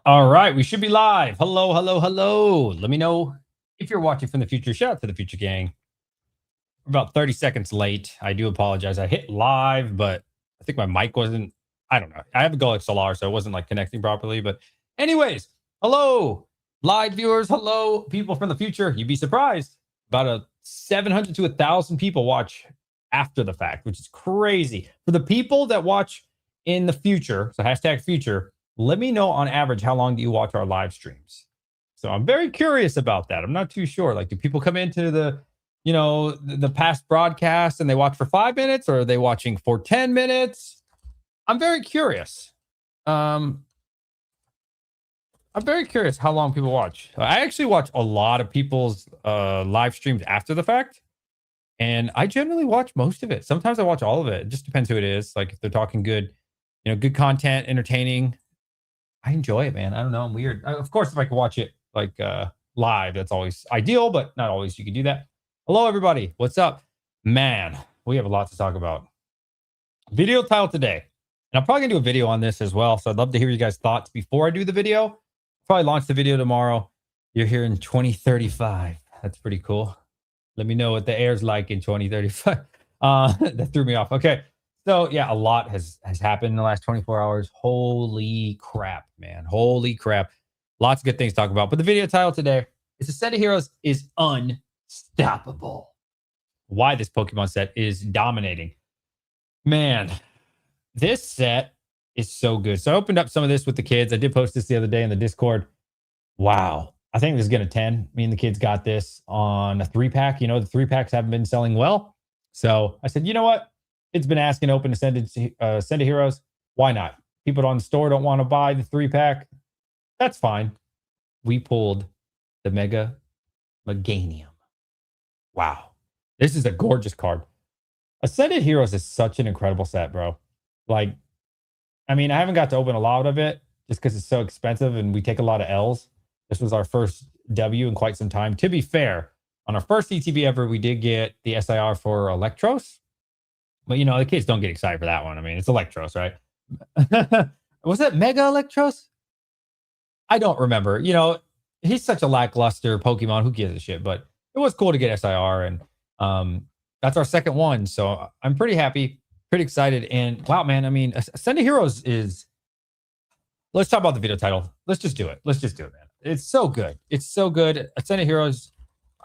All right, we should be live. Hello, hello, hello. Let me know if you're watching from the future. Shout out to the future gang. We're about 30 seconds late. I do apologize. I hit live, but I think my mic wasn't, I don't know. I have a Go XLR, so it wasn't like connecting properly. But, anyways, hello, live viewers. Hello, people from the future. You'd be surprised. About 700 to 1,000 people watch after the fact, which is crazy. For the people that watch in the future, so hashtag future, let me know on average how long do you watch our live streams. So I'm very curious about that. I'm not too sure. Like, do people come into the past broadcast and they watch for 5 minutes, or are they watching for 10 minutes? I'm very curious. I'm very curious how long people watch. I actually watch a lot of people's live streams after the fact, and I generally watch most of it. Sometimes I watch all of it. It just depends who it is. Like, if they're talking good, good content, entertaining, I enjoy it, man. I don't know. I'm weird. Of course, if I could watch it like live, that's always ideal, but not always you can do that. Hello, everybody. What's up? Man, we have a lot to talk about. Video title today. And I'm probably going to do a video on this as well. So I'd love to hear you guys' thoughts before I do the video. Probably launch the video tomorrow. You're here in 2035. That's pretty cool. Let me know what the air's like in 2035. That threw me off. Okay. So yeah, a lot has happened in the last 24 hours. Holy crap, man. Holy crap. Lots of good things to talk about. But the video title today is A Set of Heroes is Unstoppable. Why this Pokemon set is dominating. Man, this set is so good. So I opened up some of this with the kids. I did post this the other day in the Discord. Wow. I think this is going to 10. Me and the kids got this on a 3-pack. The 3-packs haven't been selling well. So I said, you know what? It's been asking open to send of Heroes. Why not? People on the store don't want to buy the 3-pack. That's fine. We pulled the Mega Meganium. Wow. This is a gorgeous card. Ascended Heroes is such an incredible set, bro. Like, I haven't got to open a lot of it just because it's so expensive and we take a lot of L's. This was our first W in quite some time. To be fair, on our first ETB ever, we did get the SIR for Electros. But, the kids don't get excited for that one. It's Electros, right? Was that Mega Electros? I don't remember. He's such a lackluster Pokemon. Who gives a shit? But it was cool to get SIR. And that's our second one. So I'm pretty happy, pretty excited. And wow, man, Ascended Heroes is... Let's talk about the video title. Let's just do it. Let's just do it, man. It's so good. It's so good. Ascended Heroes...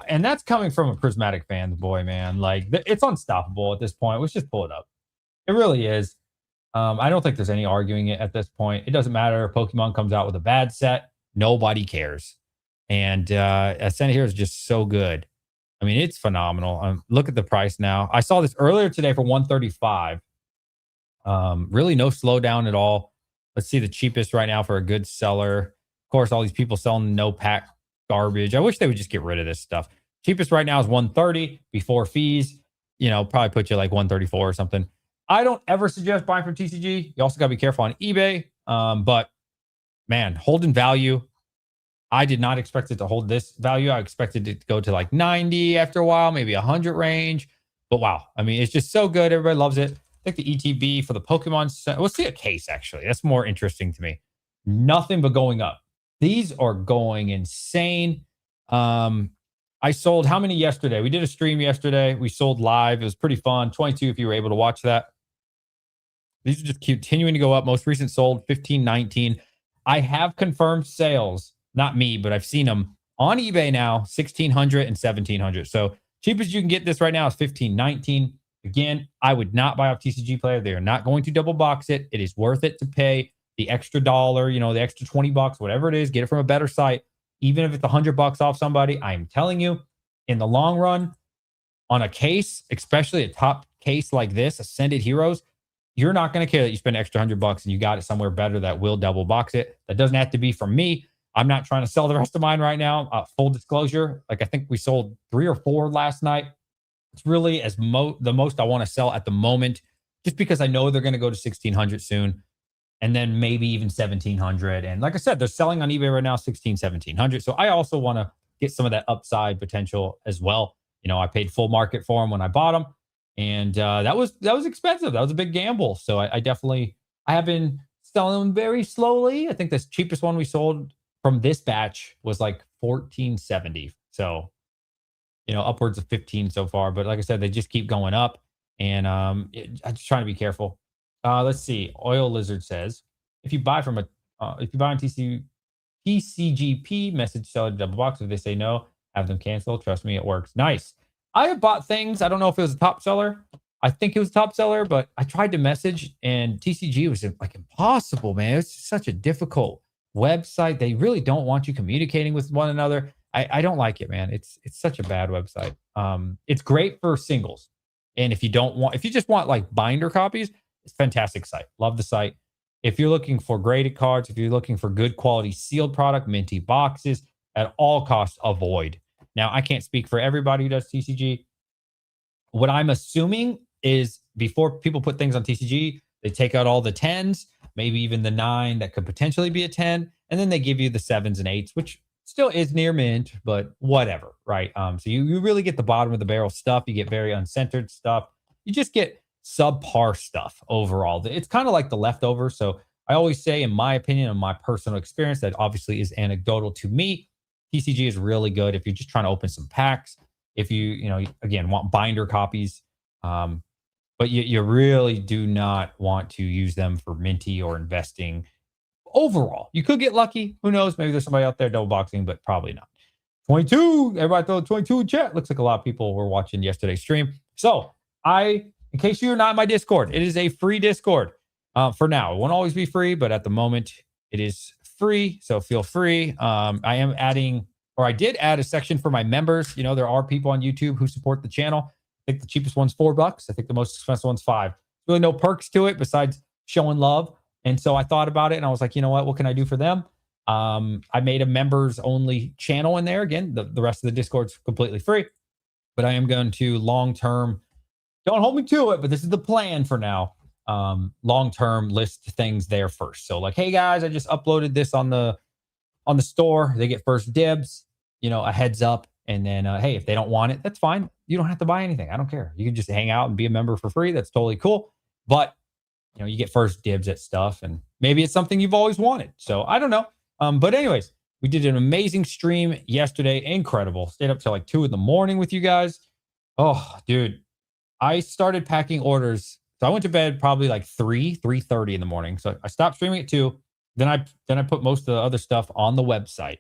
And that's coming from a Prismatic fan, boy, man. Like, it's unstoppable at this point. Let's just pull it up. It really is. I don't think there's any arguing it at this point. It doesn't matter if Pokemon comes out with a bad set. Nobody cares. And Ascended Heroes is just so good. It's phenomenal. Look at the price now. I saw this earlier today for $135. Really no slowdown at all. Let's see the cheapest right now for a good seller. Of course, all these people selling no pack garbage. I wish they would just get rid of this stuff. Cheapest right now is $130 before fees. Probably put you like $134 or something. I don't ever suggest buying from TCG. You also got to be careful on eBay. But man, holding value. I did not expect it to hold this value. I expected it to go to like 90 after a while, maybe 100 range. But wow, it's just so good. Everybody loves it. I think the ETB for the Pokemon set. Let's see a case, actually. That's more interesting to me. Nothing but going up. These are going insane. I sold how many yesterday? We did a stream yesterday. We sold live. It was pretty fun. 22 if you were able to watch that. These are just continuing to go up. Most recent sold 15.19. I have confirmed sales. Not me, but I've seen them on eBay now, 1,600 and 1,700. So cheapest you can get this right now is 15.19. Again, I would not buy off TCG Player. They are not going to double box it. It is worth it to pay the extra dollar, the extra $20, whatever it is, get it from a better site. Even if it's $100 off somebody, I'm telling you, in the long run, on a case, especially a top case like this, Ascended Heroes, you're not going to care that you spend an extra $100 and you got it somewhere better that will double box it. That doesn't have to be from me. I'm not trying to sell the rest of mine right now. Full disclosure, like I think we sold 3 or 4 last night. It's really the most I want to sell at the moment, just because I know they're going to go to 1,600 soon. And then maybe even 1,700. And like I said, they're selling on eBay right now, 1,700. So I also want to get some of that upside potential as well. I paid full market for them when I bought them. And that was expensive. That was a big gamble. So I have been selling them very slowly. I think the cheapest one we sold from this batch was like 14.70. So, upwards of 15 so far. But like I said, they just keep going up. And I'm just trying to be careful. Let's see. Oil Lizard says, if you buy on TCGP, message seller double box. If they say no, have them cancel. Trust me, it works. Nice. I have bought things. I don't know if it was a top seller. I think it was a top seller, but I tried to message and TCG was like impossible, man. It's such a difficult website. They really don't want you communicating with one another. I don't like it, man. It's such a bad website. It's great for singles. And if you just want like binder copies, it's a fantastic site. Love the site. If you're looking for graded cards, if you're looking for good quality sealed product, minty boxes, at all costs, avoid. Now, I can't speak for everybody who does TCG. What I'm assuming is before people put things on TCG, they take out all the 10s, maybe even the 9 that could potentially be a 10, and then they give you the 7s and 8s, which still is near mint, but whatever, right? So you really get the bottom of the barrel stuff. You get very uncentered stuff. You just get subpar stuff overall. It's kind of like the leftover. So I always say, in my opinion, and my personal experience, that obviously is anecdotal to me, TCG is really good if you're just trying to open some packs. If again, want binder copies, but you really do not want to use them for minty or investing. Overall, you could get lucky. Who knows? Maybe there's somebody out there double boxing, but probably not. 22. Everybody throw 22 in chat. Looks like a lot of people were watching yesterday's stream. So in case you're not in my Discord, it is a free Discord for now. It won't always be free, but at the moment it is free. So feel free. I did add a section for my members. There are people on YouTube who support the channel. I think the cheapest one's $4. I think the most expensive one's $5. Really no perks to it besides showing love. And so I thought about it and I was like, you know what can I do for them? I made a members only channel in there. Again, the rest of the Discord's completely free, but I am going to long-term, don't hold me to it, but this is the plan for now. Long-term list things there first. So like, hey guys, I just uploaded this on the store. They get first dibs, a heads up. And then, hey, if they don't want it, that's fine. You don't have to buy anything. I don't care. You can just hang out and be a member for free. That's totally cool. But you get first dibs at stuff, and maybe it's something you've always wanted. So I don't know. But anyways, we did an amazing stream yesterday. Incredible. Stayed up till like 2 a.m. with you guys. Oh, dude. I started packing orders. So I went to bed probably like 3:30 in the morning. So I stopped streaming at 2. Then I put most of the other stuff on the website.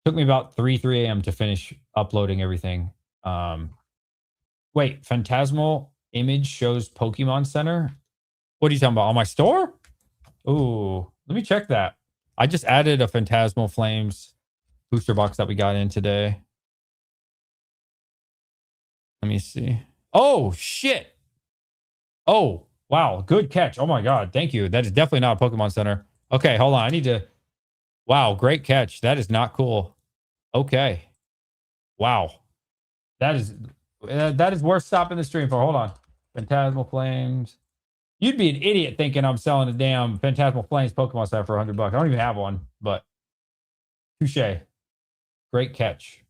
Took me about 3 a.m. to finish uploading everything. Wait, Phantasmal image shows Pokemon Center. What are you talking about? On my store? Ooh, let me check that. I just added a Phantasmal Flames booster box that we got in today. Let me see. Oh, shit. Oh, wow. Good catch. Oh, my God. Thank you. That is definitely not a Pokemon Center. Okay, hold on. I need to... Wow, great catch. That is not cool. Okay. Wow. That is worth stopping the stream for. Hold on. Phantasmal Flames. You'd be an idiot thinking I'm selling a damn Phantasmal Flames Pokemon set for $100. I don't even have one, but touche. Great catch.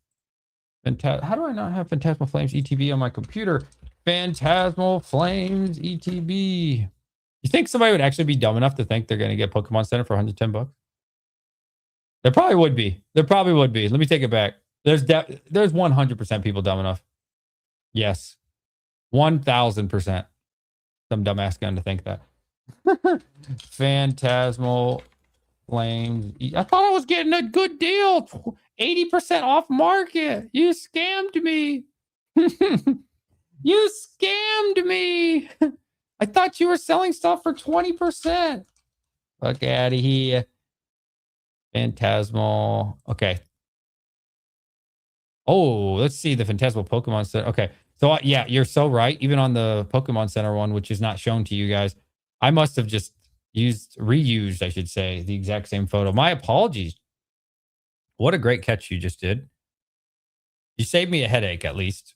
How do I not have Phantasmal Flames ETB on my computer? Phantasmal Flames ETB. You think somebody would actually be dumb enough to think they're going to get Pokemon Center for $110? There probably would be. Let me take it back. There's 100% people dumb enough. Yes. 1,000%. Some dumbass going to think that. Phantasmal Flames. I thought I was getting a good deal. 80% off market. You scammed me. You scammed me. I thought you were selling stuff for 20%. Fuck out of here. Phantasmal. Okay. Oh, let's see the Phantasmal Pokemon Center. Okay. So, yeah, you're so right. Even on the Pokemon Center one, which is not shown to you guys, I must have just reused, I should say, the exact same photo. My apologies. What a great catch you just did. You saved me a headache, at least.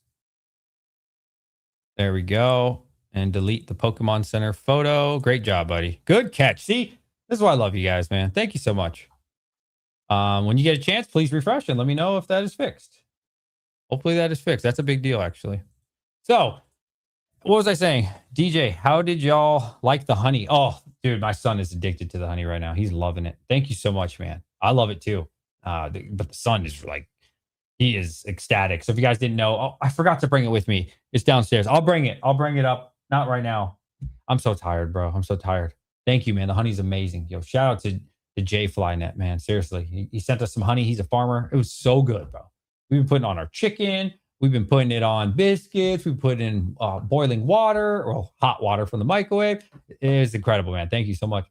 There we go. And delete the Pokemon Center photo. Great job, buddy. Good catch. See, this is why I love you guys, man. Thank you so much. When you get a chance, please refresh and let me know if that is fixed. Hopefully that is fixed. That's a big deal, actually. So, What was I saying? DJ, how did y'all like the honey? Oh, dude, my son is addicted to the honey right now. He's loving it. Thank you so much, man. I love it too. But the son is like, he is ecstatic. So if you guys didn't know, oh, I forgot to bring it with me. It's downstairs. I'll bring it. I'll bring it up. Not right now. I'm so tired, bro. I'm so tired. Thank you, man. The honey's amazing. Yo, shout out to Jay Flynet, man. Seriously. He sent us some honey. He's a farmer. It was so good, bro. We've been putting on our chicken. We've been putting it on biscuits. We put in boiling water or hot water from the microwave. It is incredible, man. Thank you so much.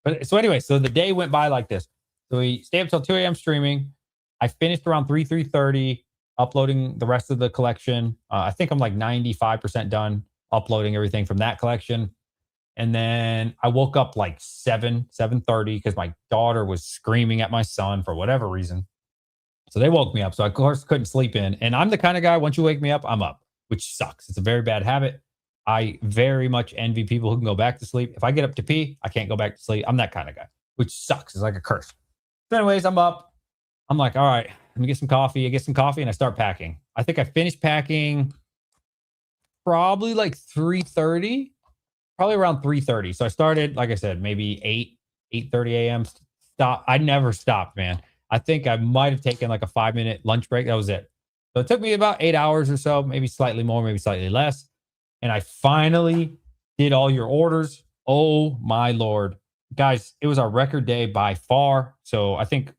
But so anyway, so the day went by like this. So we stayed up till 2 a.m. streaming. I finished around 3:30, uploading the rest of the collection. I think I'm like 95% done uploading everything from that collection. And then I woke up like 7:30 because my daughter was screaming at my son for whatever reason. So they woke me up. So I, of course, couldn't sleep in. And I'm the kind of guy, once you wake me up, I'm up, which sucks. It's a very bad habit. I very much envy people who can go back to sleep. If I get up to pee, I can't go back to sleep. I'm that kind of guy, which sucks. It's like a curse. So, anyways, I'm up. I'm like, all right, let me get some coffee. I get some coffee and I start packing. I think I finished packing probably like 3:30, probably around 3:30. So I started, like I said, maybe 8:30 a.m. Stop. I never stopped, man. I think I might have taken like a 5-minute lunch break. That was it. So it took me about 8 hours or so, maybe slightly more, maybe slightly less. And I finally did all your orders. Oh my Lord. Guys, it was our record day by far. So I think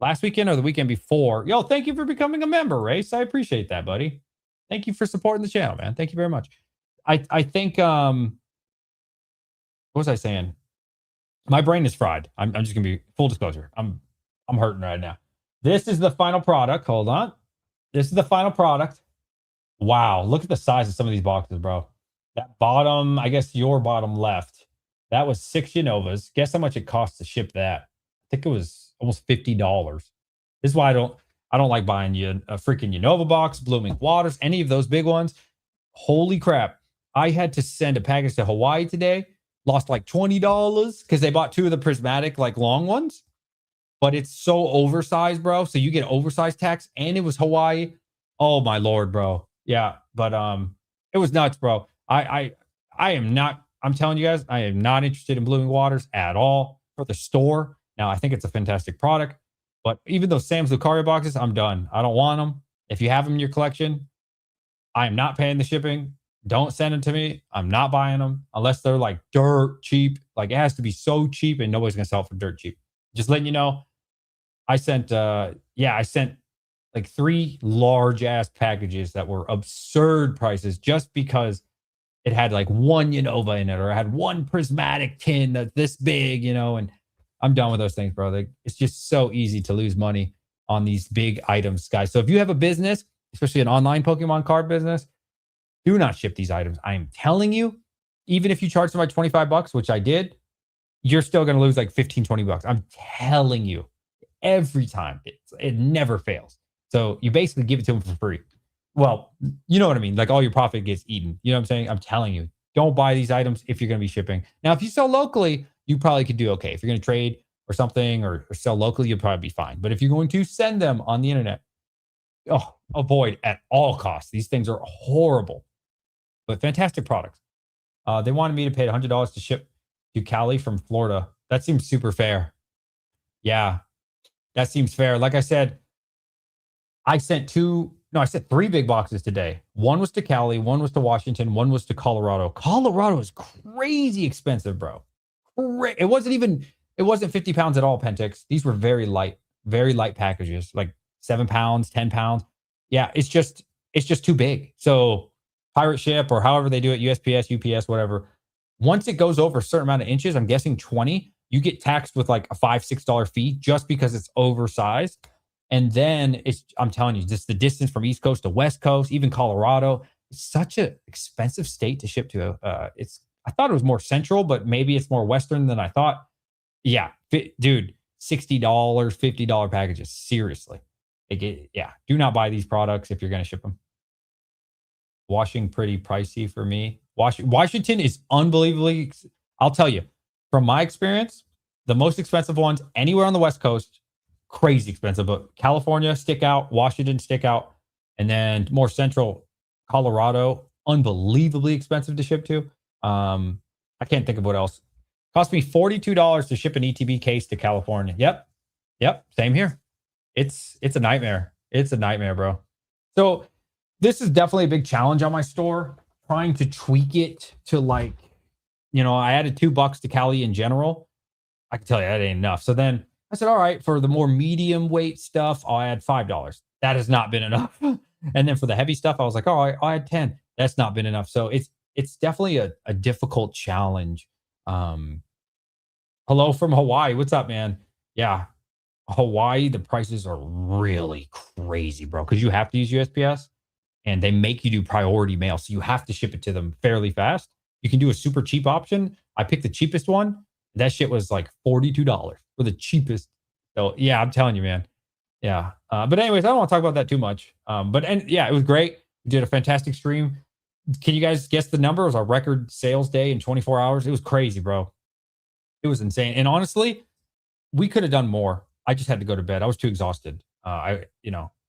last weekend or the weekend before. Yo, thank you for becoming a member, Race. I appreciate that, buddy. Thank you for supporting the channel, man. Thank you very much. I think what was I saying? My brain is fried. I'm just gonna be full disclosure. I'm hurting right now. This is the final product. Hold on. This is the final product. Wow, look at the size of some of these boxes, bro. That bottom, I guess your bottom left, that was 6 Unovas. Guess how much it costs to ship that? I think it was almost $50. This is why I don't like buying you a freaking Unova box, Blooming Waters, any of those big ones. Holy crap. I had to send a package to Hawaii today. Lost like $20 because they bought 2 of the prismatic, like long ones. But it's so oversized, bro. So you get oversized tax, and it was Hawaii. Oh my Lord, bro. Yeah, but it was nuts, bro. I am not. I'm telling you guys, I am not interested in Blooming Waters at all for the store. Now I think it's a fantastic product, but even those Sam's Lucario boxes, I'm done. I don't want them. If you have them in your collection, I am not paying the shipping. Don't send them to me. I'm not buying them unless they're like dirt cheap. Like it has to be so cheap, and nobody's gonna sell it for dirt cheap. Just letting you know. I sent like 3 large ass packages that were absurd prices just because it had like 1 Unova in it, or it had 1 prismatic tin that's this big, and I'm done with those things, bro. Like, it's just so easy to lose money on these big items, guys. So if you have a business, especially an online Pokemon card business, do not ship these items. I am telling you, even if you charge somebody $25, which I did, you're still going to lose like 15, $20. I'm telling you. Every time. It never fails. So you basically give it to them for free. Well, you know what I mean? Like all your profit gets eaten. You know what I'm saying? I'm telling you, don't buy these items if you're going to be shipping. Now, if you sell locally, you probably could do okay. If you're going to trade or something or sell locally, you'll probably be fine. But if you're going to send them on the internet, avoid at all costs. These things are horrible, but fantastic products. They wanted me to pay $100 to ship to Cali from Florida. That seems super fair. Yeah. That seems fair. Like I said, I sent 3 big boxes today. One was to Cali, one was to Washington, one was to Colorado. Colorado is crazy expensive, bro. It wasn't 50 pounds at all, Pentix. These were very light packages, like 7 pounds, 10 pounds. Yeah, it's just too big. So pirate ship or however they do it, USPS, UPS, whatever. Once it goes over a certain amount of inches, I'm guessing 20, you get taxed with like a $5, $6 fee just because it's oversized. And then I'm telling you, just the distance from East Coast to West Coast, even Colorado, it's such an expensive state to ship to. I thought it was more central, but maybe it's more Western than I thought. Yeah, dude, $60, $50 packages. Seriously. Do not buy these products if you're going to ship them. Washing pretty pricey for me. Washington is unbelievably, I'll tell you, from my experience, the most expensive ones anywhere on the West Coast, crazy expensive, but California stick out, Washington stick out, and then more central Colorado, unbelievably expensive to ship to. I can't think of what else. Cost me $42 to ship an ETB case to California. Yep. Yep. Same here. It's a nightmare. It's a nightmare, bro. So this is definitely a big challenge on my store, trying to tweak it to like, I added $2 to Cali in general. I can tell you that ain't enough. So then I said, all right, for the more medium weight stuff, I'll add $5. That has not been enough. And then for the heavy stuff, I was like, oh, I'll add 10. That's not been enough. So it's definitely a difficult challenge. Um, Hello from Hawaii. What's up, man? Yeah, Hawaii, the prices are really crazy, bro, because you have to use USPS and they make you do priority mail. So you have to ship it to them fairly fast. You can do a super cheap option. I picked the cheapest one. That shit was like $42 for the cheapest. So yeah, I'm telling you, man. Yeah. But anyways, I don't want to talk about that too much. But yeah, it was great. We did a fantastic stream. Can you guys guess the number? It was our record sales day in 24 hours. It was crazy, bro. It was insane. And honestly, we could have done more. I just had to go to bed. I was too exhausted. I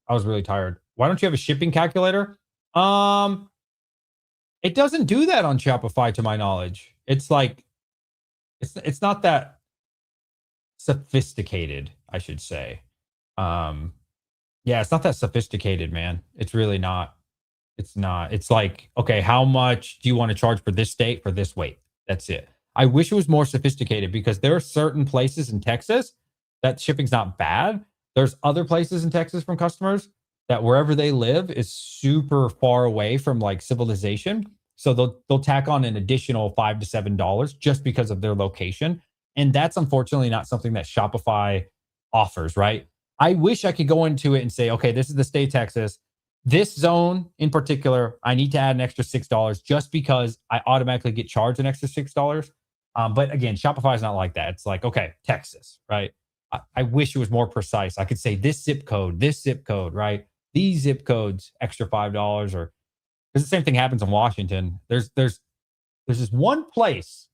was really tired. Why don't you have a shipping calculator? Um, it doesn't do that on Shopify, to my knowledge. It's like it's not that sophisticated, I should say. Um, yeah, it's not that sophisticated, man. It's really not. It's not. It's like, okay, how much do you want to charge for this state for this weight? That's it. I wish it was more sophisticated because there are certain places in Texas that shipping's not bad. There's other places in Texas from customers that wherever they live is super far away from like civilization. So they'll tack on an additional $5 to $7 just because of their location. And that's unfortunately not something that Shopify offers, right? I wish I could go into it and say, okay, this is the state of Texas. This zone in particular, I need to add an extra $6 just because I automatically get charged an extra $6. But again, Shopify is not like that. It's like, okay, Texas, right? I wish it was more precise. I could say this zip code, right? These zip codes, extra $5, or because the same thing happens in Washington. There's this one place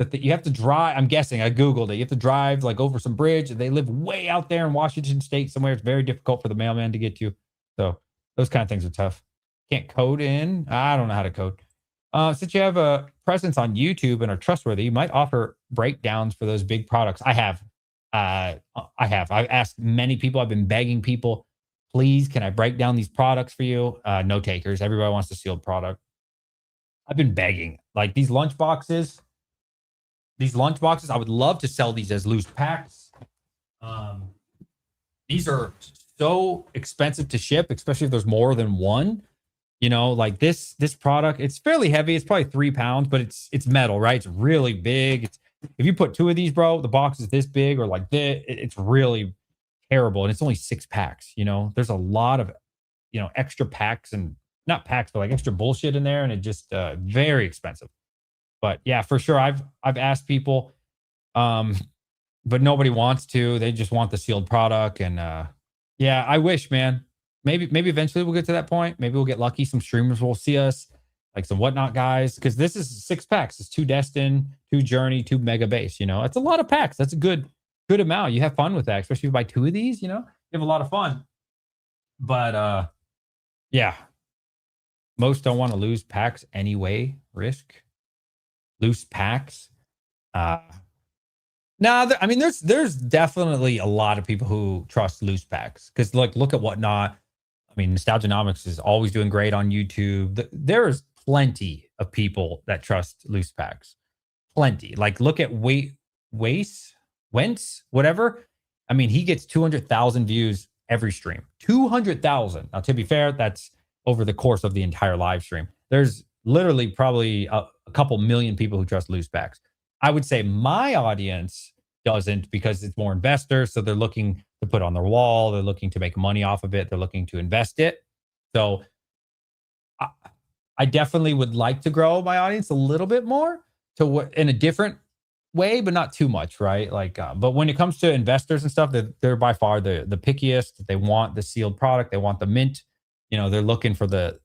that you have to drive. I'm guessing I Googled it. You have to drive like over some bridge. They live way out there in Washington State somewhere. It's very difficult for the mailman to get to. So those kind of things are tough. Can't code in. I don't know how to code. Since you have a presence on YouTube and are trustworthy, you might offer breakdowns for those big products. I have. I've asked many people. I've been begging people, please, can I break down these products for you? No takers. Everybody wants the sealed product. I've been begging. Like these lunch boxes. I would love to sell these as loose packs. Um, these are so expensive to ship, especially if there's more than one. Like this product, it's fairly heavy. It's probably 3 pounds, but it's metal, right? It's really big. If you put 2 of these, bro, the box is this big or like this. It's really terrible, and it's only 6 packs. There's a lot of extra packs and not packs, but like extra bullshit in there, and it just very expensive. But yeah, for sure, I've asked people, but nobody wants to. They just want the sealed product, and yeah, I wish, man. Maybe eventually we'll get to that point. Maybe we'll get lucky. Some streamers will see us, like some whatnot guys, because this is 6 packs. It's 2 Destin, 2 Journey, 2 Mega Base. It's a lot of packs. That's a good amount. You have fun with that, especially if you buy 2 of these. You have a lot of fun. But yeah, most don't want to lose packs anyway. Risk loose packs. Uh, I mean, there's definitely a lot of people who trust loose packs because like look at whatnot. I mean, Nostalgianomics is always doing great on YouTube. There is plenty of people that trust loose packs. Plenty. Like look at Wentz, whatever. I mean, he gets 200,000 views every stream. 200,000. Now, to be fair, that's over the course of the entire live stream. There's literally probably a couple million people who trust loose packs. I would say my audience doesn't because it's more investors. So they're looking to put on their wall. They're looking to make money off of it. They're looking to invest it. So I definitely would like to grow my audience a little bit more in a different way, but not too much, right? Like, but when it comes to investors and stuff, they're by far the pickiest. They want the sealed product. They want the mint. They're looking for the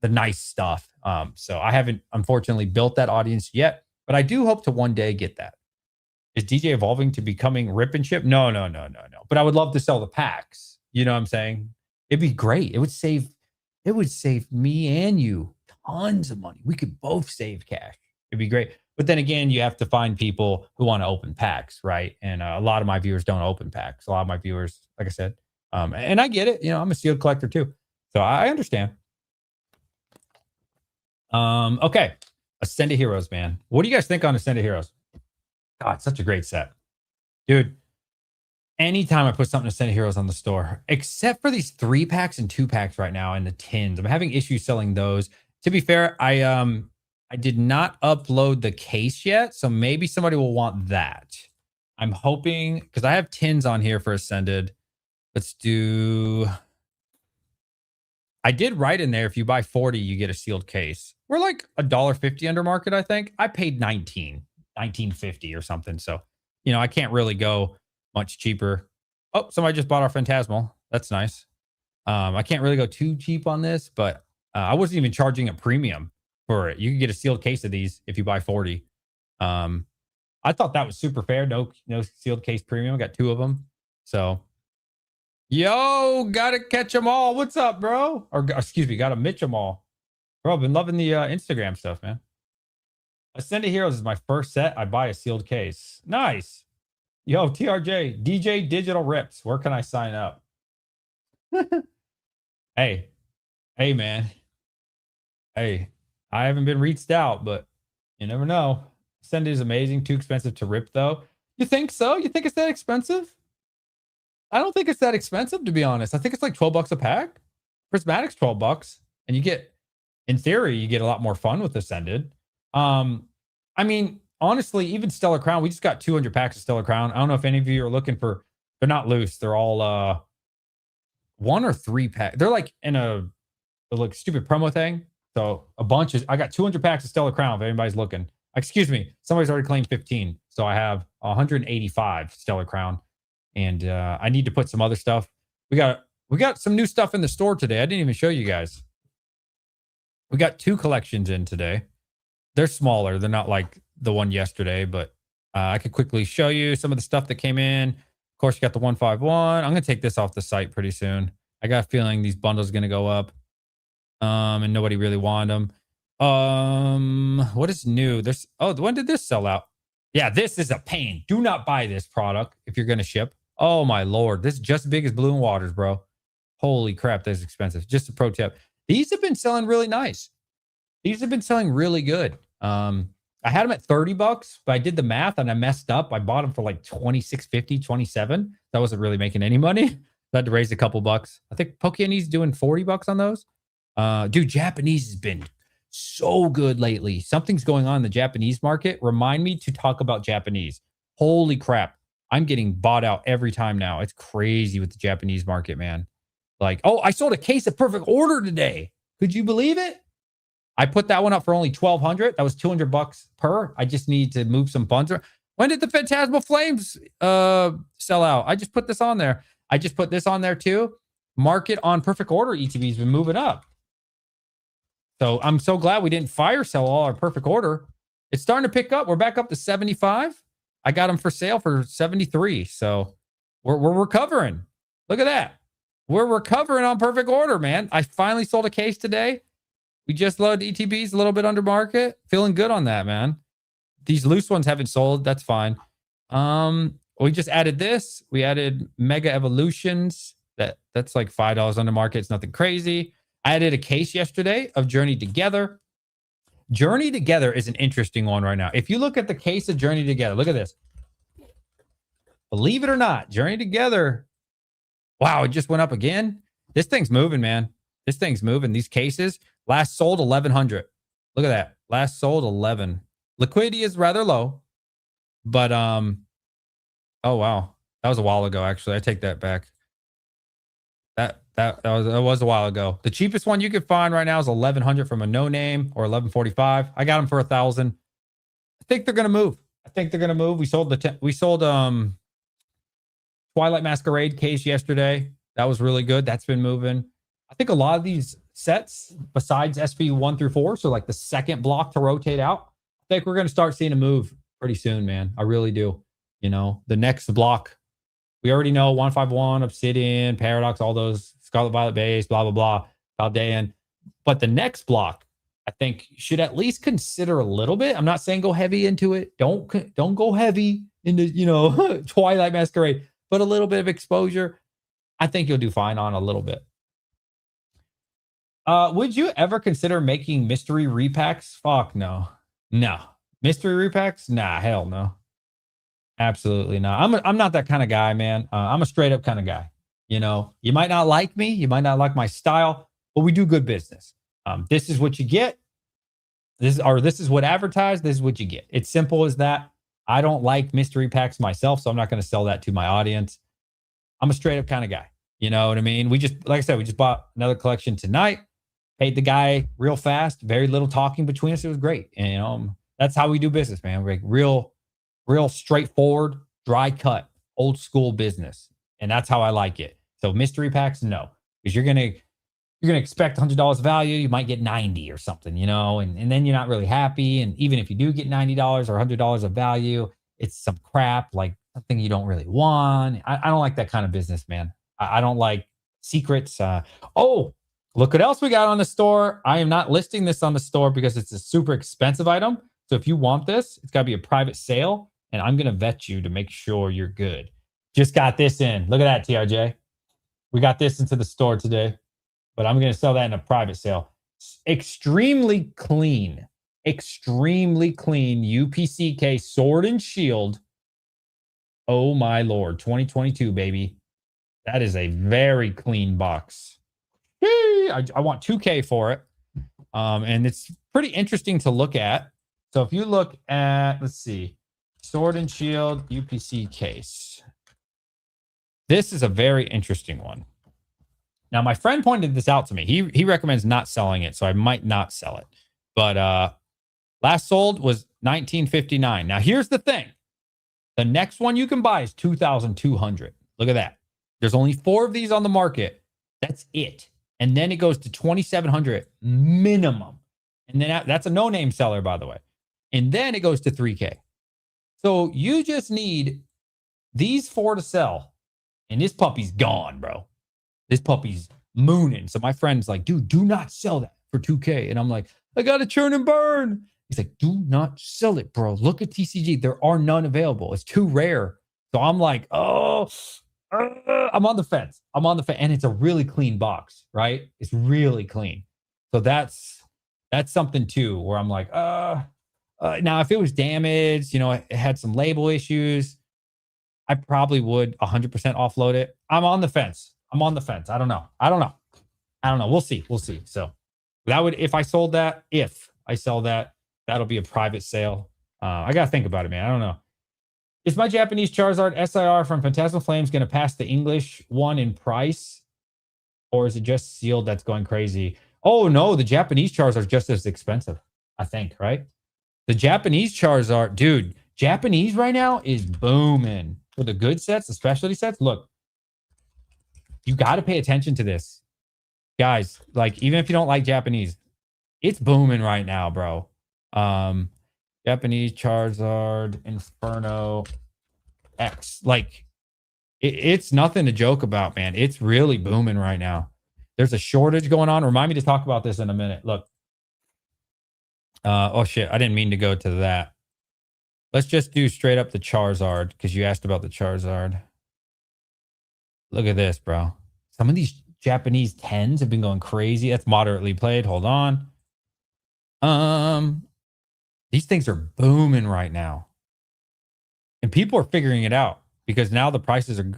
nice stuff. So I haven't unfortunately built that audience yet, but I do hope to one day get that. Is DJ evolving to becoming rip and ship? No. But I would love to sell the packs. You know what I'm saying? It'd be great. It would save me and you tons of money. We could both save cash. It'd be great. But then again, you have to find people who want to open packs, right? And a lot of my viewers don't open packs. A lot of my viewers, like I said, and I get it. You know, I'm a sealed collector too, so I understand. Okay, Ascended Heroes, man. What do you guys think on Ascended Heroes? God, such a great set, dude. Anytime I put something to Ascended Heroes on the store, except for these 3-packs and 2-packs right now and the tins, I'm having issues selling those. To be fair, I did not upload the case yet, so maybe somebody will want that. I'm hoping because I have tins on here for Ascended. Let's do. I did write in there if you buy 40, you get a sealed case. We're like $1.50 under market, I think. I paid 19.50 or something. So, you know, I can't really go much cheaper. Oh, somebody just bought our Phantasmal. That's nice. I can't really go too cheap on this, but I wasn't even charging a premium for it. You can get a sealed case of these if you buy 40. I thought that was super fair. No sealed case premium. I got 2 of them. So, yo, gotta catch them all. What's up, bro? Or excuse me, gotta mitch them all. Bro, I've been loving the Instagram stuff, man. Ascended Heroes is my first set. I buy a sealed case. Nice. Yo, TRJ, DJ Digital Rips. Where can I sign up? Hey, man. Hey, I haven't been reached out, but you never know. Ascended is amazing. Too expensive to rip, though. You think so? You think it's that expensive? I don't think it's that expensive, to be honest. I think it's like $12 a pack. Prismatic's $12, and you get, in theory, you get a lot more fun with Ascended. I mean, honestly, even Stellar Crown, we just got 200 packs of Stellar Crown. I don't know if any of you are looking for. They're not loose. They're all 1 or 3 pack. They're like in a like stupid promo thing. So a bunch of. I got 200 packs of Stellar Crown. If anybody's looking, excuse me, somebody's already claimed 15. So I have 185 Stellar Crown. And I need to put some other stuff. We got some new stuff in the store today. I didn't even show you guys. We got 2 collections in today. They're smaller. They're not like the one yesterday, but I could quickly show you some of the stuff that came in. Of course, you got the 151. I'm going to take this off the site pretty soon. I got a feeling these bundles are going to go up. And nobody really wanted them. What is new? When did this sell out? Yeah, this is a pain. Do not buy this product if you're going to ship. Oh my Lord. This is just as big as Blue and Waters, bro. Holy crap. That's expensive. Just a pro tip. These have been selling really nice. These have been selling really good. I had them at $30, but I did the math and I messed up. I bought them for like $26.50, $27. That wasn't really making any money. I had to raise a couple bucks. I think Pokemon's doing $40 on those. Dude, Japanese has been so good lately. Something's going on in the Japanese market. Remind me to talk about Japanese. Holy crap. I'm getting bought out every time now. It's crazy with the Japanese market, man. Like, oh, I sold a case of Perfect Order today. Could you believe it? I put that one up for only $1,200. That was $200 per. I just need to move some funds. When did the Phantasmal Flames sell out? I just put this on there. I just put this on there too. Market on Perfect Order ETB's been moving up. So I'm so glad we didn't fire sell all our Perfect Order. It's starting to pick up. We're back up to 75. I got them for sale for 73. So we're recovering. Look at that. We're recovering on Perfect Order, man. I finally sold a case today. We just loaded ETBs a little bit under market. Feeling good on that, man. These loose ones haven't sold. That's fine. We just added this. We added Mega Evolutions. That's like $5 under market. It's nothing crazy. I added a case yesterday of Journey Together. Journey Together is an interesting one right now. If you look at the case of Journey Together, look at this. Believe it or not, Journey Together. Wow, it just went up again. This thing's moving, man. This thing's moving. These cases last sold 1,100. Look at that. Last sold 11. Liquidity is rather low, but oh wow, that was a while ago. Actually, I take that back. That was a while ago. The cheapest one you could find right now is 1,100 from a no name, or 1,145. I got them for 1,000. I think they're gonna move. We sold Twilight Masquerade case yesterday. That was really good. That's been moving. I think a lot of these sets, besides SP 1 through 4, so like the second block to rotate out, I think we're gonna start seeing a move pretty soon, man. I really do. You know, the next block, we already know 151, Obsidian, Paradox, all those, Scarlet Violet Base, blah, blah, blah, Paldean. But the next block, I think you should at least consider a little bit. I'm not saying go heavy into it. Don't go heavy into, Twilight Masquerade, but a little bit of exposure. I think you'll do fine on a little bit. Would you ever consider making mystery repacks? Fuck no. No. Mystery repacks? Nah, hell no. Absolutely not. I'm not that kind of guy, man. I'm a straight up kind of guy. You might not like me, you might not like my style, but we do good business. This is what you get. This is what advertised. This is what you get. It's simple as that. I don't like mystery packs myself, so I'm not going to sell that to my audience. I'm a straight up kind of guy. You know what I mean? Like I said, we just bought another collection tonight. Paid the guy real fast. Very little talking between us. It was great. And that's how we do business, man. We're like real straightforward, dry cut, old school business, and that's how I like it. So mystery packs, no, because you're gonna expect $100 value. You might get 90 or something, and then you're not really happy. And even if you do get $90 or $100 of value, it's some crap, like something you don't really want. I don't like that kind of business, man. I don't like secrets. Oh, look what else we got on the store. I am not listing this on the store because it's a super expensive item. So if you want this, it's got to be a private sale, and I'm going to vet you to make sure you're good. Just got this in. Look at that, TRJ. We got this into the store today, but I'm going to sell that in a private sale. Extremely clean UPCK Sword and Shield. Oh my Lord, 2022, baby. That is a very clean box. I want 2K for it. And it's pretty interesting to look at. So if you look at, let's see, Sword and Shield UPC case. This is a very interesting one. Now, my friend pointed this out to me. He recommends not selling it, so I might not sell it. But last sold was $19.59. Now, here's the thing. The next one you can buy is $2,200. Look at that. There's only 4 of these on the market. That's it. And then it goes to $2,700 minimum. And then that's a no-name seller, by the way. And then it goes to $3K. So you just need these 4 to sell. And this puppy's gone, bro. This puppy's mooning. So my friend's like, dude, do not sell that for $2K. And I'm like, I got to churn and burn. He's like, do not sell it, bro. Look at TCG. There are none available. It's too rare. So I'm like, I'm on the fence. And it's a really clean box, right? It's really clean. So that's something too, where I'm like, now if it was damaged, it had some label issues, I probably would 100% offload it. I'm on the fence. I don't know. We'll see. So that would, if I sell that, that'll be a private sale. I got to think about it, man. I don't know. Is my Japanese Charizard SIR from Phantasmal Flames going to pass the English one in price? Or is it just sealed that's going crazy? Oh, no. The Japanese Charizard is just as expensive, I think, right? The Japanese Charizard, dude, Japanese right now is booming. For the good sets, the specialty sets, look, you got to pay attention to this. Guys, like, even if you don't like Japanese, it's booming right now, bro. Japanese Charizard Inferno X. Like, it's nothing to joke about, man. It's really booming right now. There's a shortage going on. Remind me to talk about this in a minute. Look. Oh, shit. I didn't mean to go to that. Let's just do straight up the Charizard, because you asked about the Charizard. Look at this, bro. Some of these Japanese 10s have been going crazy. That's moderately played. Hold on. These things are booming right now. And people are figuring it out because now the prices are...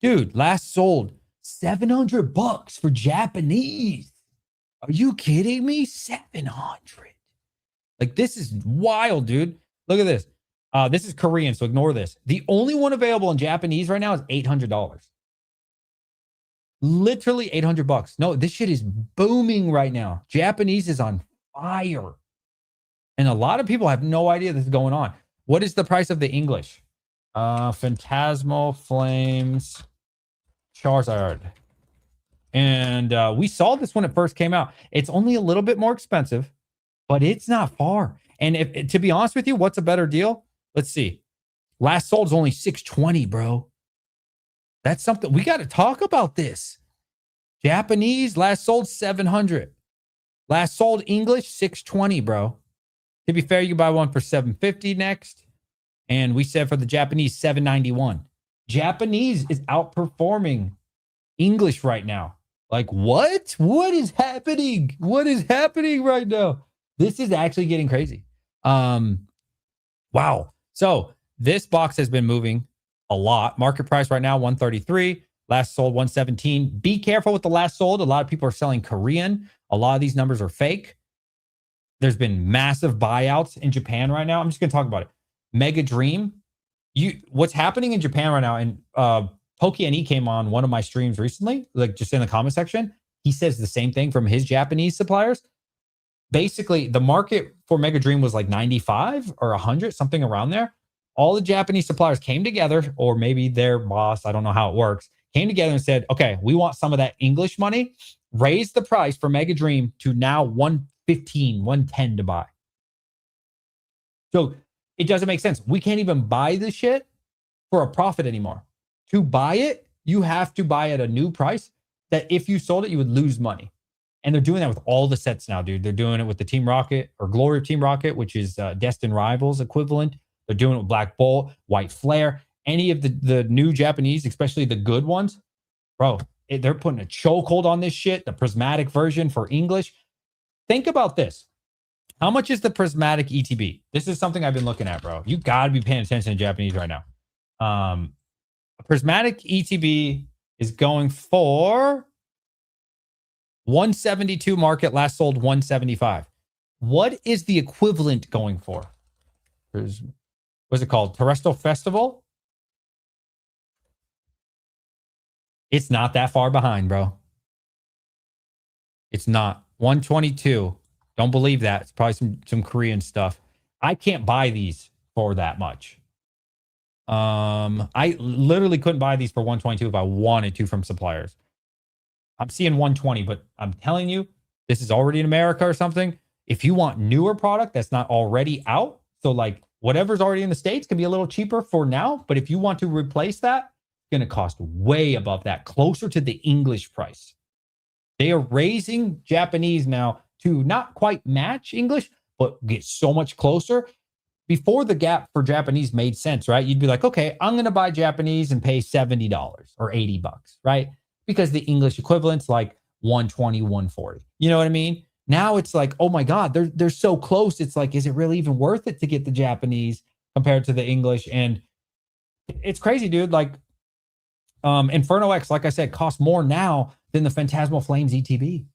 Dude, last sold $700 for Japanese. Are you kidding me? 700. Like, this is wild, dude. Look at this. This is Korean, so ignore this. The only one available in Japanese right now is $800. Literally $800. No, this shit is booming right now. Japanese is on fire. And a lot of people have no idea this is going on. What is the price of the English? Phantasmal Flames Charizard. And we saw this when it first came out. It's only a little bit more expensive, but it's not far. And if, to be honest with you, what's a better deal? Let's see. Last sold is only $620, bro. That's something we got to talk about. This Japanese last sold $700. Last sold English, 620, bro. To be fair, you can buy one for 750 next. And we said for the Japanese, 791. Japanese is outperforming English right now. Like, what? What is happening? What is happening right now? This is actually getting crazy. Wow. So this box has been moving a lot. Market price right now, 133. Last sold, 117. Be careful with the last sold. A lot of people are selling Korean. A lot of these numbers are fake. There's been massive buyouts in Japan right now. I'm just going to talk about it. Mega Dream. What's happening in Japan right now, and Pokey came on one of my streams recently, like just in the comment section. He says the same thing from his Japanese suppliers. Basically, the market for Mega Dream was like 95 or 100, something around there. All the Japanese suppliers came together, or maybe their boss, I don't know how it works, came together and said, okay, we want some of that English money, raise the price for Mega Dream to now 115, 110 to buy. So it doesn't make sense. We can't even buy this shit for a profit anymore. To buy it, you have to buy at a new price that if you sold it, you would lose money. And they're doing that with all the sets now, dude. They're doing it with the Team Rocket or Glory of Team Rocket, which is Destined Rivals equivalent. They're doing it with Black Bolt, White Flare, any of the new Japanese, especially the good ones. Bro, they're putting a chokehold on this shit, the prismatic version for English. Think about this. How much is the prismatic ETB? This is something I've been looking at, bro. You got to be paying attention to Japanese right now. A prismatic ETB is going for 172 market, last sold 175. What is the equivalent going for? What's it called? Terrestrial Festival? It's not that far behind, bro. It's not. 122. Don't believe that. It's probably some Korean stuff. I can't buy these for that much. I literally couldn't buy these for 122 if I wanted to from suppliers. I'm seeing 120, but I'm telling you, this is already in America or something. If you want newer product that's not already out, so like whatever's already in the States can be a little cheaper for now. But if you want to replace that, it's going to cost way above that, closer to the English price. They are raising Japanese now to not quite match English, but get so much closer. Before the gap for Japanese made sense, right? You'd be like, okay, I'm going to buy Japanese and pay $70 or $80, right? Because the English equivalent's like 120, 140. You know what I mean? Now it's like, oh my God, they're so close. It's like, is it really even worth it to get the Japanese compared to the English? And it's crazy, dude. Like Inferno X, like I said, costs more now than the Phantasmal Flames ETB.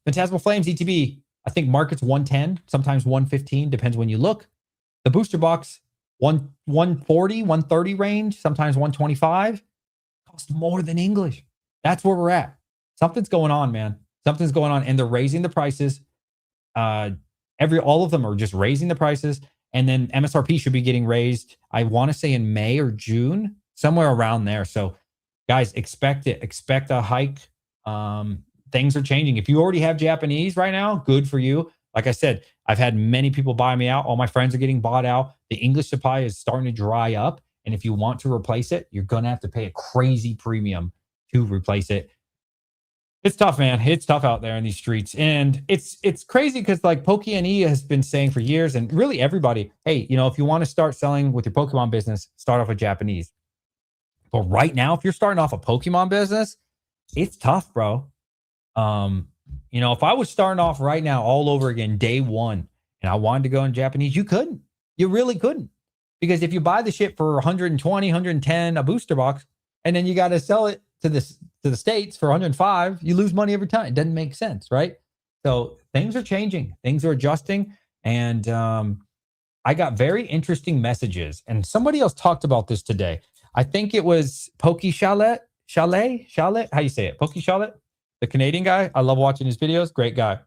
Phantasmal Flames ETB, I think market's 110, sometimes 115, depends when you look. The booster box, 140, 130 range, sometimes 125, costs more than English. That's where we're at. Something's going on, man. Something's going on, and they're raising the prices. All of them are just raising the prices, and then MSRP should be getting raised. I want to say in May or June, somewhere around there. So, guys, expect it. Expect a hike. Things are changing. If you already have Japanese right now, good for you. Like I said, I've had many people buy me out. All my friends are getting bought out. The English supply is starting to dry up, and if you want to replace it, you're gonna have to pay a crazy premium to replace it. It's tough, man. It's tough out there in these streets. And it's crazy because like Pokey has been saying for years, and really everybody, hey, if you want to start selling with your Pokemon business, start off with Japanese. But right now, if you're starting off a Pokemon business, it's tough, bro. If I was starting off right now all over again, day one, and I wanted to go in Japanese, you couldn't. You really couldn't. Because if you buy the shit for 120, 110, a booster box, and then you got to sell it to the States for 105, you lose money every time. It doesn't make sense, right? So things are changing, things are adjusting, and I got very interesting messages. And somebody else talked about this today. I think it was Pokey Chalet. How you say it? Pokey Chalet, the Canadian guy. I love watching his videos. Great guy.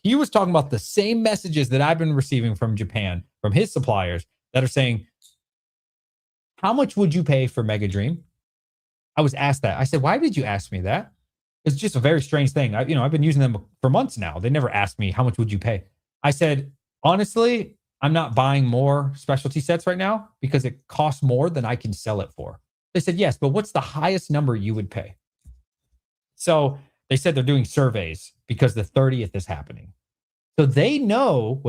He was talking about the same messages that I've been receiving from Japan, from his suppliers that are saying, how much would you pay for Mega Dream? I was asked that. I said, why did you ask me that? It's just a very strange thing. I've been using them for months now. They never asked me, how much would you pay? I said, honestly, I'm not buying more specialty sets right now because it costs more than I can sell it for. They said, yes, but what's the highest number you would pay? So they said they're doing surveys because the 30th is happening. So they know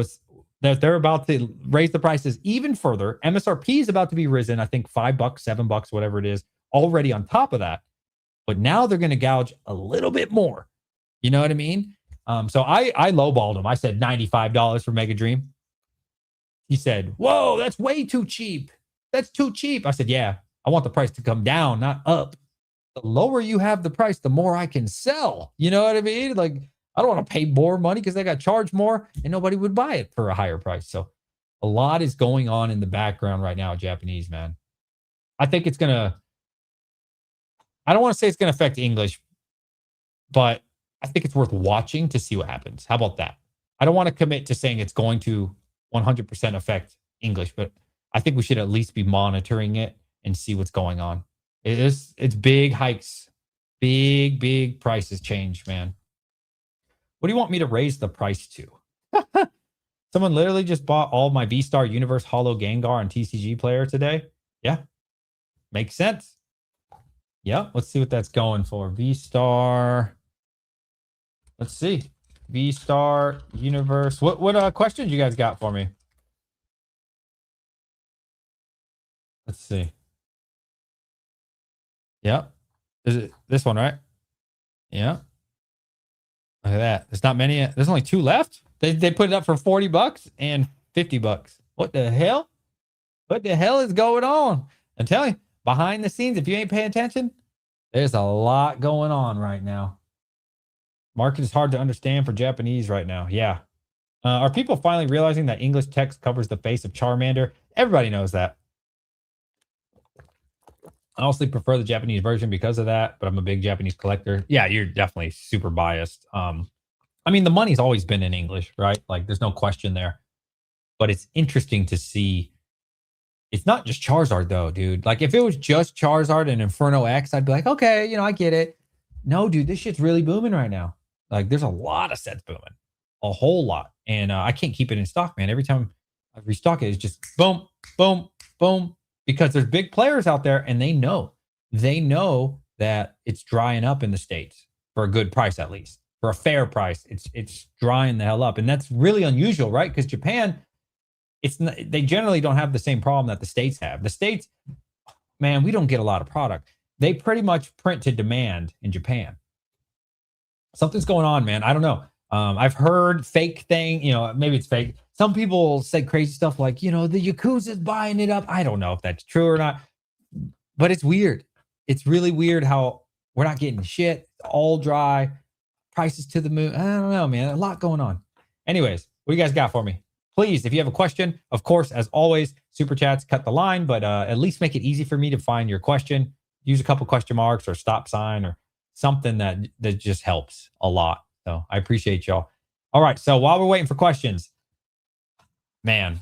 that they're about to raise the prices even further. MSRP is about to be risen, I think $5, $7, whatever it is, already on top of that. But now they're going to gouge a little bit more. You know what I mean? So I lowballed him. I said $95 for Mega Dream. He said, "Whoa, that's way too cheap. That's too cheap." I said, "Yeah, I want the price to come down, not up. The lower you have the price, the more I can sell." You know what I mean? Like, I don't want to pay more money because I got charged more and nobody would buy it for a higher price. So a lot is going on in the background right now, Japanese, man. I think it's going to, I don't want to say it's going to affect English, but I think it's worth watching to see what happens. How about that? I don't want to commit to saying it's going to 100% affect English, but I think we should at least be monitoring it and see what's going on. It's big hikes, big prices change, man. What do you want me to raise the price to? Someone literally just bought all my V-Star Universe Holo Gengar and TCG player today. Yeah, makes sense. Yeah, let's see what that's going for. V-Star. Let's see. V-Star Universe. What questions you guys got for me? Let's see. Yeah. Is it this one, right? Yeah. Look at that. There's not many. There's only 2 left. They put it up for $40 and $50. What the hell? What the hell is going on? I'm telling you, behind the scenes, if you ain't paying attention, there's a lot going on right now. Market is hard to understand for Japanese right now. Yeah. Are people finally realizing that English text covers the face of Charmander? Everybody knows that. I honestly prefer the Japanese version because of that, but I'm a big Japanese collector. Yeah, you're definitely super biased. I mean, the money's always been in English, right? Like, there's no question there. But it's interesting to see. It's not just Charizard, though, dude. Like, if it was just Charizard and Inferno X, I'd be like, okay, I get it. No, dude, this shit's really booming right now. Like, there's a lot of sets booming, a whole lot. And I can't keep it in stock, man. Every time I restock it, it's just boom, boom, boom, because there's big players out there and they know that it's drying up in the States for a good price, at least for a fair price. It's drying the hell up. And that's really unusual, right? Because Japan, they generally don't have the same problem that the States have. The States, man, we don't get a lot of product. They pretty much print to demand in Japan. Something's going on, man. I don't know. I've heard fake thing, maybe it's fake. Some people say crazy stuff like, the Yakuza's buying it up. I don't know if that's true or not, but it's weird. It's really weird how we're not getting shit. It's all dry. Prices to the moon. I don't know, man. A lot going on. Anyways, what do you guys got for me? Please, if you have a question, of course, as always, super chats cut the line, but at least make it easy for me to find your question. Use a couple question marks or stop sign or something that just helps a lot. So I appreciate y'all. All right. So while we're waiting for questions, man,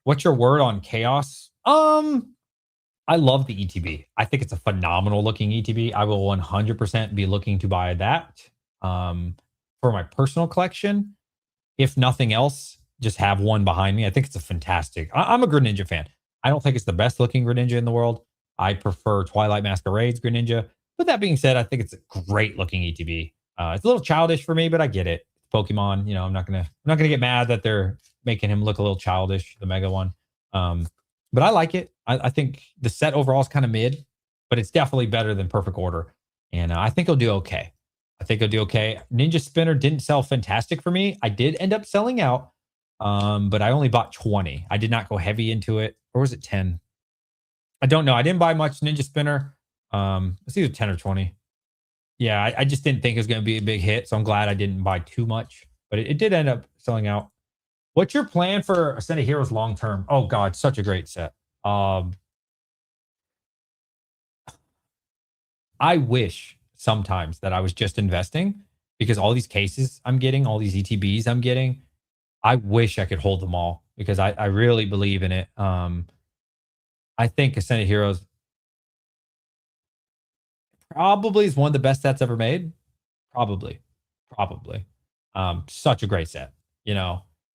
what's your word on chaos? I love the ETB. I think it's a phenomenal looking ETB. I will 100% be looking to buy that for my personal collection. If nothing else, just have one behind me. I think it's a fantastic. I'm a Greninja fan. I don't think it's the best looking Greninja in the world. I prefer Twilight Masquerade's Greninja. But that being said, I think it's a great looking ETB. It's a little childish for me, but I get it. Pokemon, I'm not gonna get mad that they're making him look a little childish, the Mega one. But I like it. I think the set overall is kind of mid, but it's definitely better than Perfect Order, and I think it'll do okay. Ninja Spinner didn't sell fantastic for me. I did end up selling out, but I only bought 20. I did not go heavy into it, or was it 10? I don't know. I didn't buy much Ninja Spinner. It's either 10 or 20. Yeah, I just didn't think it was going to be a big hit, so I'm glad I didn't buy too much. But it did end up selling out. What's your plan for Ascended Heroes long term? Oh God, such a great set. I wish sometimes that I was just investing because all these cases I'm getting, all these ETBs I'm getting, I wish I could hold them all because I really believe in it. I think Ascended Heroes probably is one of the best sets ever made. Probably. Such a great set.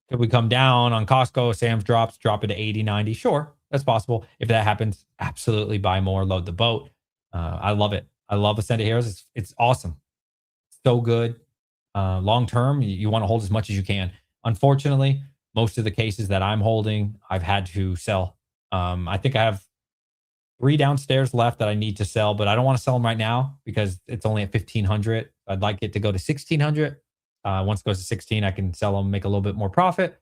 Could we come down on Costco, Sam's drops, drop it to 80, 90? Sure, that's possible. If that happens, absolutely buy more, load the boat. I love it. I love Ascended Heroes. It's awesome. So good. Long term, you want to hold as much as you can. Unfortunately, most of the cases that I'm holding, I've had to sell. I think I have three downstairs left that I need to sell, but I don't want to sell them right now because it's only at 1500. I'd like it to go to 1600. Once it goes to 16, I can sell them, make a little bit more profit.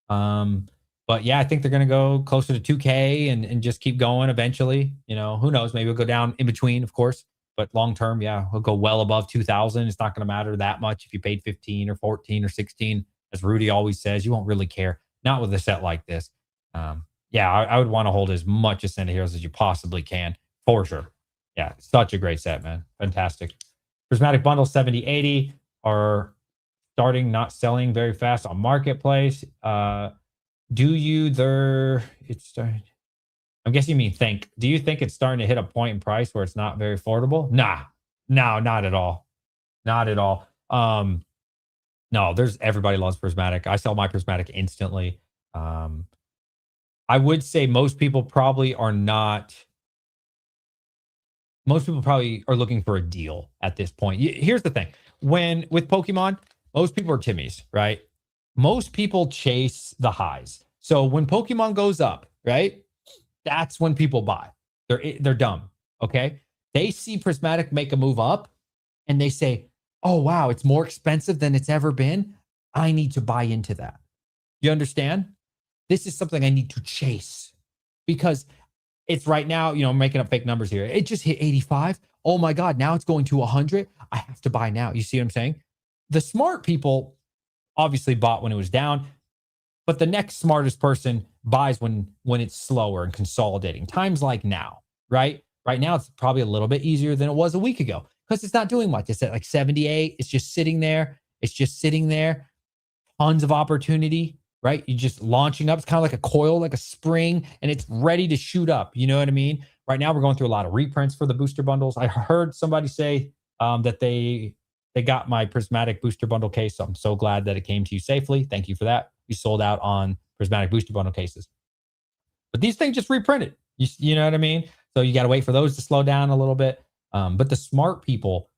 Um, but yeah, I think they're going to go closer to 2K and just keep going eventually. Who knows? Maybe it'll go down in between, of course. But long term, yeah, we'll go well above 2000. It's not going to matter that much if you paid 15 or 14 or 16. As Rudy always says, you won't really care. Not with a set like this. Yeah, I would want to hold as much Ascended Heroes as you possibly can, for sure. Yeah, such a great set, man. Fantastic. Prismatic Bundle 7080 are starting not selling very fast on Marketplace. Do you there? It's starting. I'm guessing you mean think. Do you think it's starting to hit a point in price where it's not very affordable? Nah, no, not at all. Not at all. No, there's everybody loves Prismatic. I sell my Prismatic instantly. Um, I would say most people probably are looking for a deal at this point. Here's the thing. When with Pokemon, most people are Timmies, right? Most people chase the highs. So when Pokemon goes up, right? That's when people buy. They're dumb, okay? They see Prismatic make a move up and they say, "Oh wow, it's more expensive than it's ever been. I need to buy into that." You understand? This is something I need to chase because it's right now, I'm making up fake numbers here. It just hit 85. Oh my God, now it's going to 100. I have to buy now. You see what I'm saying? The smart people obviously bought when it was down, but the next smartest person buys when it's slower and consolidating. Times like now, right? Right now, it's probably a little bit easier than it was a week ago because it's not doing much. It's at like 78. It's just sitting there. It's just sitting there. Tons of opportunity, right? You're just launching up. It's kind of like a coil, like a spring, and it's ready to shoot up. You know what I mean? Right now, we're going through a lot of reprints for the booster bundles. I heard somebody say that they got my Prismatic booster bundle case. So I'm so glad that it came to you safely. Thank you for that. We sold out on Prismatic booster bundle cases, but these things just reprinted. You know what I mean? So you got to wait for those to slow down a little bit. But the smart people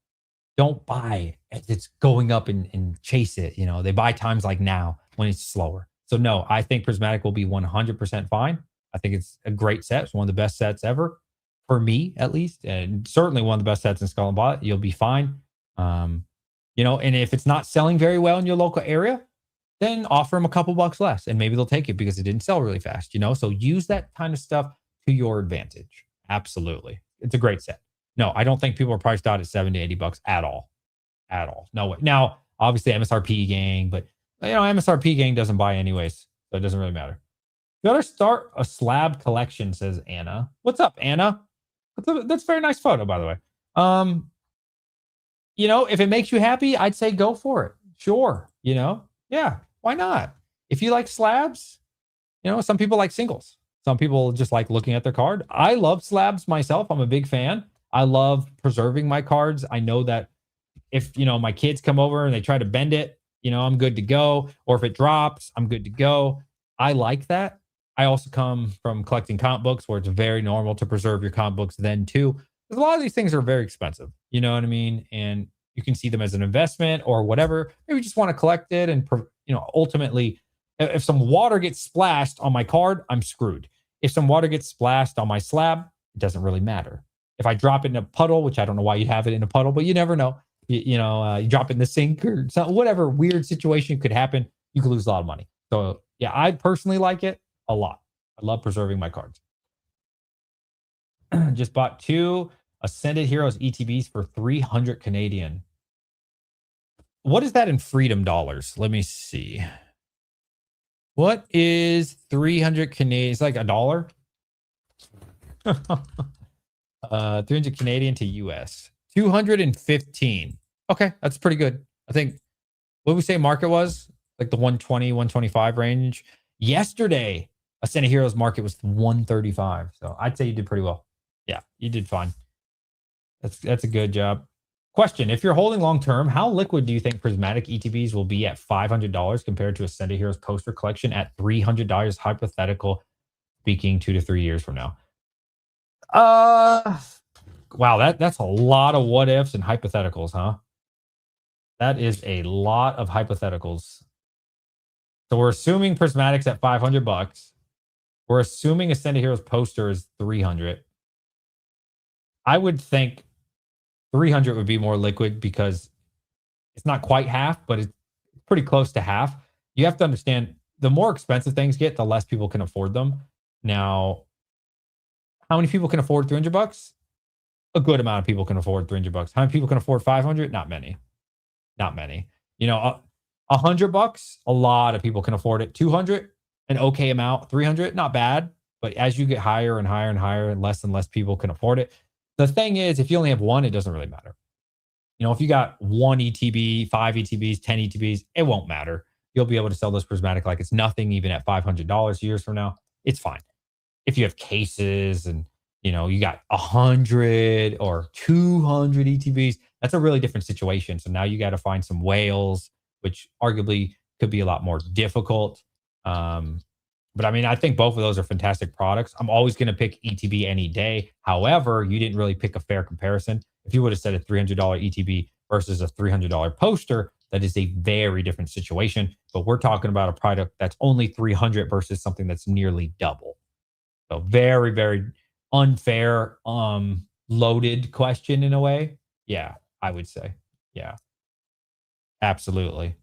don't buy as it's going up and chase it. They buy times like now when it's slower. So no, I think Prismatic will be 100% fine. I think it's a great set. It's one of the best sets ever for me, at least, and certainly one of the best sets in Skull and Bot. You'll be fine. And if it's not selling very well in your local area, then offer them a couple bucks less, and maybe they'll take it because it didn't sell really fast. So use that kind of stuff to your advantage. Absolutely, it's a great set. No, I don't think people are priced out at 70, 80 bucks at all. At all. No way. Now, obviously MSRP gang, but MSRP gang doesn't buy anyways. So it doesn't really matter. You gotta start a slab collection, says Anna. What's up, Anna? That's a very nice photo, by the way. If it makes you happy, I'd say go for it. Sure. Yeah, why not? If you like slabs, some people like singles. Some people just like looking at their card. I love slabs myself. I'm a big fan. I love preserving my cards. I know that if, my kids come over and they try to bend it, I'm good to go. Or if it drops, I'm good to go. I like that. I also come from collecting comic books where it's very normal to preserve your comic books then too. Because a lot of these things are very expensive. You know what I mean? And you can see them as an investment or whatever. Maybe you just want to collect it and, ultimately, if some water gets splashed on my card, I'm screwed. If some water gets splashed on my slab, it doesn't really matter. If I drop it in a puddle, which I don't know why you'd have it in a puddle, but you never know. You drop it in the sink or whatever weird situation could happen, you could lose a lot of money. So yeah, I personally like it a lot. I love preserving my cards. Just bought 2 Ascended Heroes ETBs for 300 Canadian. What is that in freedom dollars? Let me see. What is 300 Canadian? It's like $1. 300 Canadian to US. 215. Okay, that's pretty good. I think what we say market was like the 120, 125 range. Yesterday, Ascended Heroes market was 135. So I'd say you did pretty well. Yeah, you did fine. That's a good job. Question: if you're holding long term, how liquid do you think Prismatic ETBs will be at $500 compared to Ascended Heroes poster collection at $300? Hypothetical speaking, 2 to 3 years from now. Wow, that's a lot of what ifs and hypotheticals, huh? That is a lot of hypotheticals. So we're assuming prismatics at 500 bucks. We're assuming Ascended Heroes poster is 300. I would think 300 would be more liquid because it's not quite half, but it's pretty close to half. You have to understand the more expensive things get, the less people can afford them. Now, how many people can afford 300 bucks? A good amount of people can afford 300 bucks. How many people can afford 500? Not many. Not many. You know, 100 bucks, a lot of people can afford it. 200, an okay amount. 300, not bad. But as you get higher and higher and less people can afford it. The thing is, if you only have one, it doesn't really matter. You know, if you got one ETB, five ETBs, 10 ETBs, it won't matter. You'll be able to sell those prismatic like it's nothing, even at $500 years from now. It's fine. If you have cases and you got 100 or 200 ETBs, that's a really different situation. So now you got to find some whales, which arguably could be a lot more difficult. Um, but I mean, I think both of those are fantastic products. I'm always going to pick ETB any day. However, you didn't really pick a fair comparison. If you would have said a $300 ETB versus a $300 poster, that is a very different situation. But we're talking about a product that's only 300 versus something that's nearly double. So very, very unfair, loaded question in a way. Yeah, I would say. Yeah, absolutely.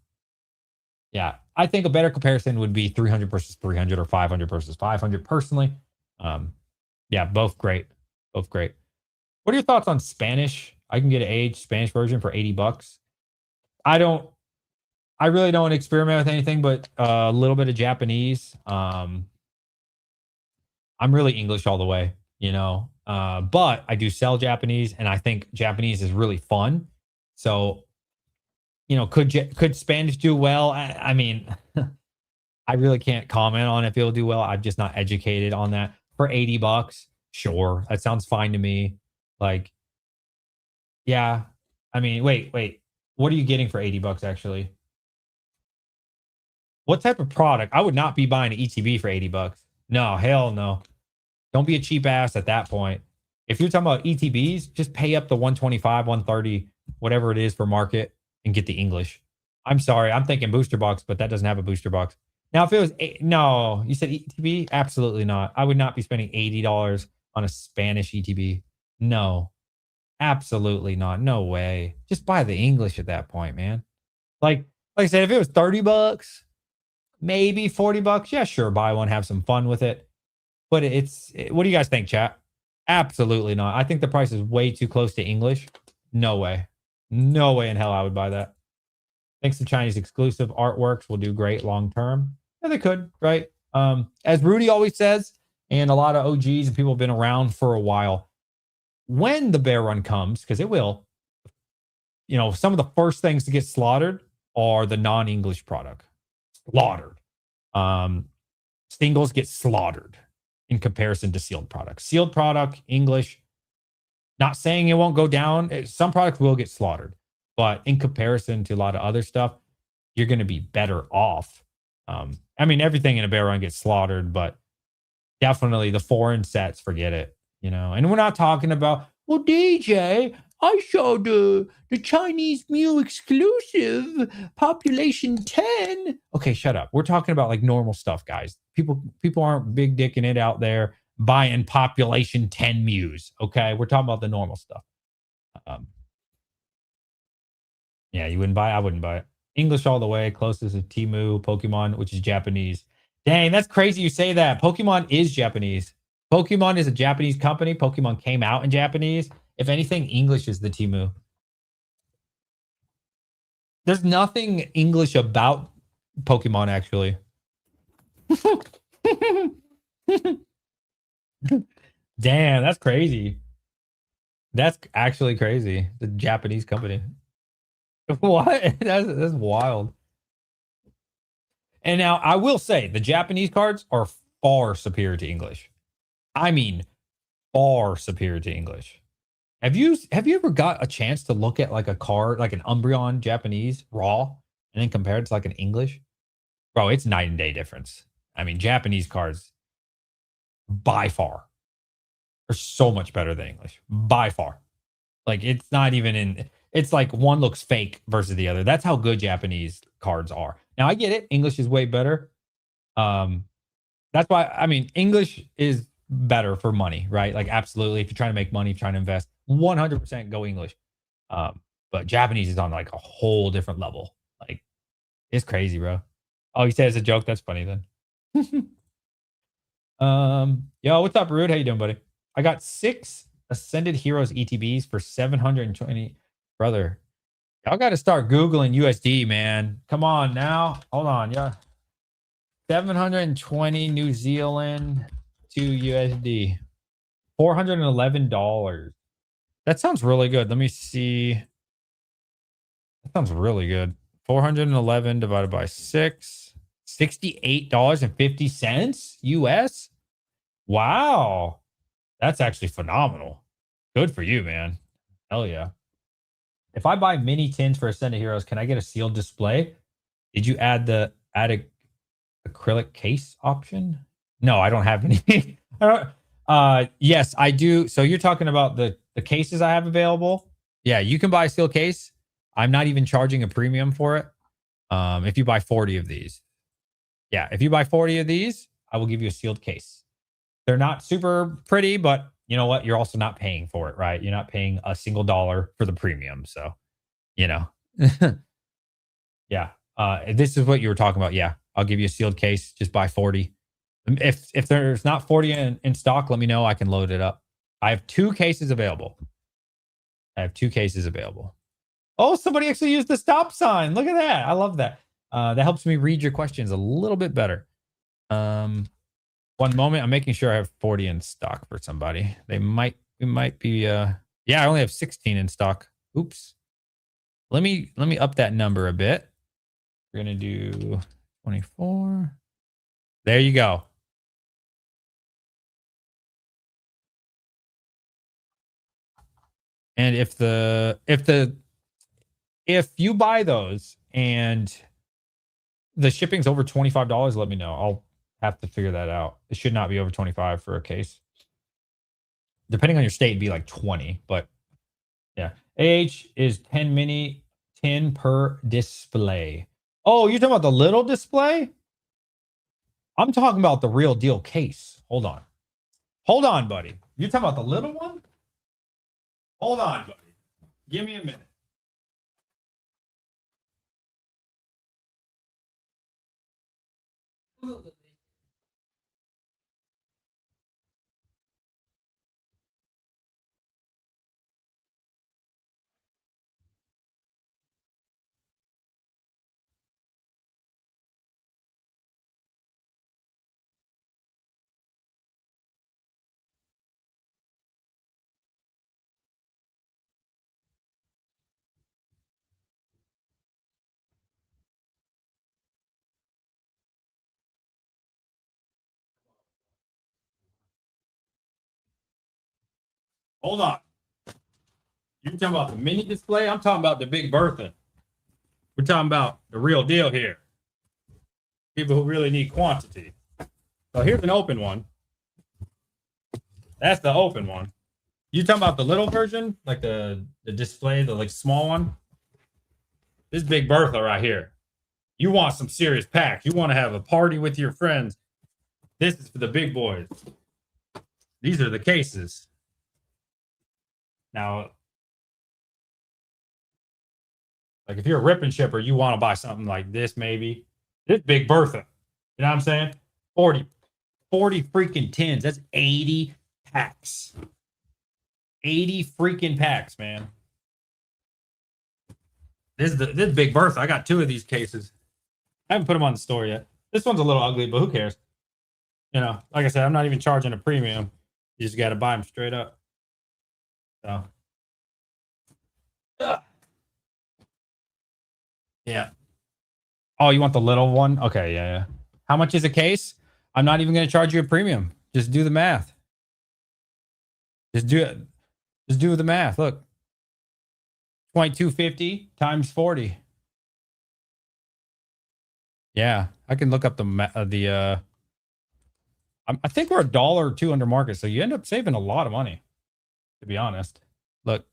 Yeah, I think a better comparison would be 300 versus 300 or 500 versus 500 personally. Um, yeah, both great. Both great. What are your thoughts on Spanish? I can get an aged Spanish version for 80 bucks. I don't I really don't experiment with anything but a little bit of Japanese. I'm really English all the way, but I do sell Japanese and I think Japanese is really fun. So, could Spanish do well? I mean, I really can't comment on if it'll do well. I'm just not educated on that. For 80 bucks, sure. That sounds fine to me. Like, yeah. I mean, wait. What are you getting for 80 bucks actually? What type of product? I would not be buying an ETB for 80 bucks. No, hell no. Don't be a cheap ass at that point. If you're talking about ETBs, just pay up the 125, 130, whatever it is for market and get the English. I'm sorry. I'm thinking booster box, but that doesn't have a booster box. Now, if it was, no, you said ETB? Absolutely not. I would not be spending $80 on a Spanish ETB. No, absolutely not. No way. Just buy the English at that point, man. Like I said, if it was 30 bucks, maybe 40 bucks, yeah, sure, buy one, have some fun with it. But what do you guys think, chat? Absolutely not. I think the price is way too close to English. No way. No way in hell I would buy that. Thanks to Chinese exclusive artworks will do great long term. Yeah, they could, right? As Rudy always says, and a lot of OGs and people have been around for a while, when the bear run comes, because it will, some of the first things to get slaughtered are the non-English product. Slaughtered. Singles get slaughtered in comparison to sealed products. Sealed product, English, not saying it won't go down. Some products will get slaughtered, but in comparison to a lot of other stuff, you're going to be better off. I mean, everything in a bear run gets slaughtered, but definitely the foreign sets, forget it, And we're not talking about, well, DJ, I showed the Chinese Mew exclusive population 10. Okay, shut up. We're talking about like normal stuff, guys. People aren't big dicking it out there buying population 10 Mews. Okay, we're talking about the normal stuff. Um, yeah, you wouldn't buy it. I wouldn't buy it. English all the way. Closest is Timu, Pokemon, which is Japanese. Dang, that's crazy you say that. Pokemon is Japanese. Pokemon is a Japanese company. Pokemon came out in Japanese. If anything, English is the Timu. There's nothing English about Pokemon, actually. Damn, that's crazy. That's actually crazy. The Japanese company. What? That's wild. And now I will say the Japanese cards are far superior to English. I mean, far superior to English. Have you ever got a chance to look at like a card, like an Umbreon Japanese raw, and then compare it to like an English? Bro, it's night and day difference. I mean, Japanese cards by far are so much better than English. By far. Like it's not even in It's like one looks fake versus the other. That's how good Japanese cards are. Now I get it. English is way better. Um, that's why I mean English is better for money, right? Like absolutely. If you're trying to make money, if you're trying to invest, 100% go English. Um, but Japanese is on like a whole different level. Like it's crazy, bro. Oh, you said it's a joke. That's funny then. Yo, what's up, Rude? How you doing, buddy? I got 6 Ascended Heroes ETBs for 720. Brother, y'all got to start Googling USD, man. Come on now. Hold on. Yeah. 720 New Zealand to USD. $411. That sounds really good. Let me see. That sounds really good. 411 divided by 6. $68.50 US. Wow. That's actually phenomenal. Good for you, man. Hell yeah. If I buy mini tins for Ascended Heroes, can I get a sealed display? Did you add a acrylic case option? No, I don't have any. I don't, yes, I do. So you're talking about the cases I have available? Yeah, you can buy a sealed case. I'm not even charging a premium for it. If you buy 40 of these. Yeah, if you buy 40 of these, I will give you a sealed case. They're not super pretty, but you know what? You're also not paying for it, right? You're not paying a single dollar for the premium. So, you know, yeah. This is what you were talking about. Yeah. I'll give you a sealed case. Just buy 40. If there's not 40 in stock, let me know. I can load it up. I have 2 cases available. I have 2 cases available. Oh, somebody actually used the stop sign. Look at that. I love that. That helps me read your questions a little bit better. One moment. I'm making sure I have 40 in stock for somebody. It might be yeah, I only have 16 in stock. Oops. Let me up that number a bit. We're going to do 24. There you go. And if you buy those and the shipping's over $25, let me know. I'll have to figure that out. It should not be over 25 for a case. Depending on your state, it'd be like 20, but yeah. AH is 10 mini 10 per display. Oh, you're talking about the little display? I'm talking about the real deal case. Hold on. Hold on, buddy. You're talking about the little one? Hold on, buddy. Give me a minute. Hold on. You're talking about the mini display? I'm talking about the Big Bertha. We're talking about the real deal here. People who really need quantity. So here's an open one. That's the open one. You talking about the little version, like the display, the like small one? This Big Bertha right here. You want some serious packs. You want to have a party with your friends. This is for the big boys. These are the cases. Now, like if you're a rip and shipper, you want to buy something like this, maybe. This Big Bertha. You know what I'm saying? 40 freaking tins. That's 80 packs. 80 freaking packs, man. This Big Bertha. I got 2 of these cases. I haven't put them on the store yet. This one's a little ugly, but who cares? You know, like I said, I'm not even charging a premium. You just got to buy them straight up. So, yeah. Oh, you want the little one? Okay, yeah. How much is a case? I'm not even going to charge you a premium. Just do the math. Just do it. Just do the math. Look, 2250 times 40. Yeah, I can look up I think we're $1 or 2 under market, so you end up saving a lot of money. To be honest, look,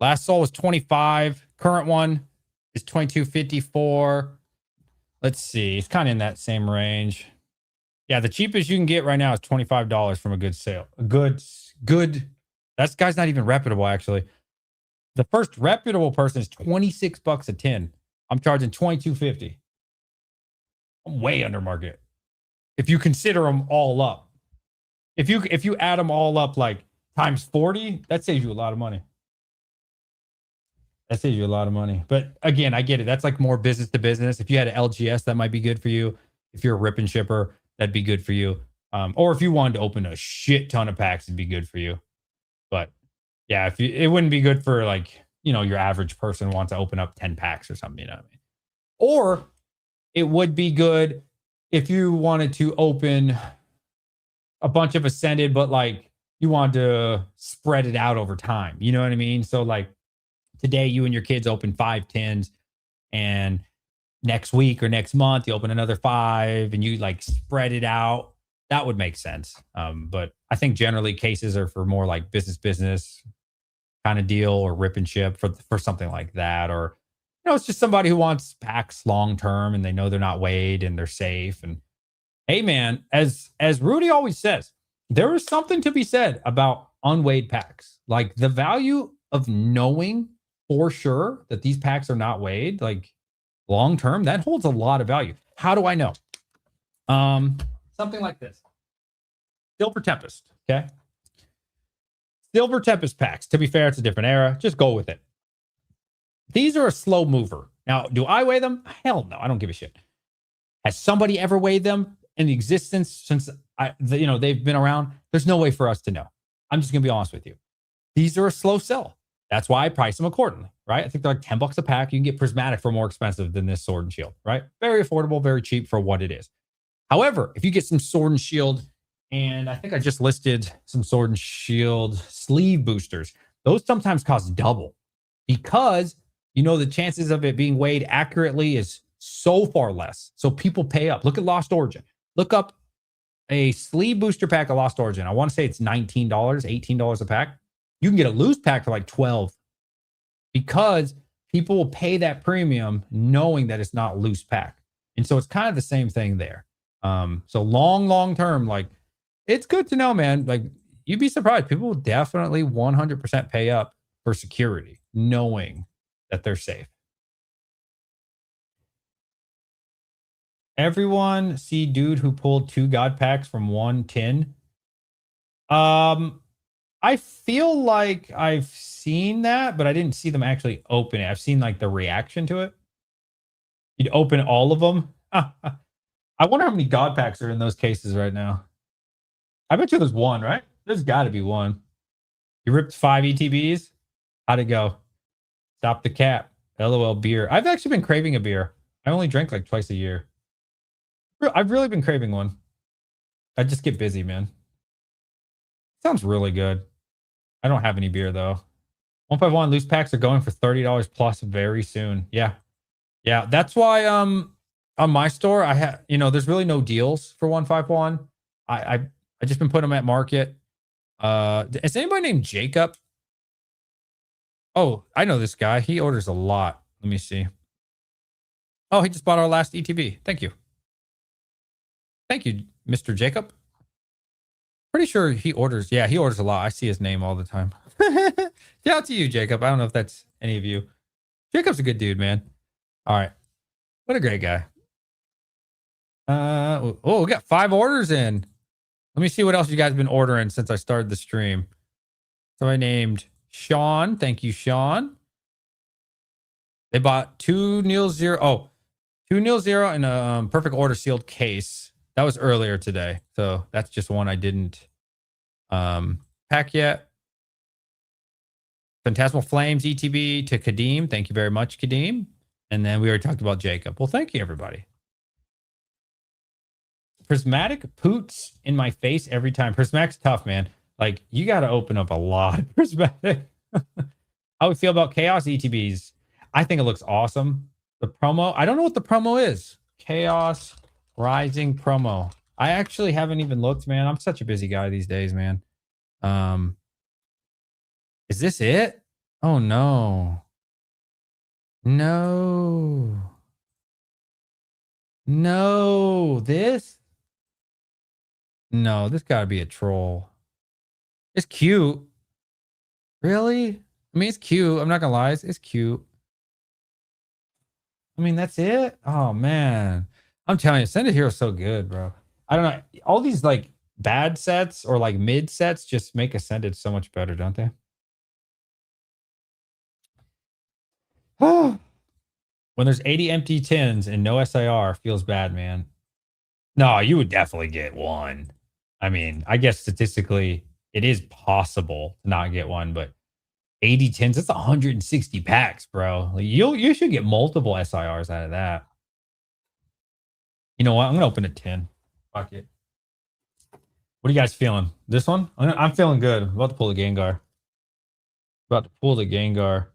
Last sold was 25. Current one is 22.54. Let's see. It's kind of in that same range. Yeah, the cheapest you can get right now is $25 from a good sale. A good. That guy's not even reputable, actually. The first reputable person is 26 bucks a tin. I'm charging 22.50. I'm way under market. If you consider them all up. If you add them all up like times 40, that saves you a lot of money. That saves you a lot of money. But again, I get it. That's like more business to business. If you had an LGS, that might be good for you. If you're a rip and shipper, that'd be good for you. Or if you wanted to open a shit ton of packs, it'd be good for you. But yeah, it wouldn't be good for like, your average person wants to open up 10 packs or something, you know what I mean? Or it would be good if you wanted to open a bunch of Ascended, but like you want to spread it out over time. You know what I mean? So like today, you and your kids open 5 tins, and next week or next month, you open another 5 and you like spread it out. That would make sense. But I think generally cases are for more like business kind of deal, or rip and ship for something like that. Or, it's just somebody who wants packs long term and they know they're not weighed and they're safe. And hey, man, as Rudy always says, there is something to be said about unweighed packs. Like the value of knowing for sure that these packs are not weighed, like long term, that holds a lot of value. How do I know? Something like this. Silver Tempest. Okay. Silver Tempest packs. To be fair, it's a different era. Just go with it. These are a slow mover. Now, do I weigh them? Hell no. I don't give a shit. Has somebody ever weighed them in existence since they've been around? There's no way for us to know. I'm just gonna be honest with you. These are a slow sell. That's why I price them accordingly, right? I think they're like $10 a pack. You can get prismatic for more expensive than this Sword and Shield, right? Very affordable, very cheap for what it is. However, if you get some Sword and Shield, and I think I just listed some Sword and Shield sleeve boosters, those sometimes cost double because the chances of it being weighed accurately is so far less. So people pay up. Look at Lost Origin. Look up a sleeve booster pack of Lost Origin. I want to say it's $19, $18 a pack. You can get a loose pack for like 12 because people will pay that premium knowing that it's not loose pack. And so it's kind of the same thing there. So long term, like it's good to know, man. Like you'd be surprised. People will definitely 100% pay up for security, knowing that they're safe. Everyone see dude who pulled 2 God packs from 1 tin. I feel like I've seen that, but I didn't see them actually open it. I've seen like the reaction to it. You'd open all of them. I wonder how many God packs are in those cases right now. I bet you there's one, right? There's got to be one. You ripped 5 ETBs. How'd it go? Stop the cap. LOL beer. I've actually been craving a beer. I only drink like twice a year. I've really been craving one. I just get busy, man. Sounds really good. I don't have any beer though. 151 loose packs are going for $30 plus very soon. Yeah. That's why on my store I have there's really no deals for 151. I just been putting them at market. Is anybody named Jacob? Oh, I know this guy. He orders a lot. Let me see. Oh, he just bought our last ETB. Thank you. Thank you, Mr. Jacob. Pretty sure he orders. Yeah, he orders a lot. I see his name all the time. Shout out to you, Jacob. I don't know if that's any of you. Jacob's a good dude, man. All right. What a great guy. We got 5 orders in. Let me see what else you guys have been ordering since I started the stream. So I named Sean. Thank you, Sean. They bought 2 Neil Zero. Oh, 2 Neil Zero and a perfect order sealed case. That was earlier today. So that's just one I didn't pack yet. Phantasmal Flames ETB to Kadeem. Thank you very much, Kadeem. And then we already talked about Jacob. Well, thank you, everybody. Prismatic poots in my face every time. Prismatic's tough, man. Like, you got to open up a lot of Prismatic. How we feel about Chaos ETBs? I think it looks awesome. The promo, I don't know what the promo is. Chaos Rising promo. I actually haven't even looked, man. I'm such a busy guy these days, man. Is this it? Oh no. No. No. This? No, this gotta be a troll. It's cute. Really? I mean, it's cute. I'm not gonna lie. It's cute. I mean, that's it? Oh man. I'm telling you, Send It Hero's so good, bro. I don't know. All these like bad sets or like mid sets just make Ascended so much better, don't they? When there's 80 empty tins and no SIR, feels bad, man. No, you would definitely get one. I mean, I guess statistically it is possible to not get one, but 80 tins, that's 160 packs, bro. Like, you should get multiple SIRs out of that. You know what? I'm gonna open a 10. Fuck it. What are you guys feeling? This one? I'm feeling good. I'm about to pull the Gengar. About to pull the Gengar.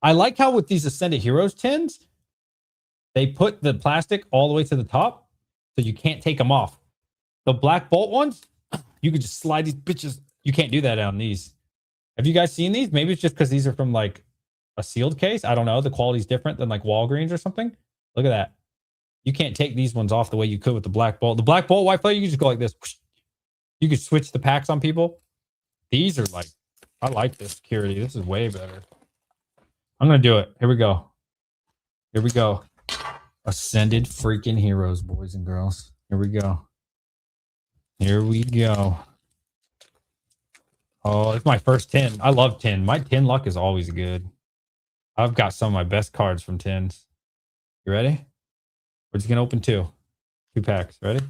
I like how with these Ascended Heroes tins, they put the plastic all the way to the top, so you can't take them off. The Black Bolt ones, you could just slide these bitches. You can't do that on these. Have you guys seen these? Maybe it's just because these are from like a sealed case. I don't know. The quality's different than like Walgreens or something. Look at that. You can't take these ones off the way you could with the Black Bolt. The Black Bolt white play, you can just go like this. You could switch the packs on people. These are like, I like this security. This is way better. I'm going to do it. Here we go. Here we go. Ascended freaking Heroes, boys and girls. Here we go. Here we go. Oh, it's my first 10. I love 10. My 10 luck is always good. I've got some of my best cards from 10s. You ready? We're just going to open two. 2 packs. Ready?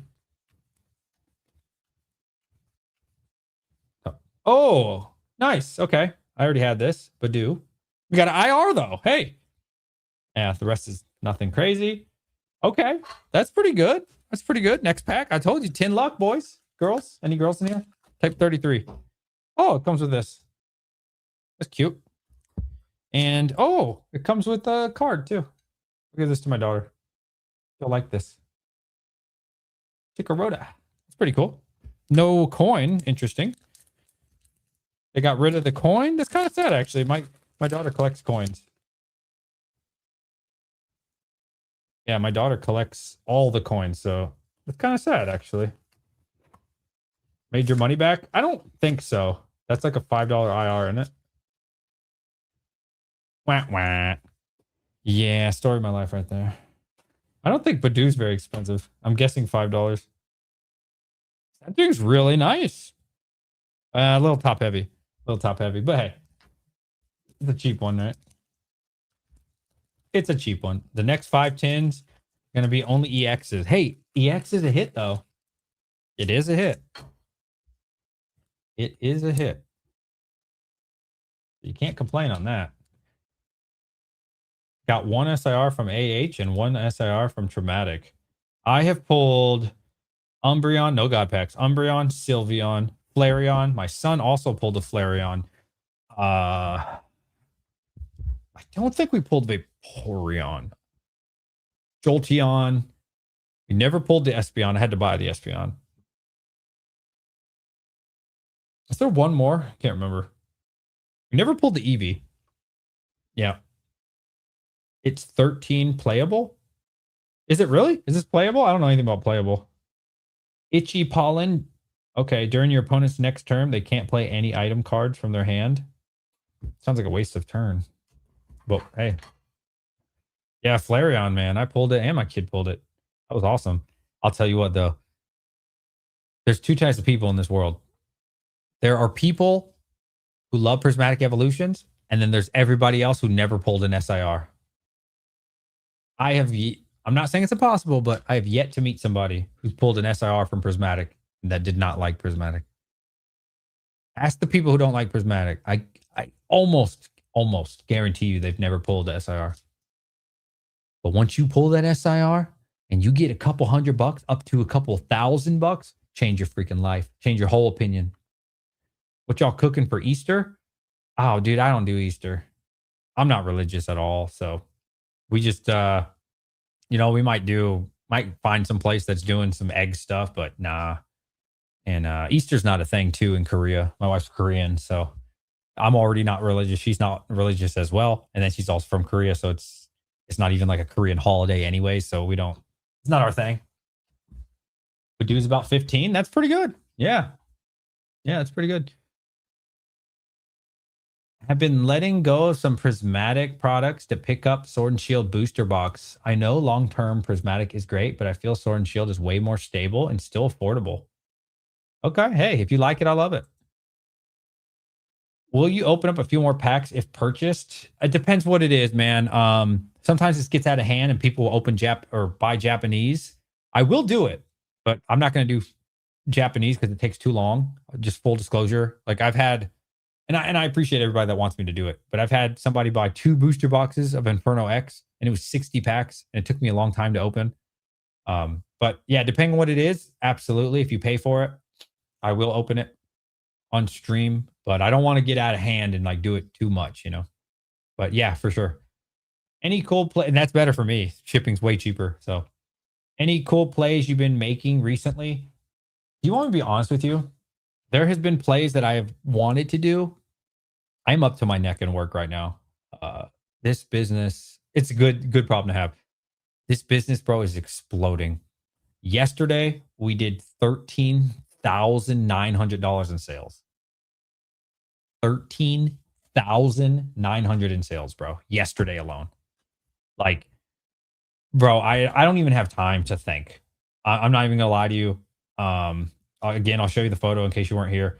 Oh, nice. Okay. I already had this. Badoo. We got an IR, though. Hey. Yeah, the rest is nothing crazy. Okay. That's pretty good. That's pretty good. Next pack. I told you 10 luck, boys. Girls. Any girls in here? Type 33. Oh, it comes with this. That's cute. And oh, it comes with a card too. I'll give this to my daughter. She'll like this. Chikaroda. It's pretty cool. No coin. Interesting. They got rid of the coin. That's kind of sad, actually. My daughter collects coins. Yeah, my daughter collects all the coins, so it's kind of sad, actually. Made your money back? I don't think so. That's like a $5 IR, isn't it? Wah, wah. Yeah, story of my life right there. I don't think Badoo's very expensive. I'm guessing $5. That thing's really nice. A little top heavy. A little top heavy, but hey. It's a cheap one, right? It's a cheap one. The next 5 tins going to be only EXs. Hey, EX is a hit, though. It is a hit. It is a hit. You can't complain on that. Got 1 SIR from AH and 1 SIR from Traumatic. I have pulled Umbreon, no God packs. Umbreon, Sylveon, Flareon. My son also pulled a Flareon. I don't think we pulled Vaporeon. Jolteon. We never pulled the Espeon. I had to buy the Espeon. Is there one more? Can't remember. We never pulled the Eevee. Yeah. It's 13 playable. Is it really? Is this playable? I don't know anything about playable. Itchy Pollen. Okay, during your opponent's next turn, they can't play any item cards from their hand. Sounds like a waste of turn. But hey. Yeah, Flareon, man. I pulled it and my kid pulled it. That was awesome. I'll tell you what, though. There's 2 types of people in this world. There are people who love prismatic evolutions, and then there's everybody else who never pulled an SIR. I'm not saying it's impossible, but I have yet to meet somebody who's pulled an SIR from prismatic that did not like prismatic. Ask the people who don't like prismatic. I almost guarantee you they've never pulled the SIR. But once you pull that SIR and you get a couple $100 up to a couple $1,000, change your freaking life. Change your whole opinion. What y'all cooking for Easter? Oh, dude, I don't do Easter. I'm not religious at all. So we just, we might find some place that's doing some egg stuff, but nah. And Easter's not a thing too in Korea. My wife's Korean, so I'm already not religious. She's not religious as well. And then she's also from Korea. So it's not even like a Korean holiday anyway. So we don't, it's not our thing. But dude's about 15. That's pretty good. Yeah. Yeah, that's pretty good. Have been letting go of some prismatic products to pick up Sword and Shield booster box. I know long term prismatic is great, but I feel Sword and Shield is way more stable and still affordable. Okay. Hey, if you like it, I love it. Will you open up a few more packs if purchased? It depends what it is, man. Sometimes this gets out of hand and people will open Jap or buy Japanese. I will do it, but I'm not going to do Japanese because it takes too long. Just full disclosure. Like I've had, and I appreciate everybody that wants me to do it, but I've had somebody buy 2 booster boxes of Inferno X and it was 60 packs and it took me a long time to open. But yeah, depending on what it is, absolutely. If you pay for it, I will open it on stream, but I don't want to get out of hand and like do it too much, you know. But yeah, for sure. Any cool play, and that's better for me. Shipping's way cheaper. So, any cool plays you've been making recently? Do you want me to be honest with you? There has been plays that I have wanted to do. I'm up to my neck in work right now. Uh, this business, it's a good problem to have. This business, bro, is exploding. Yesterday, we did $13,900 in sales. 13,900 in sales, bro. Yesterday alone. Like, bro, I don't even have time to think. I'm not even gonna lie to you. Again, I'll show you the photo in case you weren't here.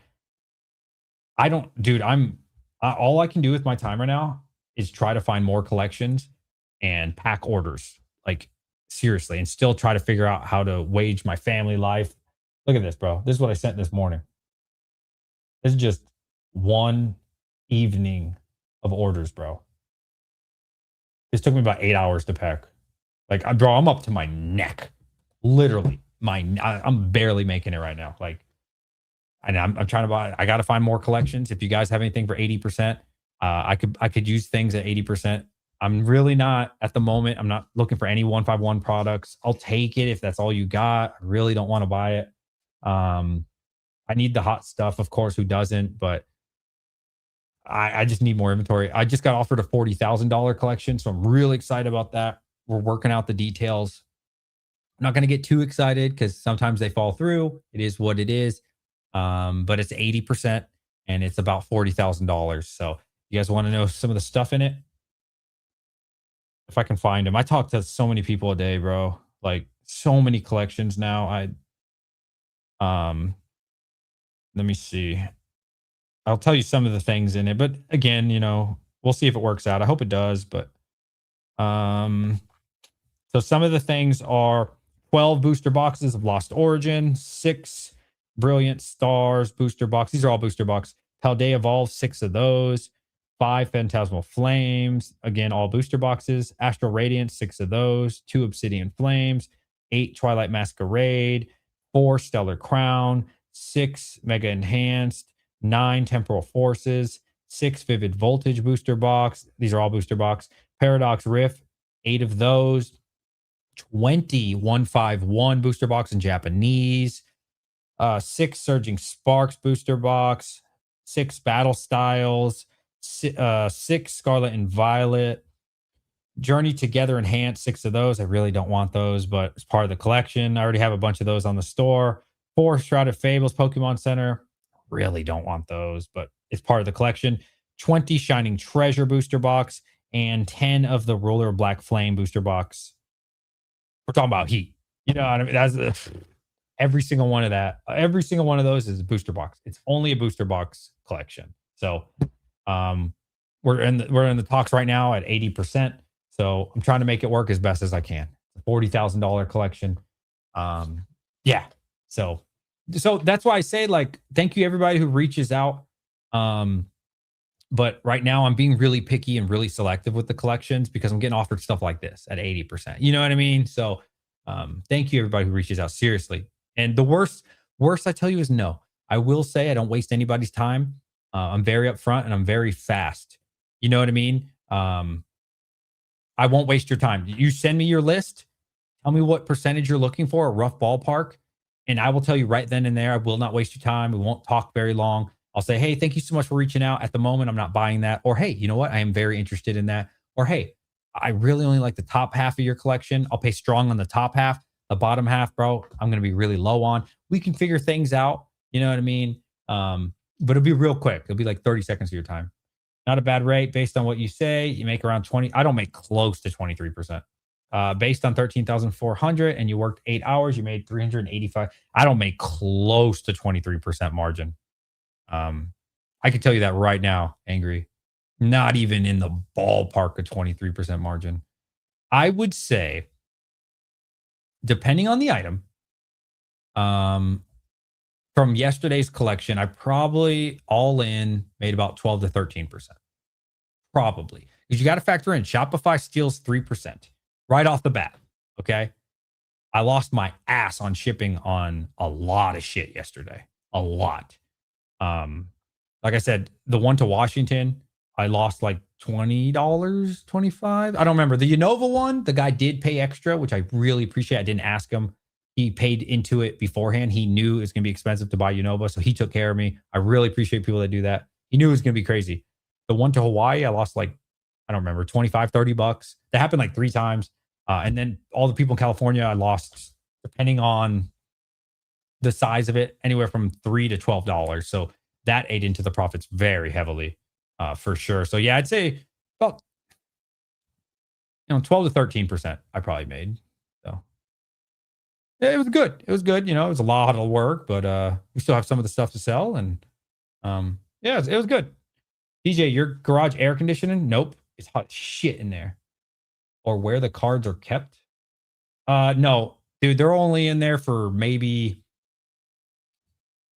I don't, dude. All I can do with my time right now is try to find more collections and pack orders. Like seriously, and still try to figure out how to wage my family life. Look at this, bro. This is what I sent this morning. This is just one evening of orders, bro. This took me about 8 hours to pack. Like, bro, I'm up to my neck, literally. I'm barely making it right now. Like, and I'm trying to buy. I got to find more collections. If you guys have anything for 80%, I could use things at 80%. I'm really not at the moment. I'm not looking for any 151 products. I'll take it if that's all you got. I really don't want to buy it. I need the hot stuff, of course. Who doesn't? But I just need more inventory. I just got offered a $40,000 collection, so I'm really excited about that. We're working out the details. I'm not going to get too excited because sometimes they fall through. It is what it is. But it's 80% and it's about $40,000. So you guys want to know some of the stuff in it? If I can find them, I talk to so many people a day, bro. Like so many collections now. Let me see. I'll tell you some of the things in it, but again, we'll see if it works out. I hope it does, but um, so some of the things are 12 booster boxes of Lost Origin, 6 Brilliant Stars booster box. These are all booster box. Paldea Evolve, 6 of those. 5 Phantasmal Flames, again, all booster boxes. Astral Radiance, 6 of those. 2 Obsidian Flames. 8 Twilight Masquerade. 4 Stellar Crown. 6 Mega Enhanced. 9 Temporal Forces. 6 Vivid Voltage booster box. These are all booster box. Paradox Rift, 8 of those. 20 151 booster box in Japanese. 6 Surging Sparks booster box. 6 Battle Styles. 6 Scarlet and Violet. Journey Together Enhanced, 6 of those. I really don't want those, but it's part of the collection. I already have a bunch of those on the store. 4 Shrouded Fables Pokemon Center. Really don't want those, but it's part of the collection. 20 Shining Treasure booster box and 10 of the Ruler of Black Flame booster box. We're talking about heat. You know what I mean? That's every single one of that. Every single one of those is a booster box. It's only a booster box collection. So we're in the talks right now at 80%. So I'm trying to make it work as best as I can. $40,000 collection. Yeah. So that's why I say, like, thank you everybody who reaches out. But right now I'm being really picky and really selective with the collections because I'm getting offered stuff like this at 80%. You know what I mean? So thank you everybody who reaches out, seriously. And the worst I tell you is no. I will say I don't waste anybody's time. I'm very upfront and I'm very fast. You know what I mean? I won't waste your time. You send me your list. Tell me what percentage you're looking for, a rough ballpark. And I will tell you right then and there, I will not waste your time. We won't talk very long. I'll say, hey, thank you so much for reaching out. At the moment, I'm not buying that. Or, hey, you know what? I am very interested in that. Or, hey, I really only like the top half of your collection. I'll pay strong on the top half. The bottom half, bro, I'm going to be really low on. We can figure things out. You know what I mean? But it'll be real quick. It'll be like 30 seconds of your time. Not a bad rate based on what you say. You make around 20. I don't make close to 23%. Based on 13,400 and you worked 8 hours, you made 385. I don't make close to 23% margin. I can tell you that right now, Angry. Not even in the ballpark of 23% margin. I would say, depending on the item, um, from yesterday's collection, I probably all in made about 12 to 13%. Probably. Because you got to factor in Shopify steals 3% right off the bat. Okay. I lost my ass on shipping on a lot of shit yesterday. A lot. Like I said, the one to Washington, I lost like $20, 25. I don't remember. The Unova one, the guy did pay extra, which I really appreciate. I didn't ask him. He paid into it beforehand. He knew it's going to be expensive to buy Unova, so he took care of me. I really appreciate people that do that. He knew it was going to be crazy. The one to Hawaii, I lost like, I don't remember, 25, $30. That happened like 3 times. And then all the people in California, I lost, depending on the size of it, anywhere from $3 to $12. So that ate into the profits very heavily, for sure. So yeah, I'd say about 12 to 13% I probably made. So yeah, it was good. It was good. It was a lot of work, but we still have some of the stuff to sell. And yeah, it was good. DJ, your garage air conditioning? Nope. It's hot shit in there. Or where the cards are kept? No, dude, they're only in there for maybe,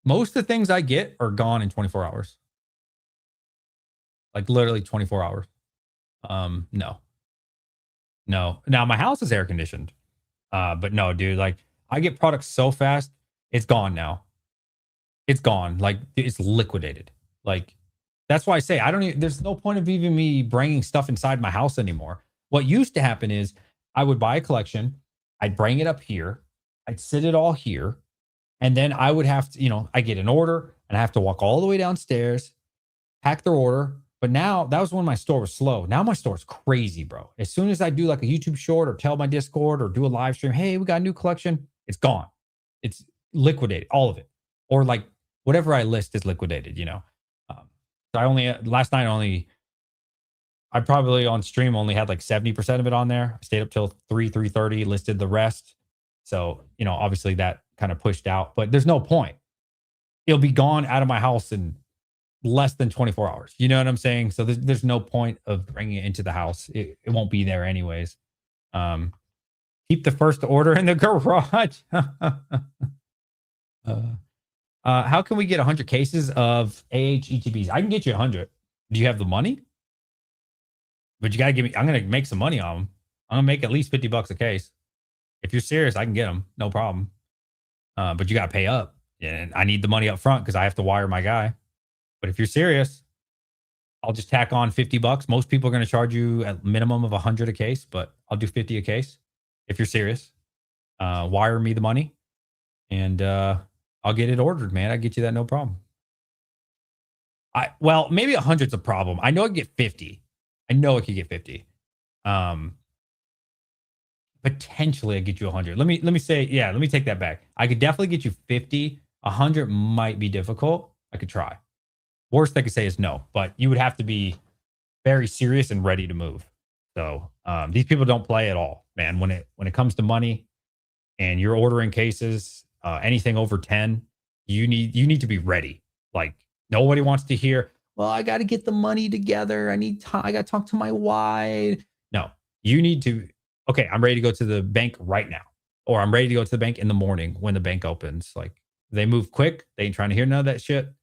most of the things I get are gone in 24 hours. Like literally 24 hours. No. No. Now my house is air conditioned. But no, dude, like I get products so fast, it's gone now. It's gone. Like it's liquidated. Like that's why I say I don't even, there's no point of even me bringing stuff inside my house anymore. What used to happen is I would buy a collection, I'd bring it up here, I'd sit it all here, and then I would have to, I get an order and I have to walk all the way downstairs, pack their order. But now that was when my store was slow. Now my store is crazy, bro. As soon as I do like a YouTube short or tell my Discord or do a live stream, hey, we got a new collection, it's gone. It's liquidated, all of it. Or like whatever I list is liquidated, So last night I probably on stream only had like 70% of it on there. I stayed up till 3:30, listed the rest. So, obviously that kind of pushed out, but there's no point. It'll be gone out of my house in less than 24 hours. You know what I'm saying? So there's no point of bringing it into the house. It won't be there anyways. Keep the first order in the garage. How can we get 100 cases of AHETBs? I can get you 100. Do you have the money? But you got to give me, I'm going to make some money on them. I'm going to make at least $50 a case. If you're serious, I can get them. No problem. But you got to pay up. And I need the money up front because I have to wire my guy. But if you're serious, I'll just tack on $50. Most people are going to charge you at minimum of 100 a case, but I'll do 50 a case. If you're serious, wire me the money and I'll get it ordered, man. I get you that. No problem. Well, maybe 100's a problem. I know I can get 50. I know I could get 50. Potentially I get you 100. Let me say, yeah, let me take that back. I could definitely get you 50. 100 might be difficult. I could try. Worst I could say is no, but you would have to be very serious and ready to move. So these people don't play at all, man. When it comes to money and you're ordering cases, anything over 10, you need to be ready. Like nobody wants to hear, well, I got to get the money together. I need time. I got to talk to my wife. No, you need to, okay, I'm ready to go to the bank right now. Or I'm ready to go to the bank in the morning when the bank opens. Like they move quick. They ain't trying to hear none of that shit.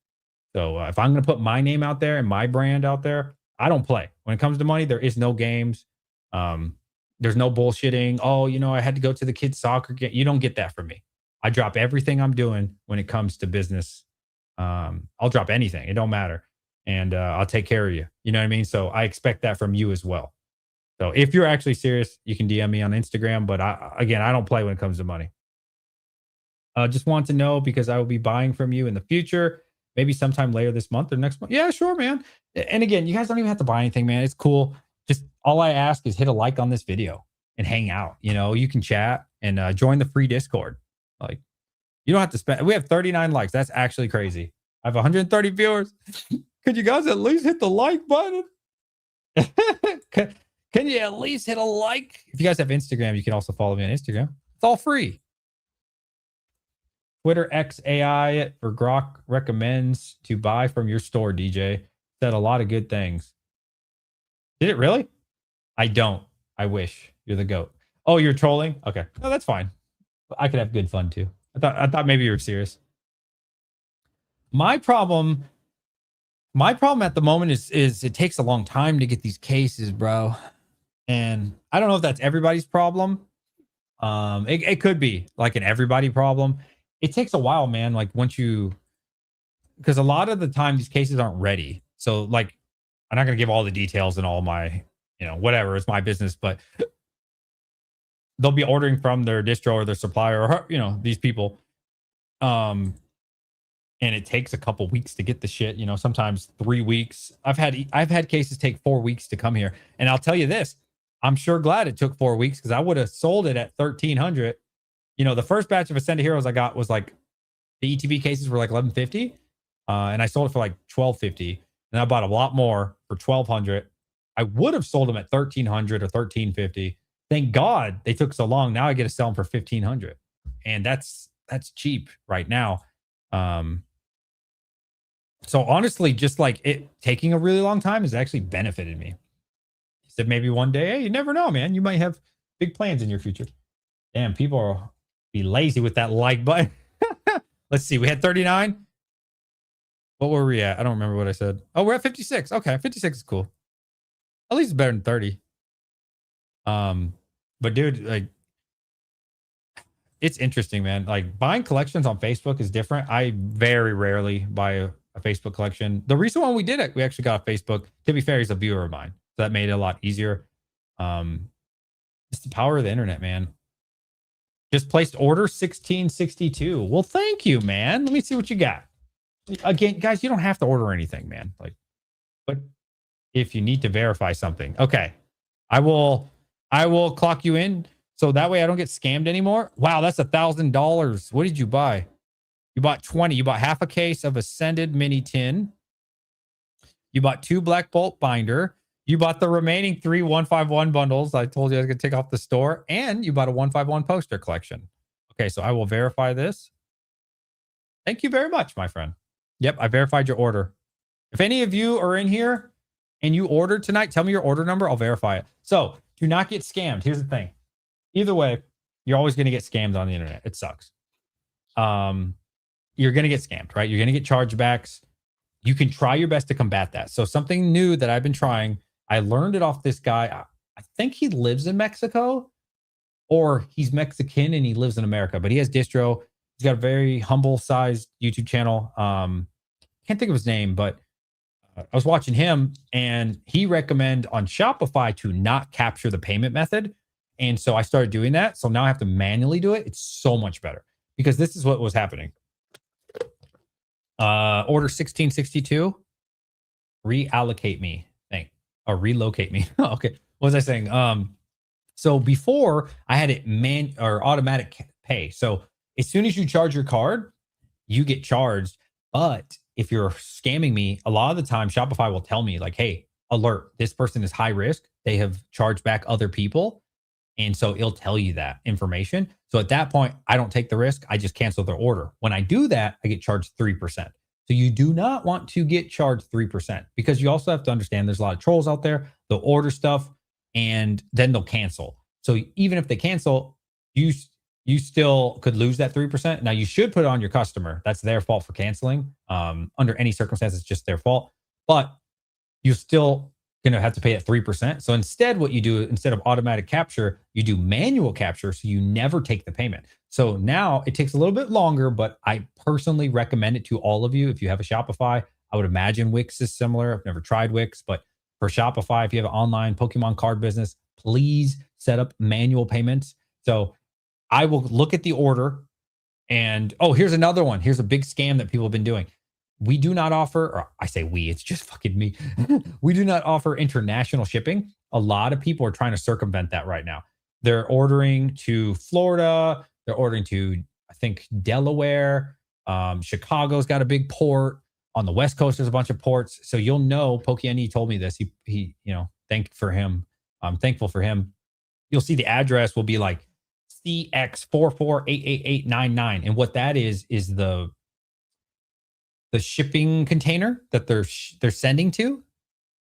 So if I'm going to put my name out there and my brand out there, I don't play. When it comes to money, there is no games. There's no bullshitting. Oh, I had to go to the kids' soccer game. You don't get that from me. I drop everything I'm doing when it comes to business. I'll drop anything. It don't matter. And I'll take care of you. You know what I mean? So I expect that from you as well. So if you're actually serious, you can DM me on Instagram. But I don't play when it comes to money. Just want to know because I will be buying from you in the future. maybe sometime later this month or next month. Yeah, sure, man. And again, you guys don't even have to buy anything, man. It's cool. Just all I ask is hit a like on this video and hang out. You can chat and join the free Discord. Like, you don't have to spend. We have 39 likes. That's actually crazy. I have 130 viewers. Could you guys at least hit the like button? Can you at least hit a like? If you guys have Instagram, you can also follow me on Instagram. It's all free. Twitter X AI for Grok recommends to buy from your store, DJ. Said a lot of good things. Did it really? I don't. I wish. You're the GOAT. Oh, you're trolling? Okay. No, that's fine. I could have good fun too. I thought maybe you were serious. My problem at the moment is it takes a long time to get these cases, bro. And I don't know if that's everybody's problem. It could be like an everybody problem. It takes a while, man. Like because a lot of the time these cases aren't ready. So like, I'm not going to give all the details and all my, whatever, it's my business, but they'll be ordering from their distro or their supplier or, these people. And it takes a couple weeks to get the shit, sometimes 3 weeks. I've had cases take 4 weeks to come here. And I'll tell you this, I'm sure glad it took 4 weeks because I would have sold it at 1,300. The first batch of Ascended Heroes I got was like the ETB cases were like 1150, and I sold it for like 1250. And I bought a lot more for 1,200. I would have sold them at 1,300 or 1,350. Thank God they took so long. Now I get to sell them for 1,500, and that's cheap right now. So honestly, just like it taking a really long time has actually benefited me. He said maybe one day, hey, you never know, man. You might have big plans in your future. Damn, people are be lazy with that like button. Let's see. We had 39. What were we at? I don't remember what I said. Oh, we're at 56. Okay, 56 is cool. At least it's better than 30. But dude, like, it's interesting, man. Like buying collections on Facebook is different. I very rarely buy a Facebook collection. The recent one we did it, we actually got a Facebook. To be fair, he's a viewer of mine, so that made it a lot easier. It's the power of the internet, man. Just placed order 1662. Well, thank you, man. Let me see what you got. Again, guys, you don't have to order anything, man. Like, but if you need to verify something, okay, I will clock you in so that way I don't get scammed anymore. Wow, that's $1,000. What did you buy? You bought 20. You bought half a case of Ascended Mini Tin. You bought 2 Black Bolt binder. You bought the remaining 3 151 bundles I told you I was going to take off the store. And you bought a 151 poster collection. Okay, so I will verify this. Thank you very much, my friend. Yep, I verified your order. If any of you are in here and you ordered tonight, tell me your order number. I'll verify it. So do not get scammed. Here's the thing. Either way, you're always going to get scammed on the internet. It sucks. You're going to get scammed, right? You're going to get chargebacks. You can try your best to combat that. So something new that I've been trying, I learned it off this guy. I think he lives in Mexico or he's Mexican and he lives in America, but he has distro. He's got a very humble sized YouTube channel. Can't think of his name, but I was watching him and he recommended on Shopify to not capture the payment method. And so I started doing that. So now I have to manually do it. It's so much better because this is what was happening. Order 1662, reallocate me. Or relocate me. Okay. What was I saying? So before I had it automatic pay. So as soon as you charge your card, you get charged. But if you're scamming me, a lot of the time Shopify will tell me like, hey, alert, this person is high risk. They have charged back other people. And so it'll tell you that information. So at that point, I don't take the risk. I just cancel their order. When I do that, I get charged 3%. So you do not want to get charged 3% because you also have to understand there's a lot of trolls out there. They'll order stuff and then they'll cancel. So even if they cancel, you still could lose that 3%. Now you should put it on your customer. That's their fault for canceling. Under any circumstances, it's just their fault. But you still going to have to pay at 3%. So instead, what you do, instead of automatic capture, you do manual capture. So you never take the payment. So now it takes a little bit longer, but I personally recommend it to all of you. If you have a Shopify, I would imagine Wix is similar. I've never tried Wix, but for Shopify, if you have an online Pokemon card business, please set up manual payments. So I will look at the order and, oh, here's another one. Here's a big scam that people have been doing. we do not offer, or I say we, it's just fucking me. We do not offer international shipping. A lot of people are trying to circumvent that right now. They're ordering to Florida, they're ordering to, I think, Delaware. Chicago's got a big port. On the West Coast, there's a bunch of ports. So you'll know, Pokey told me this. I'm thankful for him. You'll see the address will be like CX44888899. And what that is the shipping container that they're sending to.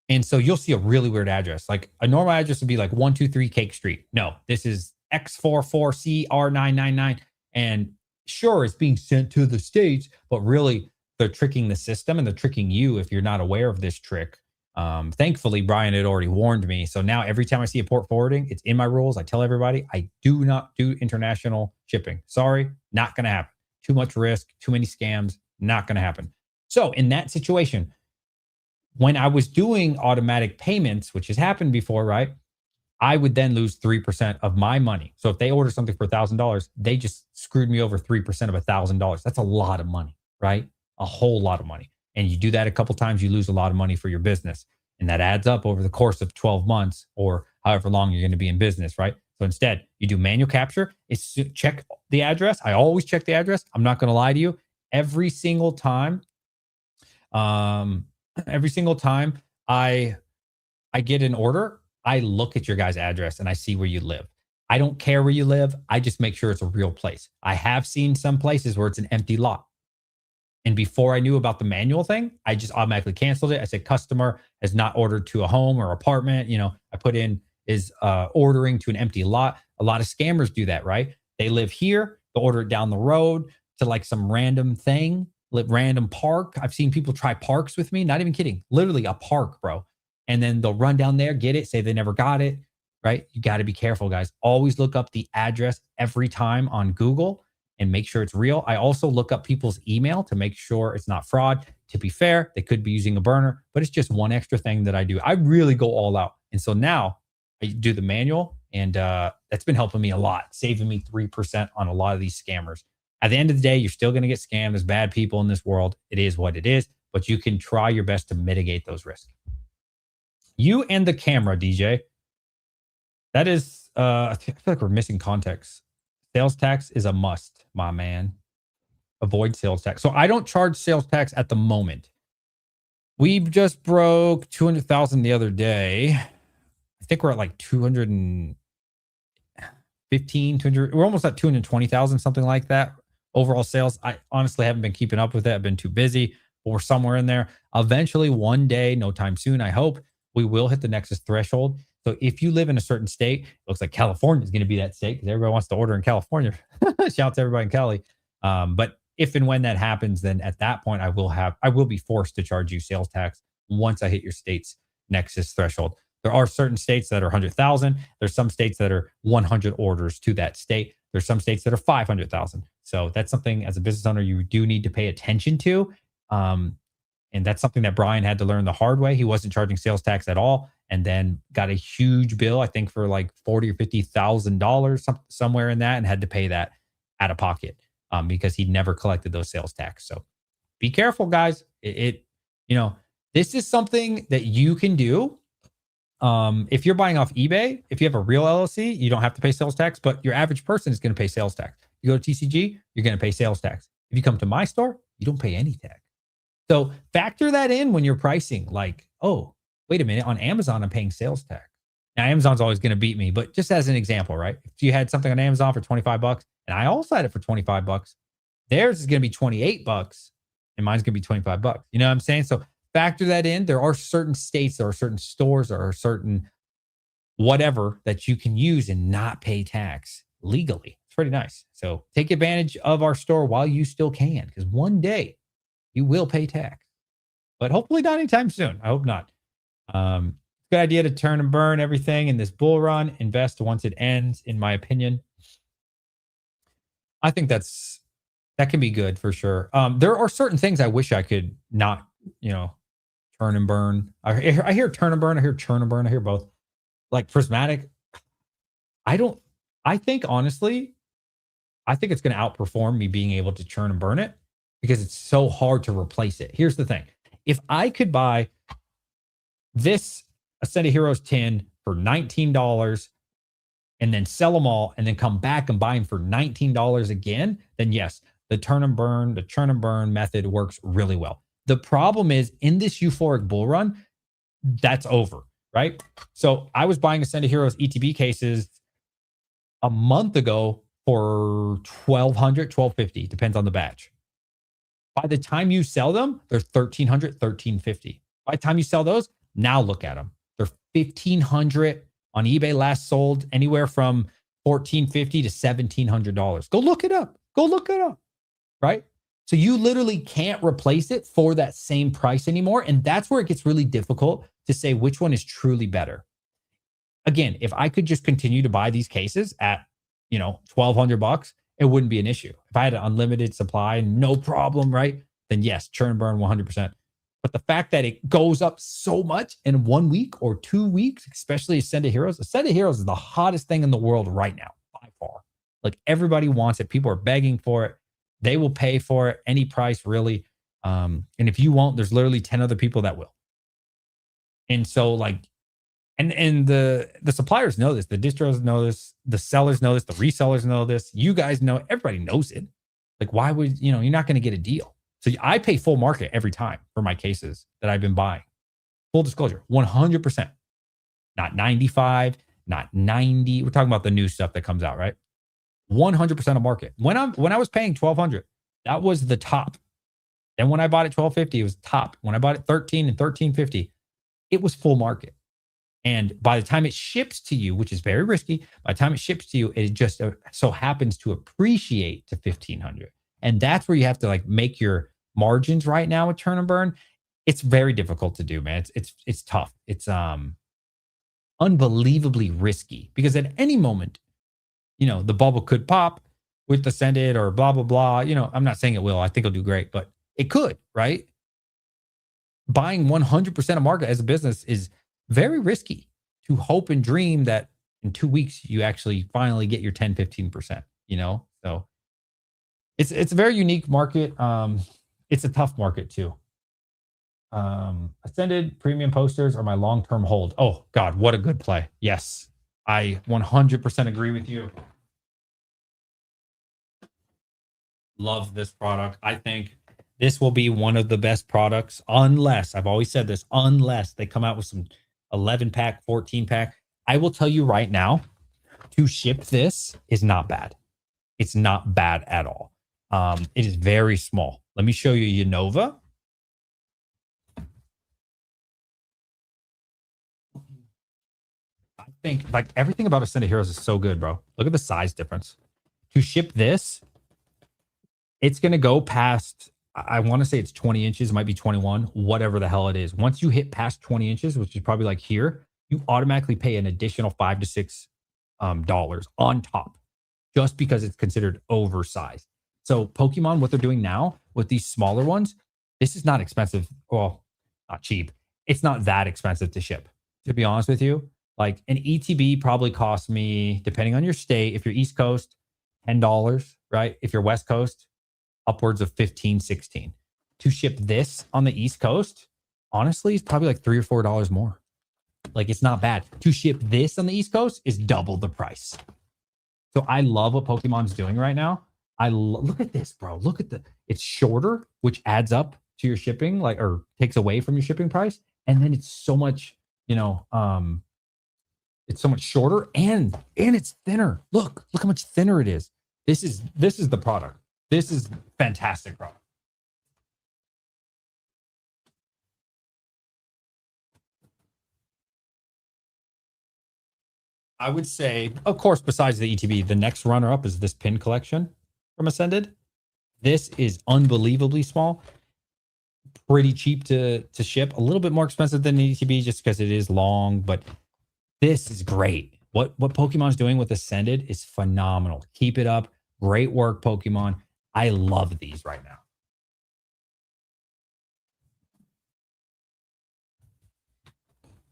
And so you'll see a really weird address. Like a normal address would be like 123 Cake Street. No, this is X44CR999. And sure, it's being sent to the States, but really they're tricking the system and they're tricking you if you're not aware of this trick. Thankfully, Brian had already warned me. So now every time I see a port forwarding, it's in my rules. I tell everybody I do not do international shipping. Sorry, not going to happen. Too much risk, too many scams, not going to happen. So in that situation, when I was doing automatic payments, which has happened before, right? I would then lose 3% of my money. So if they order something for $1,000, they just screwed me over 3% of $1,000. That's a lot of money, right? A whole lot of money. And you do that a couple times, you lose a lot of money for your business. And that adds up over the course of 12 months or however long you're going to be in business, right? So instead, you do manual capture. It's check the address. I always check the address. I'm not going to lie to you. Every single time I get an order, I look at your guys' address and I see where you live. I don't care where you live. I just make sure it's a real place. I have seen some places where it's an empty lot. And before I knew about the manual thing, I just automatically canceled it. I said, customer has not ordered to a home or apartment. I put in is ordering to an empty lot. A lot of scammers do that, right? They live here, they'll order it down the road to like some random thing, random park. I've seen people try parks with me, not even kidding. Literally a park, bro. And then they'll run down there, get it, say they never got it, right? You got to be careful, guys. Always look up the address every time on Google and make sure it's real. I also look up people's email to make sure it's not fraud. To be fair, they could be using a burner, but it's just one extra thing that I do. I really go all out. And so now I do the manual, and that's been helping me a lot, saving me 3% on a lot of these scammers. At the end of the day, you're still going to get scammed. There's bad people in this world. It is what it is, but you can try your best to mitigate those risks. You and the camera, DJ. That is, I feel like we're missing context. Sales tax is a must, my man. Avoid sales tax. So I don't charge sales tax at the moment. We just broke 200,000 the other day. I think we're at like 215, 200. We're almost at 220,000, something like that. Overall sales. I honestly haven't been keeping up with it. I've been too busy, but we're somewhere in there. Eventually, one day, no time soon, I hope, we will hit the Nexus threshold. So if you live in a certain state, it looks like California is going to be that state because everybody wants to order in California. Shout out to everybody in Cali. But if and when that happens, then at that point, I will be forced to charge you sales tax once I hit your state's Nexus threshold. There are certain states that are 100,000. There's some states that are 100 orders to that state. There's some states that are 500,000. So that's something as a business owner you do need to pay attention to. And that's something that Brian had to learn the hard way. He wasn't charging sales tax at all, and then got a huge bill, I think for like $40,000 or $50,000, somewhere in that, and had to pay that out of pocket because he'd never collected those sales tax. So be careful, guys. This is something that you can do. If you're buying off eBay, if you have a real LLC, you don't have to pay sales tax, but your average person is going to pay sales tax. You go to TCG, you're going to pay sales tax. If you come to my store, you don't pay any tax. So factor that in when you're pricing. Like, oh, wait a minute, on Amazon, I'm paying sales tax. Now, Amazon's always going to beat me, but just as an example, right? If you had something on Amazon for $25 and I also had it for $25, theirs is going to be $28 and mine's going to be $25. You know what I'm saying? So factor that in. There are certain states, there are certain stores, there are certain whatever that you can use and not pay tax legally. It's pretty nice. So take advantage of our store while you still can, because one day you will pay tax, but hopefully not anytime soon. I hope not. Good idea to turn and burn everything in this bull run. Invest once it ends, in my opinion. I think that can be good for sure. There are certain things I wish I could not, turn and burn. I hear turn and burn. I hear churn and burn. I hear both. Like prismatic. I think honestly, I think it's going to outperform me being able to churn and burn it, because it's so hard to replace it. Here's the thing. If I could buy this Ascended Heroes tin for $19 and then sell them all and then come back and buy them for $19 again, then yes, the churn and burn method works really well. The problem is in this euphoric bull run, that's over, right? So I was buying Ascended Heroes ETB cases a month ago for $1,200, $1,250, depends on the batch. By the time you sell them, they're $1,300, $1,350. By the time you sell those, now look at them. They're $1,500 on eBay. Last sold anywhere from $1,450 to $1,700. Go look it up. Go look it up. Right? So you literally can't replace it for that same price anymore. And that's where it gets really difficult to say which one is truly better. Again, if I could just continue to buy these cases at, $1,200, it wouldn't be an issue. If I had an unlimited supply, no problem, right? Then yes, churn and burn 100%. But the fact that it goes up so much in 1 week or 2 weeks, especially Ascended Heroes is the hottest thing in the world right now, by far. Like everybody wants it. People are begging for it. They will pay for it, any price really. And if you won't, there's literally 10 other people that will. And so like, and the suppliers know this, the distros know this, the sellers know this, the resellers know this, you guys know, everybody knows it. Like why would, you're not going to get a deal. So I pay full market every time for my cases that I've been buying. Full disclosure, 100%. Not 95, not 90. We're talking about the new stuff that comes out, right? 100% of market. When I was paying $1,200, that was the top. Then when I bought it $1,250, it was top. When I bought it $13 and $13.50, it was full market. And by the time it ships to you, which is very risky, by the time it ships to you, it just so happens to appreciate to $1,500. And that's where you have to like make your margins right now with churn and burn. It's very difficult to do, man. It's tough. It's unbelievably risky because at any moment, the bubble could pop with Ascended or blah, blah, blah. I'm not saying it will. I think it'll do great, but it could, right? Buying 100% of market as a business is very risky to hope and dream that in 2 weeks, you actually finally get your 10, 15%, So it's a very unique market. It's a tough market too. Ascended premium posters are my long-term hold. Oh God, what a good play. Yes. I 100% agree with you. Love this product. I think this will be one of the best products unless, I've always said this, unless they come out with some 11-pack, 14-pack. I will tell you right now, to ship this is not bad. It's not bad at all. It is very small. Let me show you Unova. I think like everything about Ascended Heroes is so good, bro. Look at the size difference. To ship this, it's going to go past, I want to say it's 20 inches, it might be 21, whatever the hell it is. Once you hit past 20 inches, which is probably like here, you automatically pay an additional $5 to $6 on top just because it's considered oversized. So Pokemon, what they're doing now with these smaller ones, this is not expensive. Well, not cheap. It's not that expensive to ship, to be honest with you. Like an ETB probably costs me, depending on your state, if you're East Coast, $10, right? If you're West Coast, upwards of 15, 16. To ship this on the East Coast, honestly, it's probably like $3 or $4 more. Like it's not bad. To ship this on the East Coast is double the price. So I love what Pokemon's doing right now. Look at this, bro. Look at it's shorter, which adds up to your shipping, like, or takes away from your shipping price. And then it's so much, it's so much shorter and it's thinner. Look how much thinner it is. This is the product. This is fantastic product. I would say, of course, besides the ETB, the next runner-up is this pin collection from Ascended. This is unbelievably small, pretty cheap to ship, a little bit more expensive than the ETB just because it is long, but this is great. What Pokemon's doing with Ascended is phenomenal. Keep it up. Great work, Pokemon. I love these right now.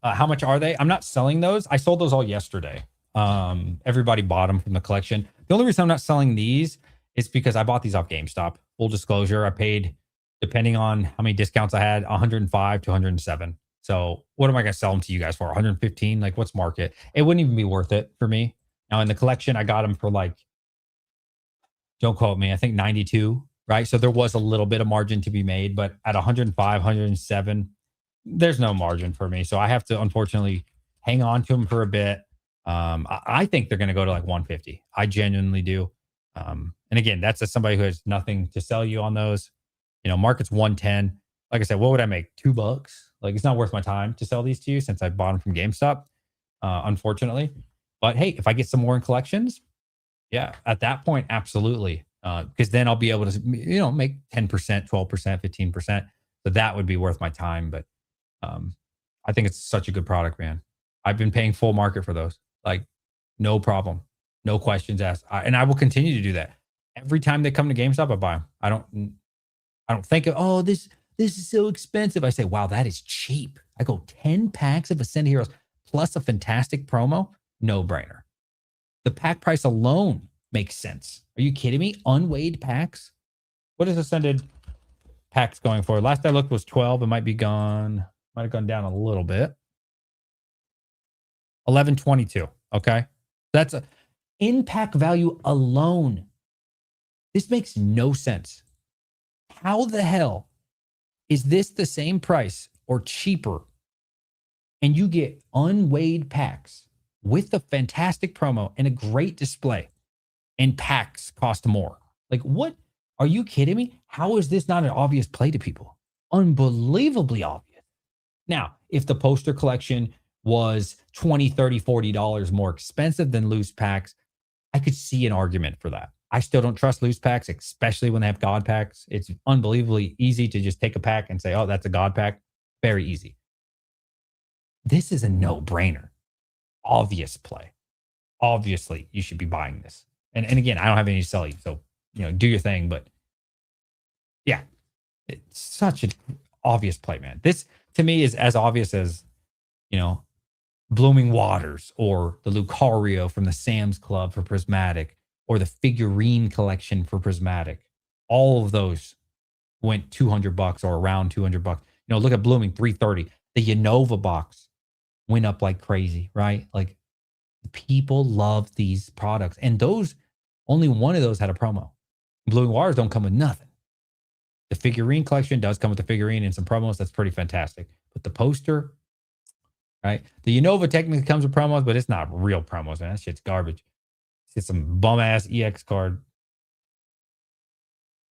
How much are they? I'm not selling those. I sold those all yesterday. Everybody bought them from the collection. The only reason I'm not selling these is because I bought these off GameStop. full disclosure, I paid, depending on how many discounts I had, 105 to 107. So what am I going to sell them to you guys for? 115? Like, what's market? It wouldn't even be worth it for me. Now in the collection, I got them for like, don't quote me, I think 92, right? So there was a little bit of margin to be made, but at 105, 107, there's no margin for me. So I have to unfortunately hang on to them for a bit. I think they're going to go to like 150. I genuinely do. And again, that's as somebody who has nothing to sell you on those. Market's 110. Like I said, what would I make? $2? Like, it's not worth my time to sell these to you since I bought them from GameStop, unfortunately. But hey, if I get some more in collections, yeah, at that point, absolutely. Because then I'll be able to, make 10%, 12%, 15%. So that would be worth my time. But I think it's such a good product, man. I've been paying full market for those. Like, no problem. No questions asked. And I will continue to do that. Every time they come to GameStop, I buy them. I don't think of, oh, this is so expensive. I say, wow, that is cheap. I go 10 packs of Ascended Heroes plus a fantastic promo. No brainer. The pack price alone makes sense. Are you kidding me? Unweighed packs? What is Ascended packs going for? Last I looked was 12. It might be gone. Might have gone down a little bit. 1122. Okay. That's in pack value alone. This makes no sense. How the hell is this the same price or cheaper? And you get unweighed packs with a fantastic promo and a great display, and packs cost more. Like, what? Are you kidding me? How is this not an obvious play to people? Unbelievably obvious. Now, if the poster collection was $20, $30, $40 more expensive than loose packs, I could see an argument for that. I still don't trust loose packs, especially when they have God packs. It's unbelievably easy to just take a pack and say, oh, that's a God pack. Very easy. This is a no-brainer. Obvious play. Obviously, you should be buying this. And again, I don't have any to sell you. So, do your thing. But yeah, it's such an obvious play, man. This, to me, is as obvious as, Blooming Waters or the Lucario from the Sam's Club for Prismatic or the figurine collection for Prismatic. All of those went $200 or around $200. Look at Blooming, $330. The Unova box went up like crazy, right? Like, people love these products. And those, only one of those had a promo. Blooming Waters don't come with nothing. The figurine collection does come with the figurine and some promos. That's pretty fantastic. But the poster, right? The Unova technically comes with promos, but it's not real promos, man. That shit's garbage. It's some bum-ass EX card.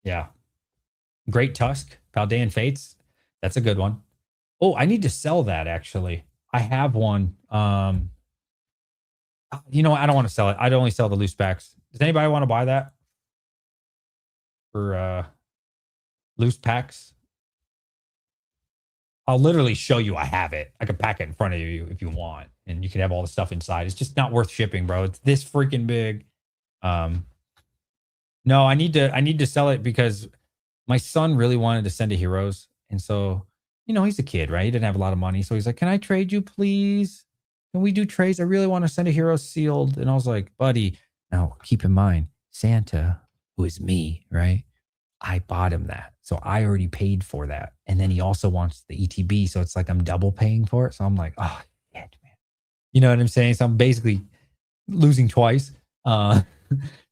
Yeah. Great Tusk, Paldean Fates. That's a good one. Oh, I need to sell that, actually. I have one. I don't want to sell it. I'd only sell the loose packs. Does anybody want to buy that? For loose packs? I'll literally show you I have it. I can pack it in front of you if you want. And you can have all the stuff inside. It's just not worth shipping, bro. It's this freaking big. No, I need to sell it because my son really wanted to send to Heroes. And so, he's a kid, right? He didn't have a lot of money. So he's like, can I trade you, please? Can we do trades? I really want to send a Hero sealed. And I was like, buddy, now keep in mind, Santa, who is me, right? I bought him that. So I already paid for that. And then he also wants the ETB. So it's like I'm double paying for it. So I'm like, oh, shit, man. You know what I'm saying? So I'm basically losing twice. So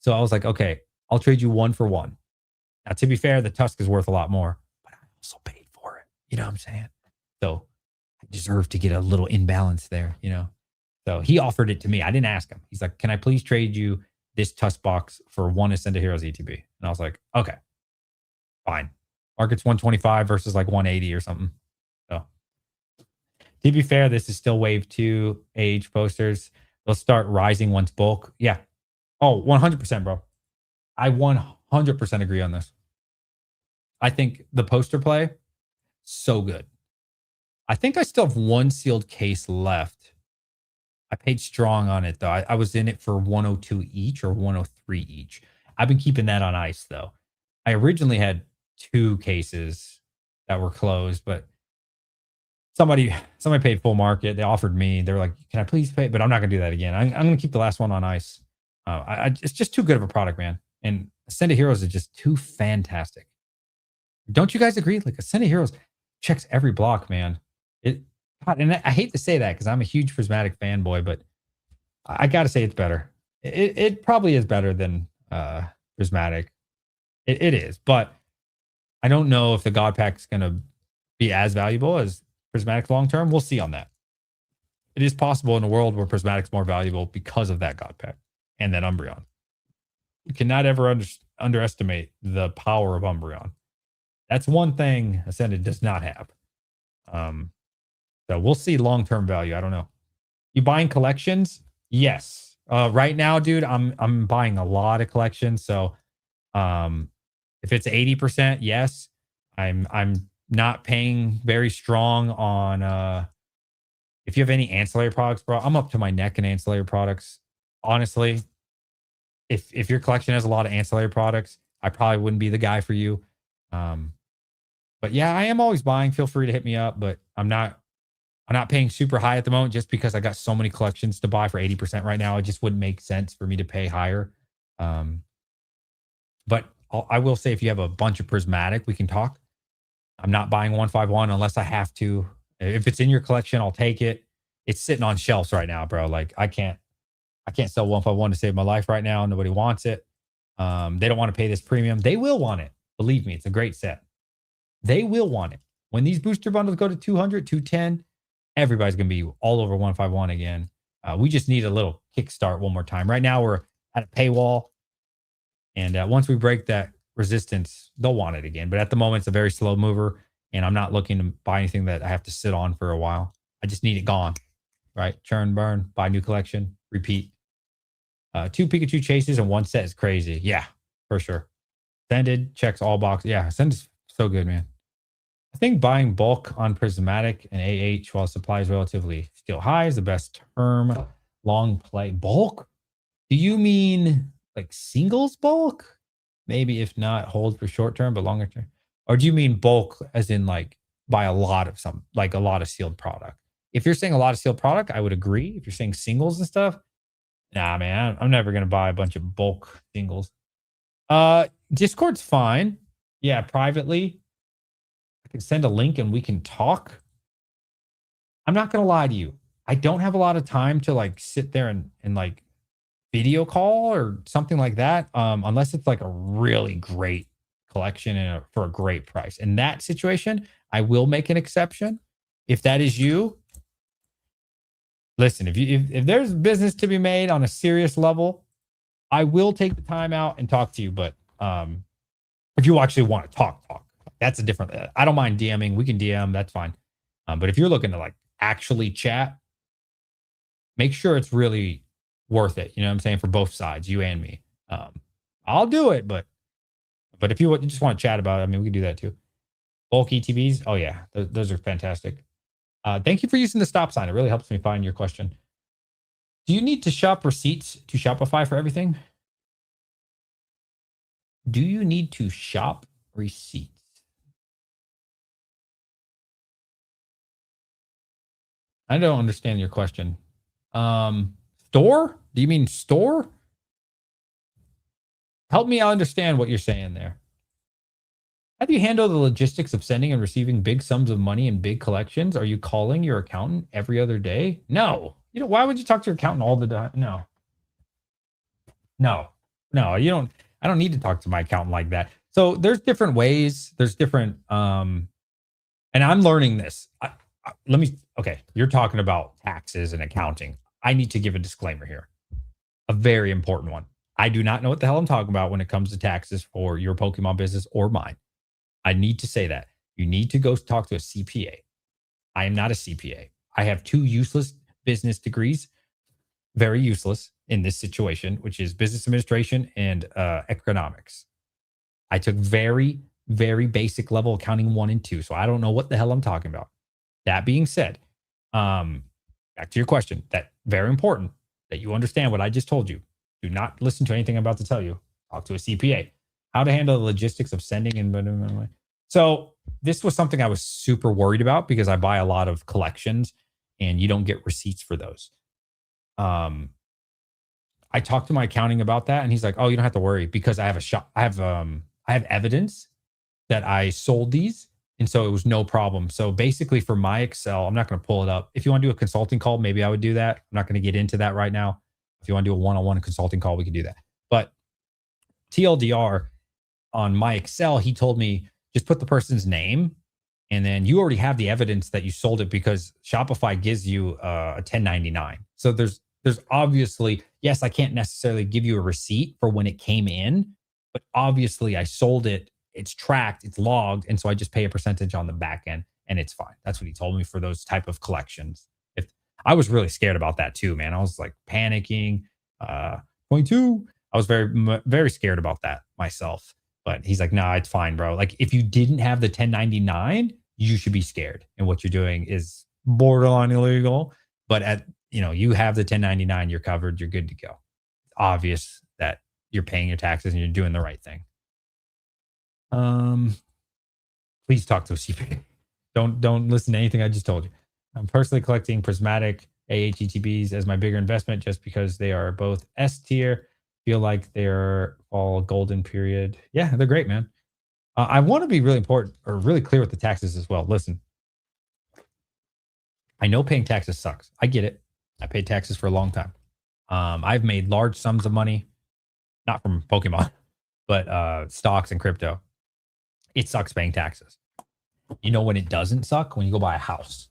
I was like, okay, I'll trade you 1 for 1. Now, to be fair, the Tusk is worth a lot more, but I also paid for it. You know what I'm saying? So I deserve to get a little imbalance there, So he offered it to me. I didn't ask him. He's like, can I please trade you this Tusk box for 1 Ascended Heroes ETB? And I was like, okay, fine. Market's 125 versus like 180 or something. So to be fair, this is still wave 2 age posters. They'll start rising once bulk. Yeah. Oh, 100%, bro. I 100% agree on this. I think the poster play, so good. I think I still have 1 sealed case left. I paid strong on it, though. I was in it for 102 each or 103 each. I've been keeping that on ice, though. I originally had 2 cases that were closed, but somebody paid full market. They offered me. They were like, can I please pay? But I'm not going to do that again. I'm going to keep the last one on ice. It's just too good of a product, man. And Ascended Heroes is just too fantastic. Don't you guys agree? Like Ascended Heroes checks every block, man. It God, and I hate to say that because I'm a huge Prismatic fanboy, but I gotta say it's better. It probably is better than Prismatic. It is, but I don't know if the God Pack is gonna be as valuable as Prismatic long term. We'll see on that. It is possible in a world where Prismatic's more valuable because of that God Pack and that Umbreon. You cannot ever underestimate the power of Umbreon. That's one thing Ascended does not have. Um, so we'll see long term value. I don't know. You buying collections? Yes. Right now, dude, I'm buying a lot of collections. So if it's 80%, yes. I'm not paying very strong on if you have any ancillary products, bro. I'm up to my neck in ancillary products. Honestly, if your collection has a lot of ancillary products, I probably wouldn't be the guy for you. Um, but yeah, I am always buying. Feel free to hit me up, but I'm not paying super high at the moment just because I got so many collections to buy for 80% right now. It just wouldn't make sense for me to pay higher. Um, but I will say if you have a bunch of prismatic, we can talk. I'm not buying 151 unless I have to. If it's in your collection, I'll take it. It's sitting on shelves right now, bro. Like I can't sell 151 to save my life right now. Nobody wants it. They don't want to pay this premium. They will want it. Believe me, it's a great set. They will want it. When these booster bundles go to 200, 210, everybody's going to be all over 151 again. We just need a little kickstart one more time. Right now, we're at a paywall. And once we break that resistance, they'll want it again. But at the moment, it's a very slow mover. And I'm not looking to buy anything that I have to sit on for a while. I just need it gone. Right? Churn, burn, buy new collection, repeat. 2 Pikachu chases and 1 set is crazy. Yeah, for sure. Ascended checks all boxes. Yeah, Ascended's so good, man. I think buying bulk on Prismatic and AH while supply is relatively still high is the best term. Long play bulk? Do you mean like singles bulk? Maybe if not, hold for short term, but longer term. Or do you mean bulk as in like buy a lot of some, like a lot of sealed product? If you're saying a lot of sealed product, I would agree. If you're saying singles and stuff, nah, man, I'm never gonna buy a bunch of bulk singles. Discord's fine. Yeah, privately. I can send a link and we can talk. I'm not gonna lie to you. I don't have a lot of time to like sit there and like video call or something like that. Unless it's like a really great collection and for a great price. In that situation, I will make an exception. If that is you, listen, if there's business to be made on a serious level, I will take the time out and talk to you. But if you actually want to talk, that's a different. I don't mind DMing. We can DM. That's fine. But if you're looking to like actually chat, make sure it's really worth it. You know what I'm saying? For both sides, you and me. I'll do it, but if you just want to chat about it, I mean, we can do that too. Bulk ETBs. Oh yeah, those are fantastic. Thank you for using the stop sign. It really helps me find your question. Do you need to shop receipts to Shopify for everything? Do you need to shop receipts? I don't understand your question. Store? Do you mean store? Help me understand what you're saying there. How do you handle the logistics of sending and receiving big sums of money in big collections? Are you calling your accountant every other day? No. You know, why would you talk to your accountant all the time? No. No. No, you don't. I don't need to talk to my accountant like that. So there's different ways. There's different and I'm learning this. Let me okay, you're talking about taxes and accounting. I need to give a disclaimer here. A very important one. I do not know what the hell I'm talking about when it comes to taxes for your Pokemon business or mine. I need to say that. You need to go talk to a CPA. I am not a CPA. I have 2 useless business degrees, very useless in this situation, which is business administration and economics. I took very, very basic level accounting 1 and 2, so I don't know what the hell I'm talking about. That being said, back to your question, that very important that you understand what I just told you. Do not listen to anything I'm about to tell you. Talk to a CPA. How to handle the logistics of sending and so this was something I was super worried about because I buy a lot of collections and you don't get receipts for those. I talked to my accounting about that, and he's like, "Oh, you don't have to worry because I have a shop. I have evidence that I sold these, and so it was no problem." So basically, for my Excel, I'm not going to pull it up. If you want to do a consulting call, maybe I would do that. I'm not going to get into that right now. If you want to do a one-on-one consulting call, we can do that. But TLDR, on my Excel, he told me just put the person's name, and then you already have the evidence that you sold it because Shopify gives you a 1099. So there's obviously, yes, I can't necessarily give you a receipt for when it came in, but obviously I sold it. It's tracked, it's logged, and so I just pay a percentage on the back end, and it's fine. That's what he told me for those type of collections. If I was really scared about that too, man, I was like panicking. Point two, I was very scared about that myself. But he's like, nah, it's fine, bro. Like, if you didn't have the 1099, you should be scared. And what you're doing is borderline illegal. But you have the 1099, you're covered, you're good to go. It's obvious that you're paying your taxes and you're doing the right thing. Um, Please talk to a CPA. Don't listen to anything I just told you. I'm personally collecting prismatic AHETBs as my bigger investment just because they are both S tier. Feel like they're all golden period. Yeah, they're great, man. I want to be really important or really clear with the taxes as well. Listen, I know paying taxes sucks. I get it. I paid taxes for a long time. I've made large sums of money, not from Pokemon, but stocks and crypto. It sucks paying taxes. You know when it doesn't suck? When you go buy a house.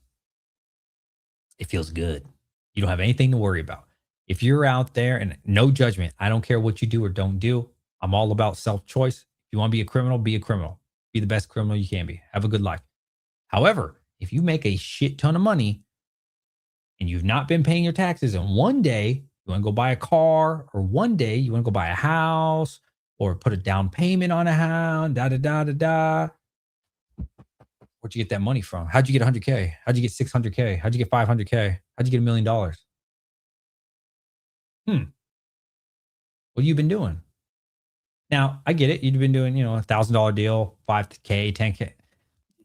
It feels good. You don't have anything to worry about. If you're out there, and no judgment, I don't care what you do or don't do. I'm all about self-choice. If you want to be a criminal, be a criminal. Be the best criminal you can be. Have a good life. However, if you make a shit ton of money and you've not been paying your taxes, and one day you want to go buy a car, or one day you want to go buy a house, or put a down payment on a house, da da da da da. Where'd you get that money from? How'd you get 100K? How'd you get 600K? How'd you get 500K? How'd you get $1 million? What have you been doing? Now, I get it. You've been doing, $1,000 deal, 5K, 10K.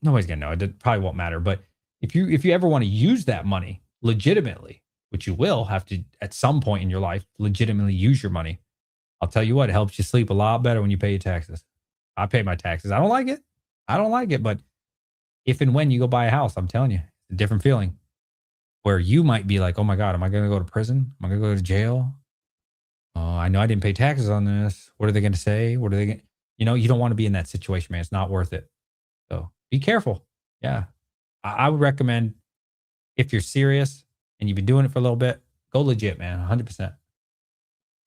Nobody's gonna know. It probably won't matter. But if you ever want to use that money legitimately, which you will have to at some point in your life, legitimately use your money, I'll tell you what, it helps you sleep a lot better when you pay your taxes. I pay my taxes. I don't like it. But if and when you go buy a house, I'm telling you, it's a different feeling where you might be like, oh my God, am I going to go to prison? Am I going to go to jail? Oh, I know I didn't pay taxes on this. What are they going to say? What are they going to, you don't want to be in that situation, man. It's not worth it. So be careful. Yeah. I would recommend, if you're serious and you've been doing it for a little bit, go legit, man. 100%.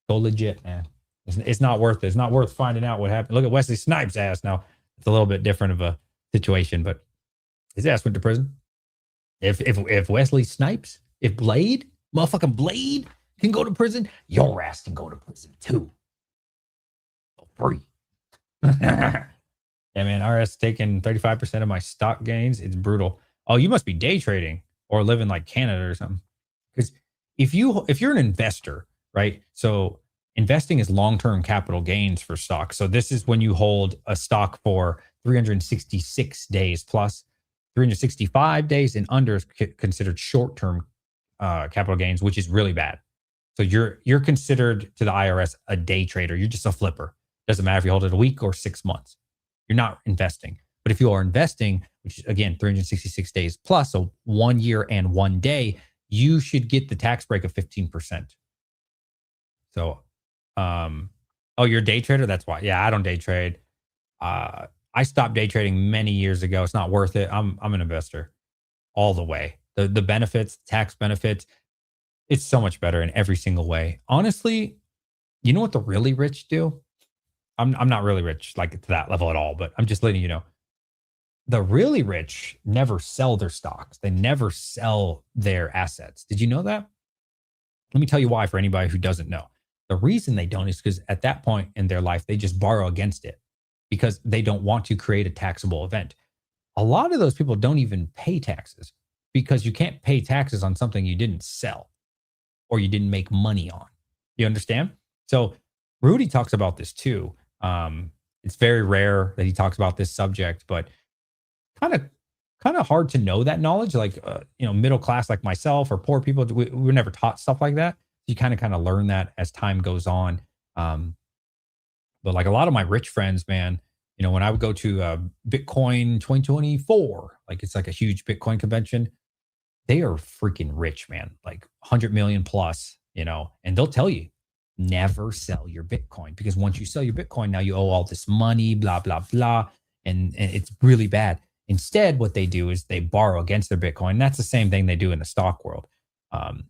Go legit, man. It's not worth it. It's not worth finding out what happened. Look at Wesley Snipes' ass now. It's a little bit different of a situation, but his ass went to prison. If Wesley Snipes, if motherfucking Blade can go to prison, your ass can go to prison too. For free. Yeah, man. RS taking 35% of my stock gains. It's brutal. Oh, you must be day trading or live in like Canada or something. Because if you're an investor, right? So investing is long-term capital gains for stock. So this is when you hold a stock for 366 days plus. 365 days and under is considered short-term capital gains, which is really bad. So you're considered to the IRS a day trader. You're just a flipper. Doesn't matter if you hold it a week or 6 months. You're not investing. But if you are investing, which is again 366 days plus, so 1 year and 1 day, you should get the tax break of 15%. So, you're a day trader? That's why. Yeah, I don't day trade. I stopped day trading many years ago. It's not worth it. I'm an investor all the way. The benefits, tax benefits, it's so much better in every single way. Honestly, you know what the really rich do? I'm not really rich like to that level at all, but I'm just letting you know. The really rich never sell their stocks. They never sell their assets. Did you know that? Let me tell you why for anybody who doesn't know. The reason they don't is because at that point in their life, they just borrow against it because they don't want to create a taxable event. A lot of those people don't even pay taxes because you can't pay taxes on something you didn't sell or you didn't make money on. You understand? So Rudy talks about this too. It's very rare that he talks about this subject, but kind of hard to know that knowledge. Like, middle class like myself or poor people, we were never taught stuff like that. You kind of learn that as time goes on. Um, but like a lot of my rich friends, man, when I would go to Bitcoin 2024, like it's like a huge Bitcoin convention, they are freaking rich, man, like 100 million plus, and they'll tell you never sell your Bitcoin because once you sell your Bitcoin, now you owe all this money, blah, blah, blah. And it's really bad. Instead, what they do is they borrow against their Bitcoin. That's the same thing they do in the stock world. Um,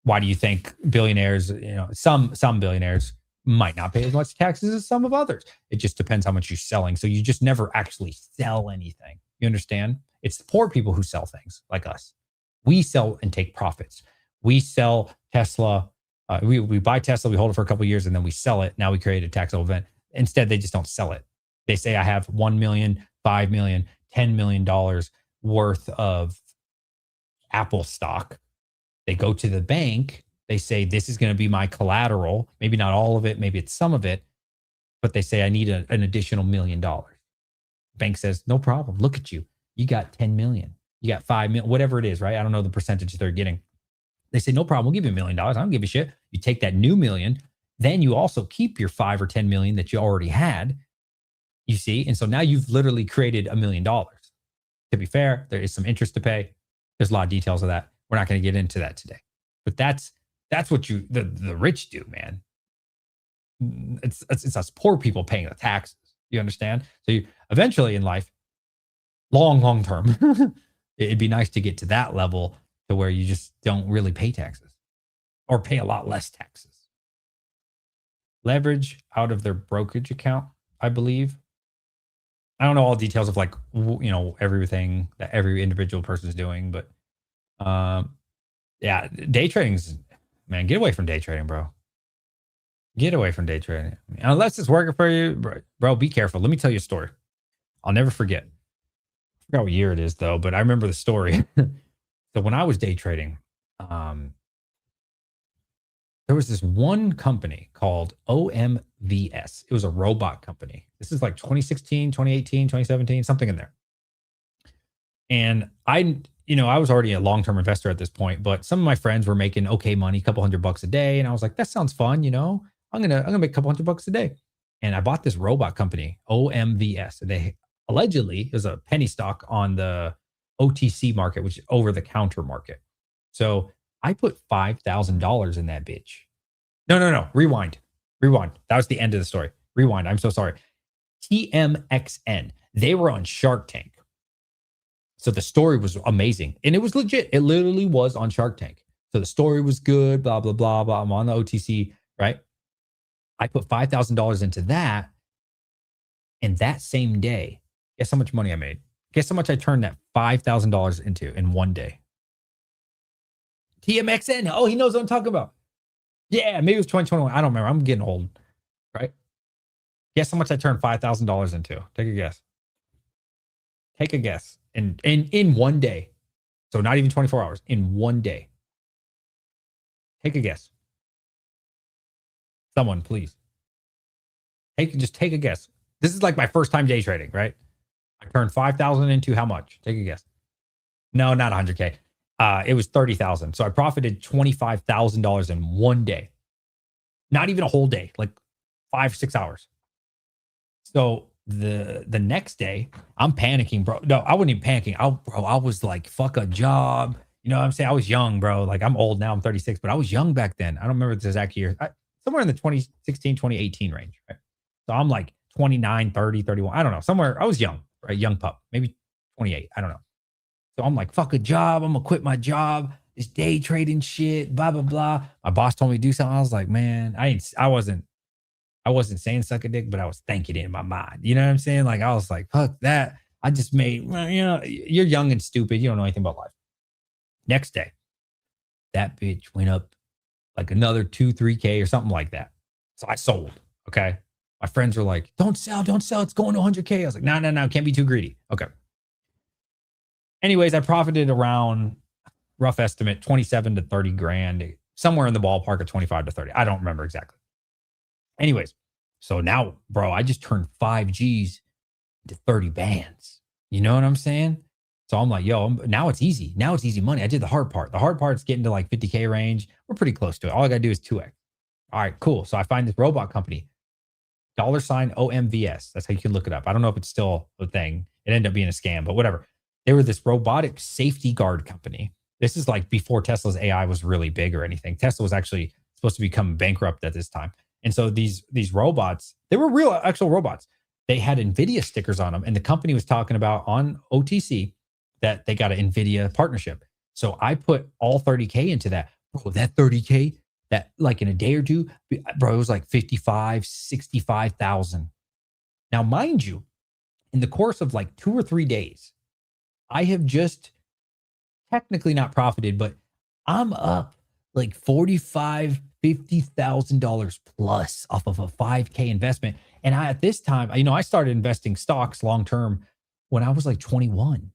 why do you think billionaires, some billionaires might not pay as much taxes as some of others? It just depends how much you're selling. So you just never actually sell anything. You understand? It's the poor people who sell things like us. We sell and take profits. We sell Tesla. We buy Tesla, we hold it for a couple of years, and then we sell it. Now we create a taxable event. Instead, they just don't sell it. They say I have 1 million, 5 million, $10 million worth of Apple stock. They go to the bank. They say, this is going to be my collateral. Maybe not all of it. Maybe it's some of it. But they say, I need an additional $1 million. Bank says, no problem. Look at you. You got 10 million. You got 5 million, whatever it is, right? I don't know the percentage they're getting. They say, no problem. We'll give you $1 million. I don't give a shit. You take that new million. Then you also keep your 5 or 10 million that you already had. You see? And so now you've literally created $1 million. To be fair, there is some interest to pay. There's a lot of details of that. We're not going to get into that today. But that's what the rich do, man. It's us poor people paying the taxes. You understand? So you eventually in life, long term, it'd be nice to get to that level to where you just don't really pay taxes or pay a lot less taxes. Leverage out of their brokerage account, I believe. I don't know all the details of like, everything that every individual person is doing, but yeah, day trading's, man, get away from day trading, bro. Get away from day trading. Unless it's working for you, bro, be careful. Let me tell you a story. I'll never forget. I forgot what year it is though, but I remember the story. So when I was day trading, there was this one company called OMVS. It was a robot company. This is like 2016, 2018, 2017, something in there. And I was already a long-term investor at this point, but some of my friends were making okay money, a couple $100 a day. And I was like, that sounds fun. I'm gonna make a couple $100 a day. And I bought this robot company, OMVS. They allegedly is a penny stock on the OTC market, which is over the counter market. So I put $5,000 in that bitch. No. Rewind. That was the end of the story. Rewind. I'm so sorry. TMXN. They were on Shark Tank. So the story was amazing. And it was legit. It literally was on Shark Tank. So the story was good, blah, blah, blah, blah. I'm on the OTC, right? I put $5,000 into that. And that same day, guess how much money I made? Guess how much I turned that $5,000 into in one day? TMXN. Oh, he knows what I'm talking about. Yeah, maybe it was 2021. I don't remember. I'm getting old, right? Guess how much I turned $5,000 into? Take a guess. Take a guess. In one day. So not even 24 hours. In one day. Take a guess. Someone, please. Just take a guess. This is like my first time day trading, right? I turned 5,000 into how much? Take a guess. No, not 100K. It was 30,000. So I profited $25,000 in one day. Not even a whole day, like 5-6 hours. So the next day, I'm panicking, bro. No, I wasn't even panicking. I was like, fuck a job. You know what I'm saying? I was young, bro. Like I'm old now. I'm 36, but I was young back then. I don't remember the exact year. Somewhere in the 2016, 2018 range, right? So I'm like 29, 30, 31. I don't know. Somewhere I was young, right? Young pup, maybe 28. I don't know. So I'm like, fuck a job. I'm going to quit my job. This day trading shit, blah, blah, blah. My boss told me to do something. I was like, man, I wasn't saying suck a dick, but I was thinking it in my mind. You know what I'm saying? Like, I was like, fuck that. I just made, you're young and stupid. You don't know anything about life. Next day, that bitch went up like another 2-3K or something like that. So I sold. Okay. My friends were like, don't sell. It's going to 100K. I was like, no. Can't be too greedy. Okay. Anyways, I profited around, rough estimate, 27 to 30 grand, somewhere in the ballpark of 25 to 30. I don't remember exactly. Anyways, so now, bro, I just turned 5 G's into 30 bands. You know what I'm saying? So I'm like, yo, now it's easy. Now it's easy money. I did the hard part. The hard part's getting to like 50K range. We're pretty close to it. All I got to do is 2x. All right, cool. So I find this robot company, $ OMVS. That's how you can look it up. I don't know if it's still a thing. It ended up being a scam, but whatever. They were this robotic safety guard company. This is like before Tesla's AI was really big or anything. Tesla was actually supposed to become bankrupt at this time. And so these robots, they were real actual robots. They had Nvidia stickers on them, and the company was talking about on OTC that they got an Nvidia partnership. So I put all 30K into that. Bro, that 30K, that like in a day or two, bro, it was like 55, 65,000. Now, mind you, in the course of like 2 or 3 days, I have just technically not profited, but I'm up like 45, $50,000 plus off of a 5K investment. And I, at this time, I started investing stocks long term when I was like 21.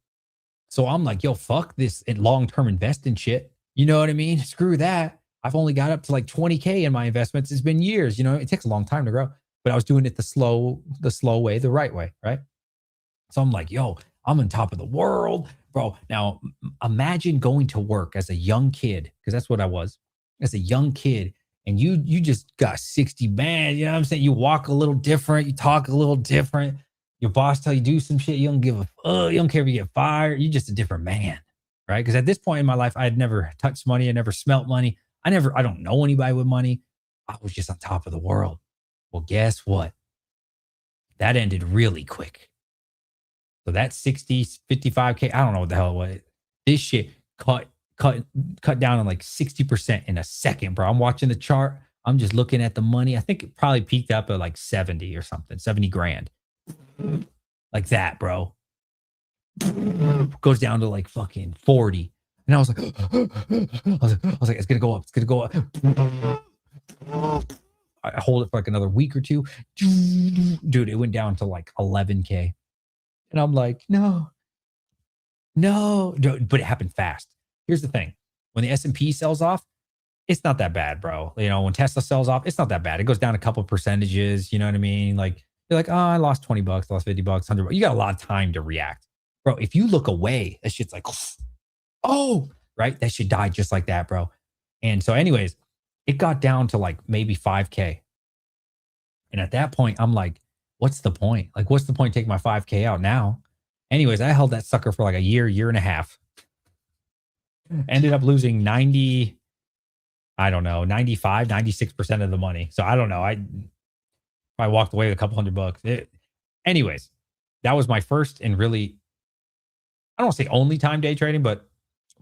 So I'm like, yo, fuck this long term investing shit. You know what I mean? Screw that. I've only got up to like 20K in my investments. It's been years. It takes a long time to grow, but I was doing it the slow way, the right way, right? So I'm like, yo, I'm on top of the world, bro. Now, imagine going to work as a young kid, because that's what I was, as a young kid, and you just got 60, man. You know what I'm saying? You walk a little different, you talk a little different. Your boss tell you do some shit, you don't give a you don't care if you get fired. You're just a different man, right? Because at this point in my life, I had never touched money, I never smelt money. I don't know anybody with money. I was just on top of the world. Well, guess what? That ended really quick. So that 60, 55K, I don't know what the hell it was. This shit cut down on like 60% in a second, bro. I'm watching the chart. I'm just looking at the money. I think it probably peaked up at like 70 or something, 70 grand. Like that, bro. Goes down to like fucking 40. And I was like, it's gonna go up. It's gonna go up. I hold it for like another week or two. Dude, it went down to like 11K. And I'm like, no, no, but it happened fast. Here's the thing. When the S&P sells off, it's not that bad, bro. When Tesla sells off, it's not that bad. It goes down a couple percentages. You know what I mean? Like, you're like, oh, I lost 20 bucks, lost 50 bucks, 100 bucks. You got a lot of time to react. Bro, if you look away, that shit's like, oh, right? That shit died just like that, bro. And so anyways, it got down to like maybe 5K. And at that point, I'm like, what's the point? Like, what's the point taking my 5K out now? Anyways, I held that sucker for like a year and a half. Ended up losing 90, I don't know, 95, 96% of the money. So I don't know. I walked away with a couple $100. Anyways, that was my first and really, I don't want to say only time day trading, but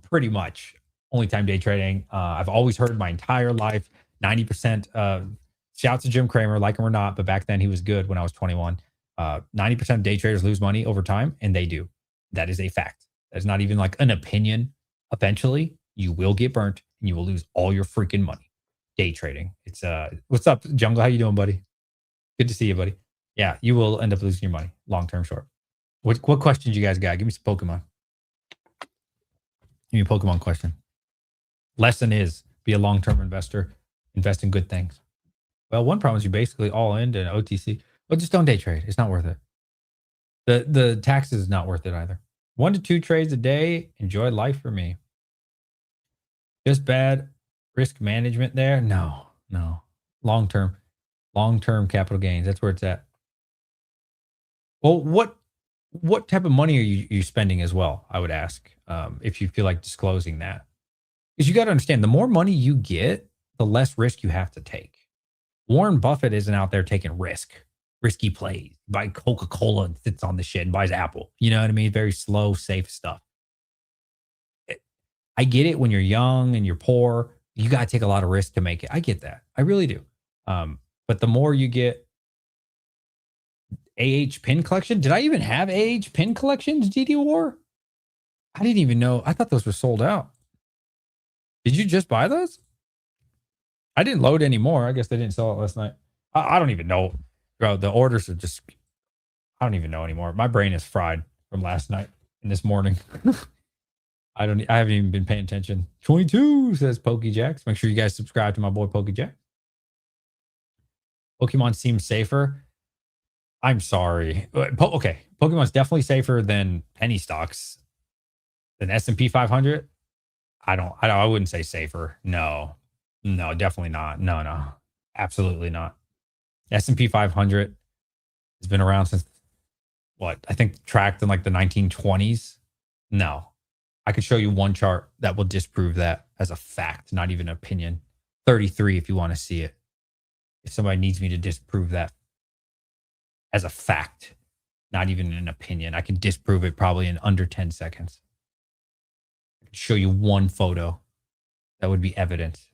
pretty much only time day trading. I've always heard my entire life, 90%. Shouts to Jim Cramer, like him or not, but back then he was good when I was 21. 90% of day traders lose money over time, and they do. That is a fact. That's not even like an opinion. Eventually, you will get burnt and you will lose all your freaking money. Day trading. It's what's up, Jungle? How you doing, buddy? Good to see you, buddy. Yeah, you will end up losing your money, long term, short. What questions you guys got? Give me some Pokemon. Give me a Pokemon question. Lesson is be a long term investor. Invest in good things. Well, one problem is you basically all in to OTC. Well, just don't day trade. It's not worth it. The taxes is not worth it either. 1 to 2 trades a day. Enjoy life for me. Just bad risk management there. No. Long term capital gains. That's where it's at. Well, what type of money are you spending as well? I would ask if you feel like disclosing that, because you got to understand, the more money you get, the less risk you have to take. Warren Buffett isn't out there taking risky plays. Buy Coca-Cola and sits on the shit and buys Apple. You know what I mean? Very slow, safe stuff. I get it when you're young and you're poor. You got to take a lot of risk to make it. I get that. I really do. But the more you get, pin collection. Did I even have pin collections, DD War? I didn't even know. I thought those were sold out. Did you just buy those? I didn't load anymore. I guess they didn't sell it last night. I don't even know. Bro, the orders are just, I don't even know anymore. My brain is fried from last night and this morning. I haven't even been paying attention. 22 says PokeJax. Make sure you guys subscribe to my boy PokeJax. Pokemon seems safer. I'm sorry. Okay. Pokemon's definitely safer than penny stocks. An S&P 500, I wouldn't say safer. No. No, definitely not. No, no. Absolutely not. S&P 500 has been around since what? I think tracked in like the 1920s. No. I could show you one chart that will disprove that as a fact, not even an opinion. 33 if you want to see it. If somebody needs me to disprove that as a fact, not even an opinion, I can disprove it probably in under 10 seconds. I can show you one photo that would be evidence.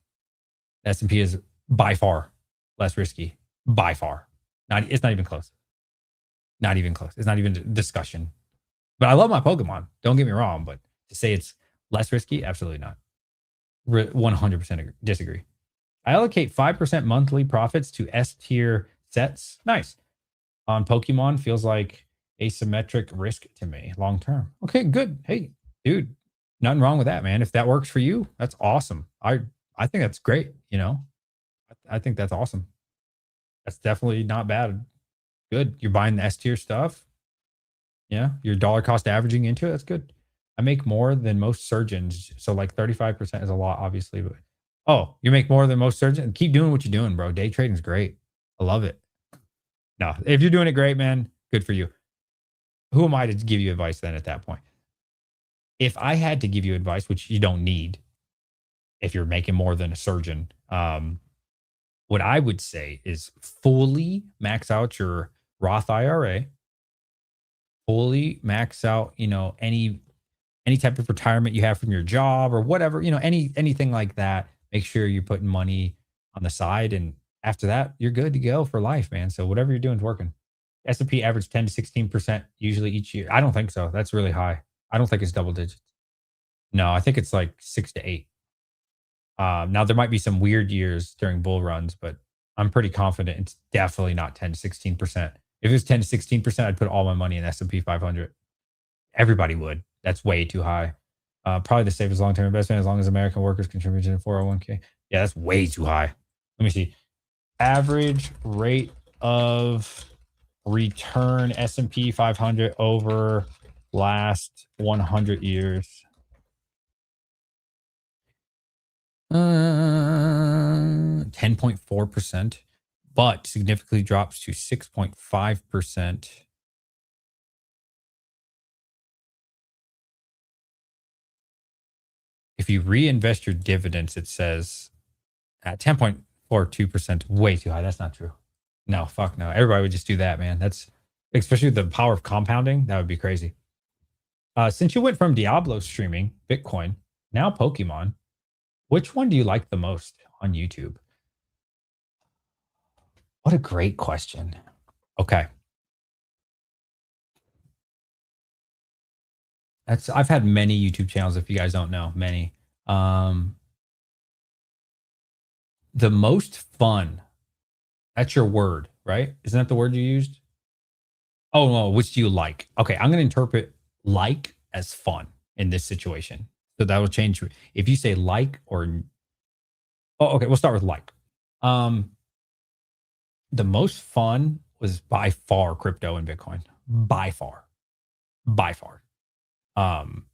S&P is by far less risky. By far. It's not even close. Not even close. It's not even a discussion. But I love my Pokemon. Don't get me wrong. But to say it's less risky, absolutely not. 100% disagree. I allocate 5% monthly profits to S tier sets. Nice. On Pokemon feels like asymmetric risk to me long term. Okay, good. Hey, dude, nothing wrong with that, man. If that works for you, that's awesome. I think that's great. You know, I think that's awesome. That's definitely not bad. Good. You're buying the S tier stuff. Yeah, you're dollar cost averaging into it. That's good. I make more than most surgeons, so like 35% is a lot, obviously. But oh, you make more than most surgeons. Keep doing what you're doing, bro. Day trading is great. I love it. No, if you're doing it great, man, good for you. Who am I to give you advice then at that point? If I had to give you advice, which you don't need, if you're making more than a surgeon, what I would say is fully max out your Roth IRA, fully max out, any type of retirement you have from your job or whatever, anything like that. Make sure you're putting money on the side, and after that, you're good to go for life, man. So whatever you're doing is working. S&P average 10 to 16% usually each year. I don't think so. That's really high. I don't think it's double digits. No, I think it's like 6 to 8. Now there might be some weird years during bull runs, but I'm pretty confident it's definitely not 10 to 16%. If it was 10 to 16%, I'd put all my money in S&P 500. Everybody would. That's way too high. Probably the safest long-term investment as long as American workers contribute to the 401k. Yeah, that's way too high. Let me see. Average rate of return S&P 500 over last 100 years. 10.4%, but significantly drops to 6.5%. If you reinvest your dividends, it says at 10.42%, way too high. That's not true. No, fuck no. Everybody would just do that, man. That's especially with the power of compounding. That would be crazy. Since you went from Diablo streaming, Bitcoin, now Pokemon, which one do you like the most on YouTube? What a great question. Okay. I've had many YouTube channels, if you guys don't know, many. The most fun. That's your word, right? Isn't that the word you used? Oh no, which do you like? Okay, I'm gonna interpret like as fun in this situation. So that will change. If you say like or okay, we'll start with like. The most fun was by far crypto and Bitcoin. By far. By far. Um,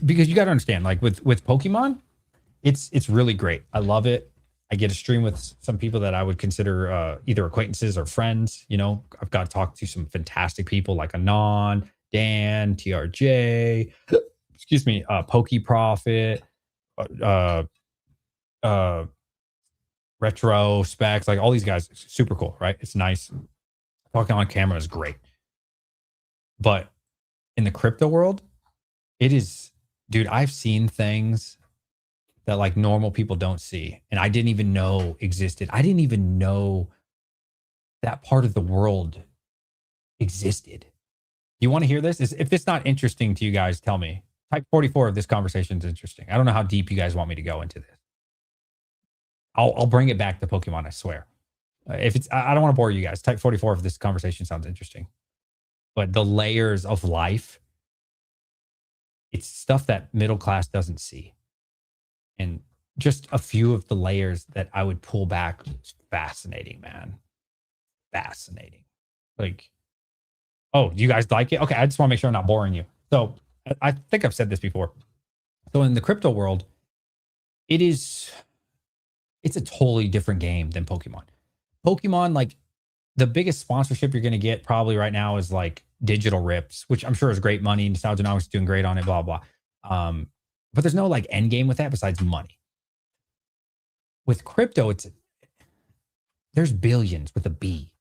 because you got to understand, like with Pokemon, it's really great. I love it. I get to stream with some people that I would consider either acquaintances or friends. I've got to talk to some fantastic people like Anon, Dan, TRJ, excuse me, Poke Profit, uh, Retro Specs, like all these guys, super cool, right? It's nice. Talking on camera is great. But in the crypto world, it is, dude, I've seen things that like normal people don't see, and I didn't even know existed. I didn't even know that part of the world existed. You want to hear this? If it's not interesting to you guys, tell me. Type 44 if this conversation is interesting. I don't know how deep you guys want me to go into this. I'll bring it back to Pokemon, I swear. If it's, I don't want to bore you guys. Type 44 if this conversation sounds interesting. But the layers of life, it's stuff that middle class doesn't see. And just a few of the layers that I would pull back was fascinating, man. Fascinating. Like, oh, you guys like it? Okay, I just want to make sure I'm not boring you. So I think I've said this before. So in the crypto world, it is it's a totally different game than Pokemon. Pokemon, like the biggest sponsorship you're going to get probably right now is like Digital Rips, which I'm sure is great money. Nostalgianomics is doing great on it, blah, blah. But there's no like end game with that besides money. With crypto, there's billions with a B,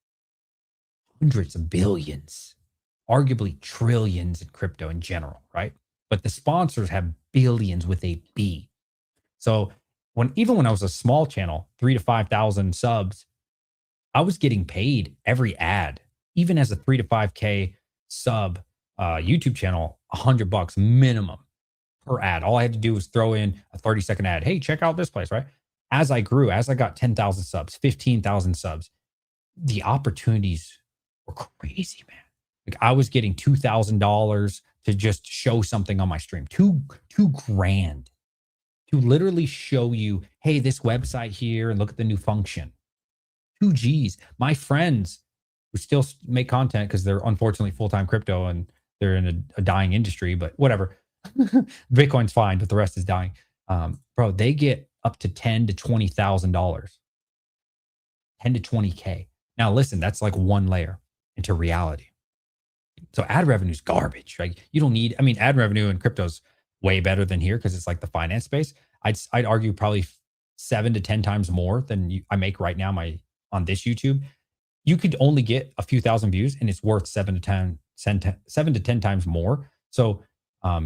hundreds of billions, arguably trillions in crypto in general, right? But the sponsors have billions with a B. So even when I was a small channel, 3 to 5,000 subs, I was getting paid every ad, even as a 3 to 5K sub YouTube channel, $100 minimum per ad. All I had to do was throw in a 30-second ad. Hey, check out this place, right? As I grew, as I got 10,000 subs, 15,000 subs, the opportunities were crazy, man. Like I was getting $2,000 to just show something on my stream, two grand to literally show you, hey, this website here and look at the new function. 2 G's. My friends who still make content because they're unfortunately full-time crypto and they're in a dying industry, but whatever. Bitcoin's fine, but the rest is dying. Bro, they get up to $10,000 to $20,000, 10 to 20K. Now, listen, that's like one layer into reality. So ad revenue is garbage, right? You don't need, ad revenue in crypto's way better than here because it's like the finance space. I'd argue probably 7 to 10 times more than I make right now on this YouTube. You could only get a few thousand views and it's worth 7 to 10 times more. So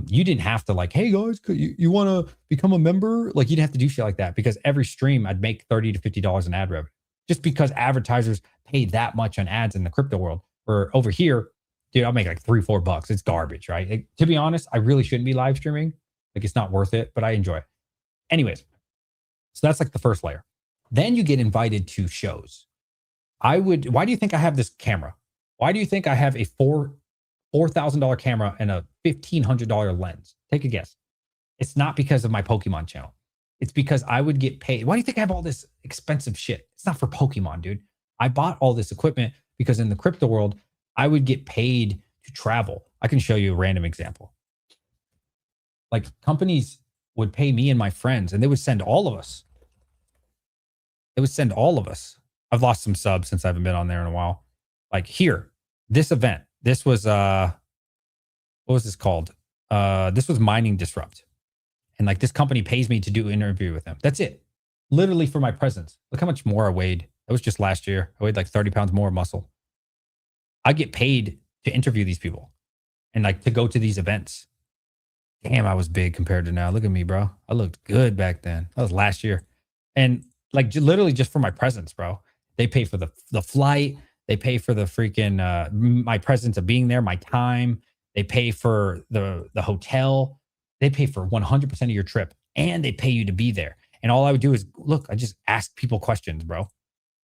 you didn't have to like, hey guys, you want to become a member? Like you didn't have to do shit like that because every stream I'd make $30 to $50 in ad revenue just because advertisers pay that much on ads in the crypto world. Or over here, dude, I'll make like $3-4. It's garbage, right? Like, to be honest, I really shouldn't be live streaming. Like it's not worth it, but I enjoy it. Anyways, so that's like the first layer. Then you get invited to shows. Why do you think I have this camera? Why do you think I have a $4,000 camera and a $1,500 lens? Take a guess. It's not because of my Pokemon channel. It's because I would get paid. Why do you think I have all this expensive shit? It's not for Pokemon, dude. I bought all this equipment because in the crypto world, I would get paid to travel. I can show you a random example. Like companies would pay me and my friends and they would send all of us. I've lost some subs since I haven't been on there in a while. Like here, this event, this was, what was this called? This was Mining Disrupt. And like this company pays me to do an interview with them. That's it. Literally for my presence. Look how much more I weighed. That was just last year. I weighed like 30 pounds more muscle. I get paid to interview these people and like to go to these events. Damn, I was big compared to now. Look at me, bro. I looked good back then. That was last year. And like literally just for my presence, bro. They pay for the flight. They pay for the freaking my presence of being there, my time. They pay for the hotel. They pay for 100% of your trip and they pay you to be there. And all I would do is look, I just ask people questions, bro.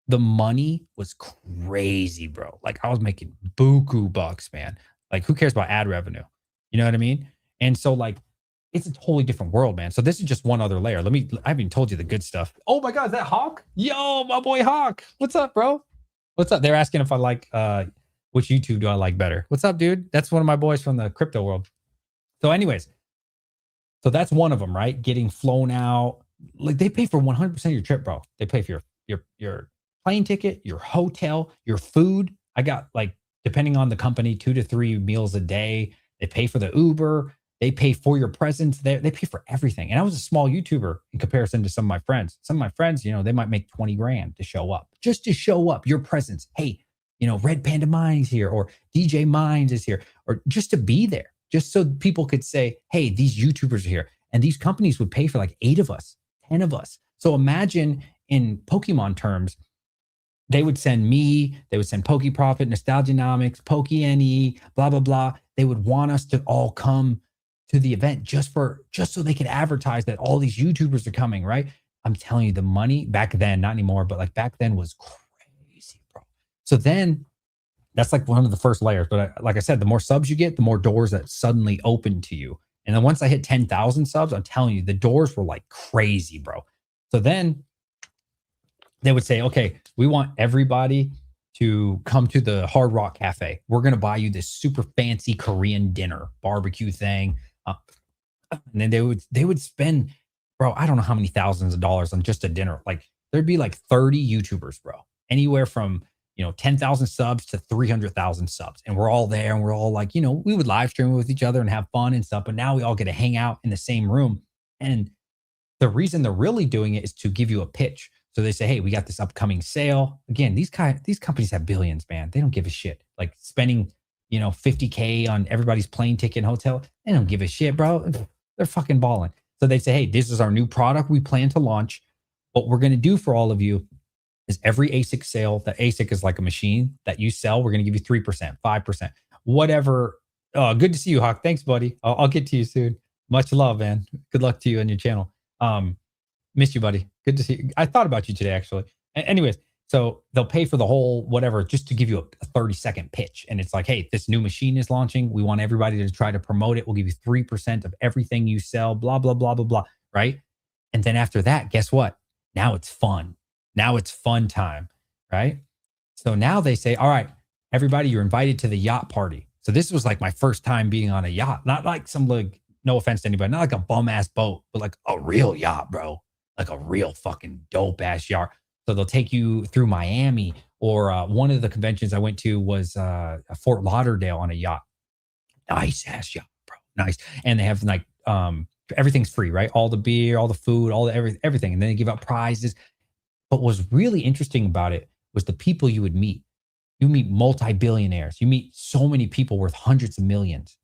The money was crazy, bro. Like I was making buku bucks, man. Like who cares about ad revenue? You know what I mean? And so like, it's a totally different world, man. So this is just one other layer. I haven't even told you the good stuff. Oh my God, is that Hawk? Yo, my boy Hawk. What's up, bro? What's up? They're asking if I like, which YouTube do I like better? What's up, dude? That's one of my boys from the crypto world. So anyways, so that's one of them, right? Getting flown out. Like they pay for 100% of your trip, bro. They pay for your plane ticket, your hotel, your food. I got like, depending on the company, 2 to 3 meals a day. They pay for the Uber. They pay for your presence. They pay for everything. And I was a small YouTuber in comparison to some of my friends. Some of my friends, they might make 20 grand to show up, just to show up, your presence. Hey, Red Panda Mines here, or DJ Mines is here, or just to be there, just so people could say, hey, these YouTubers are here. And these companies would pay for like 8 of us, 10 of us. So imagine in Pokemon terms, they would send me, they would send PokeProfit, Nostalgianomics, PokeNE, blah, blah, blah. They would want us to all come to the event just so they could advertise that all these YouTubers are coming, right? I'm telling you, the money back then, not anymore, but like back then was crazy, bro. So then that's like one of the first layers. But like I said, the more subs you get, the more doors that suddenly open to you. And then once I hit 10,000 subs, I'm telling you, the doors were like crazy, bro. So then they would say, okay, we want everybody to come to the Hard Rock Cafe. We're gonna buy you this super fancy Korean dinner barbecue thing. Uh, and then they would spend, bro, I don't know how many thousands of dollars on just a dinner. Like there'd be like 30 YouTubers, bro, anywhere from 10,000 subs to 300,000 subs, and we're all there, and we're all like, we would live stream with each other and have fun and stuff. But now we all get to hang out in the same room, and the reason they're really doing it is to give you a pitch. So they say, "Hey, we got this upcoming sale." Again, these companies have billions, man. They don't give a shit. Like spending, 50K on everybody's plane ticket and hotel. They don't give a shit, bro. They're fucking balling. So they say, "Hey, this is our new product we plan to launch. What we're going to do for all of you is every ASIC sale, that ASIC is like a machine that you sell, we're going to give you 3%, 5%, whatever." Good to see you, Hawk. Thanks, buddy. I'll get to you soon. Much love, man. Good luck to you and your channel. Um, Miss you, buddy. Good to see you. I thought about you today, actually. Anyways, so they'll pay for the whole whatever just to give you a 30-second pitch. And it's like, hey, this new machine is launching. We want everybody to try to promote it. We'll give you 3% of everything you sell, blah, blah, blah, blah, blah. Right. And then after that, guess what? Now it's fun. Now it's fun time. Right. So now they say, all right, everybody, you're invited to the yacht party. So this was like my first time being on a yacht, not like some, like, no offense to anybody, not like a bum ass boat, but like a real yacht, bro. Like a real fucking dope ass yacht. So they'll take you through Miami, or one of the conventions I went to was Fort Lauderdale on a yacht. Nice ass yacht, bro. Nice. And they have like everything's free, right? All the beer, all the food, all the everything. And then they give out prizes. But what was really interesting about it was the people you would meet. You meet multi-billionaires. You meet so many people worth hundreds of millions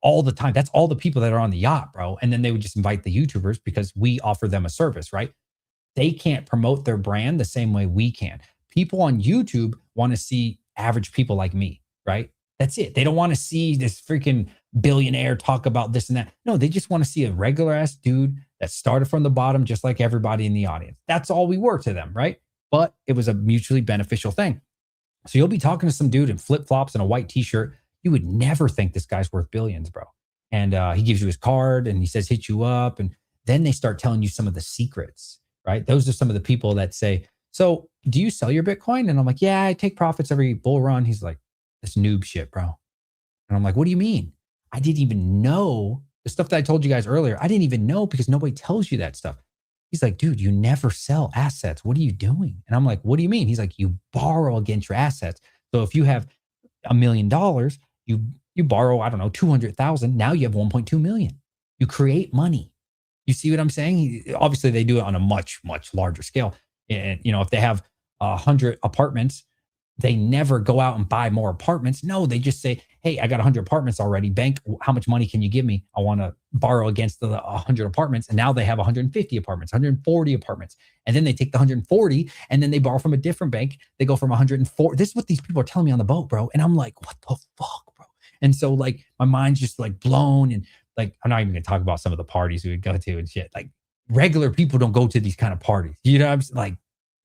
all the time. That's all the people that are on the yacht, bro. And then they would just invite the YouTubers because we offer them a service, right? They can't promote their brand the same way we can. People on YouTube want to see average people like me, right? That's it. They don't want to see this freaking billionaire talk about this and that. No, they just want to see a regular ass dude that started from the bottom, just like everybody in the audience. That's all we were to them, right? But it was a mutually beneficial thing. So you'll be talking to some dude in flip flops and a white t-shirt. You would never think this guy's worth billions, bro. And he gives you his card and he says, hit you up. And then they start telling you some of the secrets, right? Those are some of the people that say, so do you sell your Bitcoin? And I'm like, yeah, I take profits every bull run. He's like, this noob shit, bro. And I'm like, what do you mean? I didn't even know the stuff that I told you guys earlier. I didn't even know because nobody tells you that stuff. He's like, dude, you never sell assets. What are you doing? And I'm like, what do you mean? He's like, you borrow against your assets. So if you have $1 million, you borrow, I don't know, 200,000. Now you have 1.2 million. You create money. You see what I'm saying? Obviously, they do it on a much, much larger scale. And, if they have 100 apartments, they never go out and buy more apartments. No, they just say, hey, I got 100 apartments already. Bank, how much money can you give me? I want to borrow against the 100 apartments. And now they have 150 apartments, 140 apartments. And then they take the 140 and then they borrow from a different bank. They go from 104. This is what these people are telling me on the boat, bro. And I'm like, what the fuck, bro? And so like my mind's just like blown. And like, I'm not even going to talk about some of the parties we would go to and shit. Like regular people don't go to these kind of parties. You know, I'm like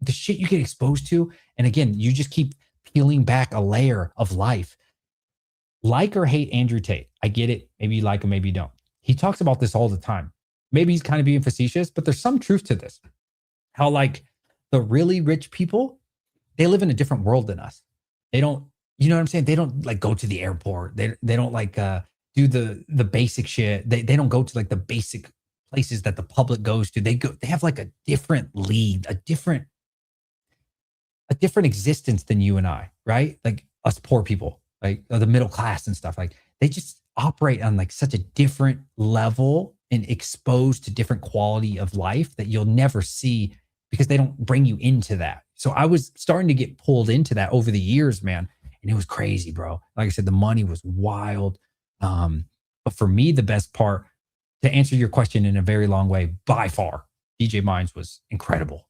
the shit you get exposed to. And again, you just keep peeling back a layer of life. Like or hate Andrew Tate. I get it. Maybe you like him, maybe you don't. He talks about this all the time. Maybe he's kind of being facetious, but there's some truth to this. How like the really rich people, they live in a different world than us. They don't, you know what I'm saying? They don't like go to the airport. They don't like do the basic shit. They don't go to like the basic places that the public goes to. They have like a different lead, a different existence than you and I, right? Like us poor people, like the middle class and stuff. Like they just operate on like such a different level and exposed to different quality of life that you'll never see because they don't bring you into that. So I was starting to get pulled into that over the years, man. And it was crazy, bro. Like I said, the money was wild. But for me, the best part, to answer your question in a very long way, by far, DJ Mines was incredible.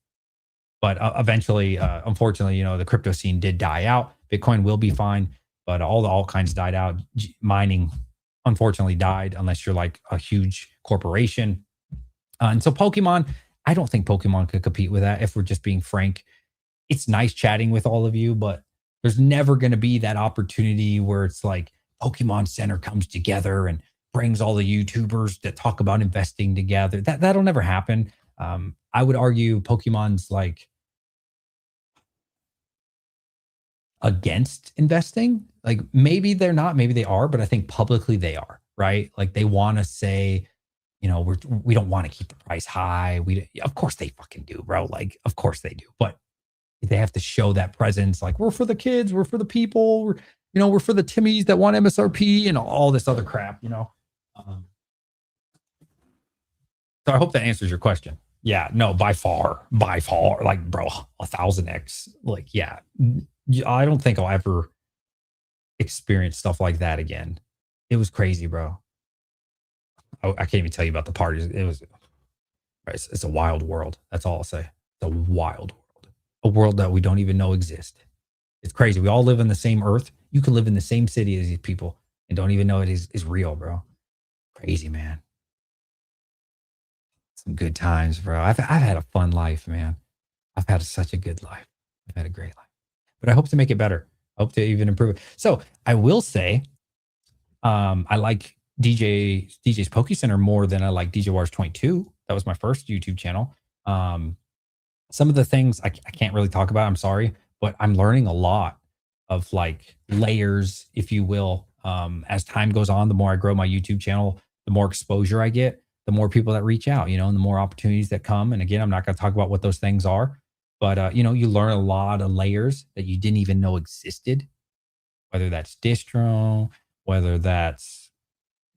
But eventually, unfortunately, the crypto scene did die out. Bitcoin will be fine, but all the altcoins died out. Mining, unfortunately, died unless you're like a huge corporation. And so Pokemon, I don't think Pokemon could compete with that if we're just being frank. It's nice chatting with all of you, but there's never going to be that opportunity where it's like Pokemon Center comes together and brings all the YouTubers that talk about investing together. That'll never happen. I would argue Pokemon's like against investing. Like maybe they're not, maybe they are, but I think publicly they are, right? Like they want to say, we don't want to keep the price high. Of course they fucking do, bro. Like, of course they do. But they have to show that presence. Like, we're for the kids, we're for the people, we're for the Timmies that want MSRP and all this other crap. So I hope that answers your question. Yeah, no, by far, like, bro, 1,000x. Like, yeah, I don't think I'll ever experience stuff like that again. It was crazy, bro. I can't even tell you about the parties. It's a wild world. That's all I'll say. It's a wild world, a world that we don't even know exists. It's crazy. We all live in the same earth. You can live in the same city as these people and don't even know it is real, bro. Crazy, man. Some good times, bro. I've had a fun life, man. I've had such a good life. I've had a great life, but I hope to make it better. I hope to even improve it. So I will say, I like DJ's Poke Center more than I like DJ Wars 22. That was my first YouTube channel. Some of the things I can't really talk about. I'm sorry, but I'm learning a lot of like layers, if you will. As time goes on, the more I grow my YouTube channel, the more exposure I get, the more people that reach out, and the more opportunities that come. And again, I'm not going to talk about what those things are, but you learn a lot of layers that you didn't even know existed, whether that's distro, whether that's,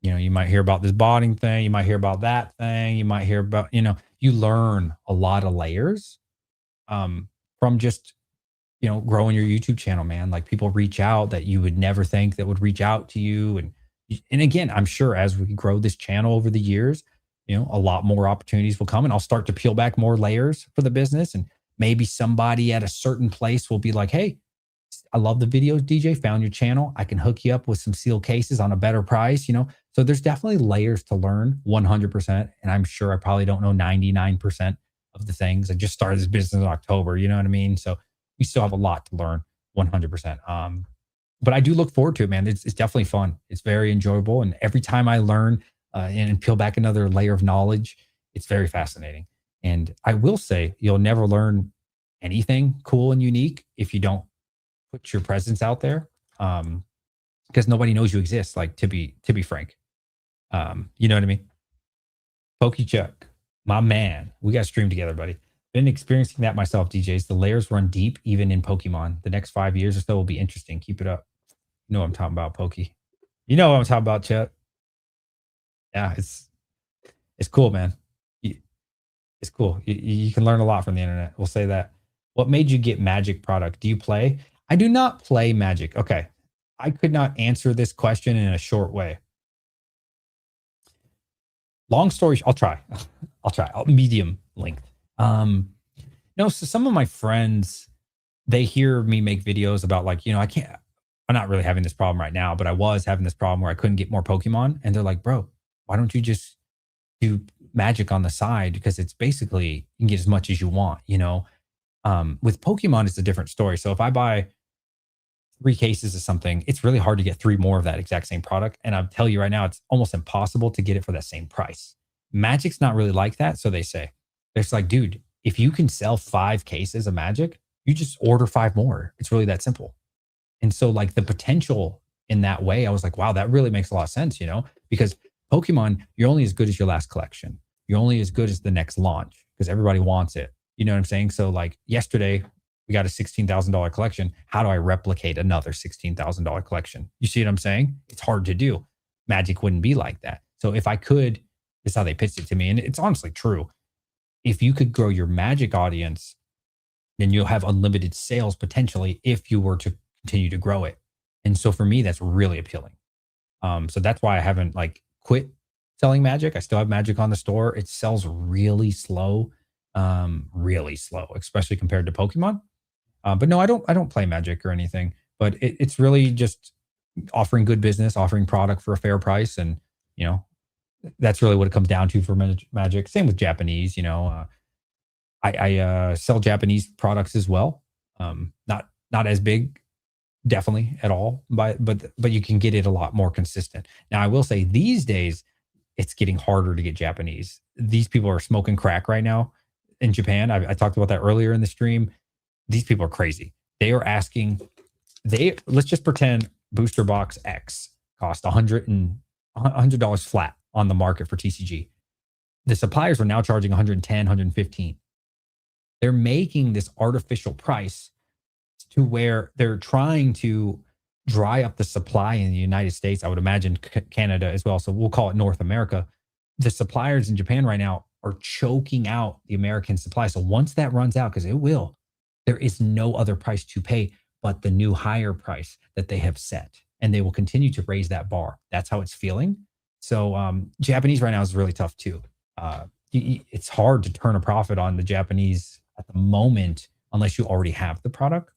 you might hear about this botting thing, you might hear about that thing, you might hear about, you learn a lot of layers from just, growing your YouTube channel, man. Like people reach out that you would never think that would reach out to you. And again, I'm sure as we grow this channel over the years, a lot more opportunities will come and I'll start to peel back more layers for the business. And maybe somebody at a certain place will be like, hey, I love the videos, DJ, found your channel. I can hook you up with some sealed cases on a better price, So there's definitely layers to learn 100%. And I'm sure I probably don't know 99% of the things. I just started this business in October, you know what I mean? So we still have a lot to learn 100%. But I do look forward to it, man. It's definitely fun. It's very enjoyable. And every time I learn and peel back another layer of knowledge, it's very fascinating. And I will say, you'll never learn anything cool and unique if you don't put your presence out there, because nobody knows you exist. Like to be frank, you know what I mean? Pokey Chuck, my man, we got to stream together, buddy. Been experiencing that myself, DJs. The layers run deep, even in Pokemon. The next 5 years or so will be interesting. Keep it up. You know what I'm talking about, Pokey. You know what I'm talking about, Chuck. Yeah, it's cool, man. It's cool. You can learn a lot from the internet. We'll say that. What made you get Magic product? Do you play? I do not play Magic. Okay. I could not answer this question in a short way. Long story, I'll try. Medium length. No, so some of my friends, they hear me make videos about like, I'm not really having this problem right now, but I was having this problem where I couldn't get more Pokemon. And they're like, bro, why don't you just do Magic on the side? Because it's basically, you can get as much as you want, With Pokemon, it's a different story. So if I buy 3 cases of something, it's really hard to get 3 more of that exact same product. And I'll tell you right now, it's almost impossible to get it for that same price. Magic's not really like that. So they say, it's like, dude, if you can sell 5 cases of Magic, you just order 5 more. It's really that simple. And so like the potential in that way, I was like, wow, that really makes a lot of sense, because Pokemon, you're only as good as your last collection. You're only as good as the next launch because everybody wants it. You know what I'm saying? So like yesterday, we got a $16,000 collection. How do I replicate another $16,000 collection? You see what I'm saying? It's hard to do. Magic wouldn't be like that. So if I could, this is how they pitched it to me. And it's honestly true. If you could grow your Magic audience, then you'll have unlimited sales potentially if you were to continue to grow it. And so for me, that's really appealing. So that's why I haven't like quit selling Magic. I still have Magic on the store. It sells really slow, especially compared to Pokemon. But no, I don't play Magic or anything. But it's really just offering good business, offering product for a fair price, and that's really what it comes down to for Magic. Same with Japanese. I sell Japanese products as well. Not as big, definitely at all, but you can get it a lot more consistent. Now, I will say these days it's getting harder to get Japanese. These people are smoking crack right now in Japan. I talked about that earlier in the stream. These people are crazy. They are asking They let's just pretend booster box X cost $100 flat on the market for TCG. The suppliers are now charging 110, 115. They're making this artificial price to where they're trying to dry up the supply in the United States. I would imagine Canada as well. So we'll call it North America. The suppliers in Japan right now are choking out the American supply. So once that runs out, because it will, there is no other price to pay but the new higher price that they have set. And they will continue to raise that bar. That's how it's feeling. So Japanese right now is really tough too. It's hard to turn a profit on the Japanese at the moment unless you already have the product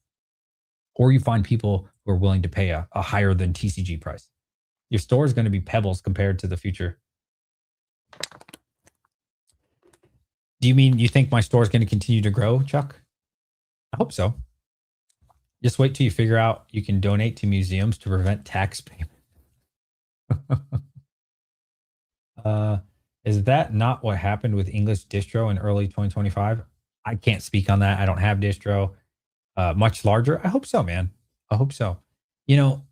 or you find people who are willing to pay a higher than TCG price. Your store is going to be pebbles compared to the future. Do you mean you think my store is going to continue to grow, Chuck? I hope so. Just wait till you figure out you can donate to museums to prevent tax payment. uh, is that not what happened with English distro in early 2025? I can't speak on that. I don't have distro. Much larger. I hope so, man. I hope so. You know,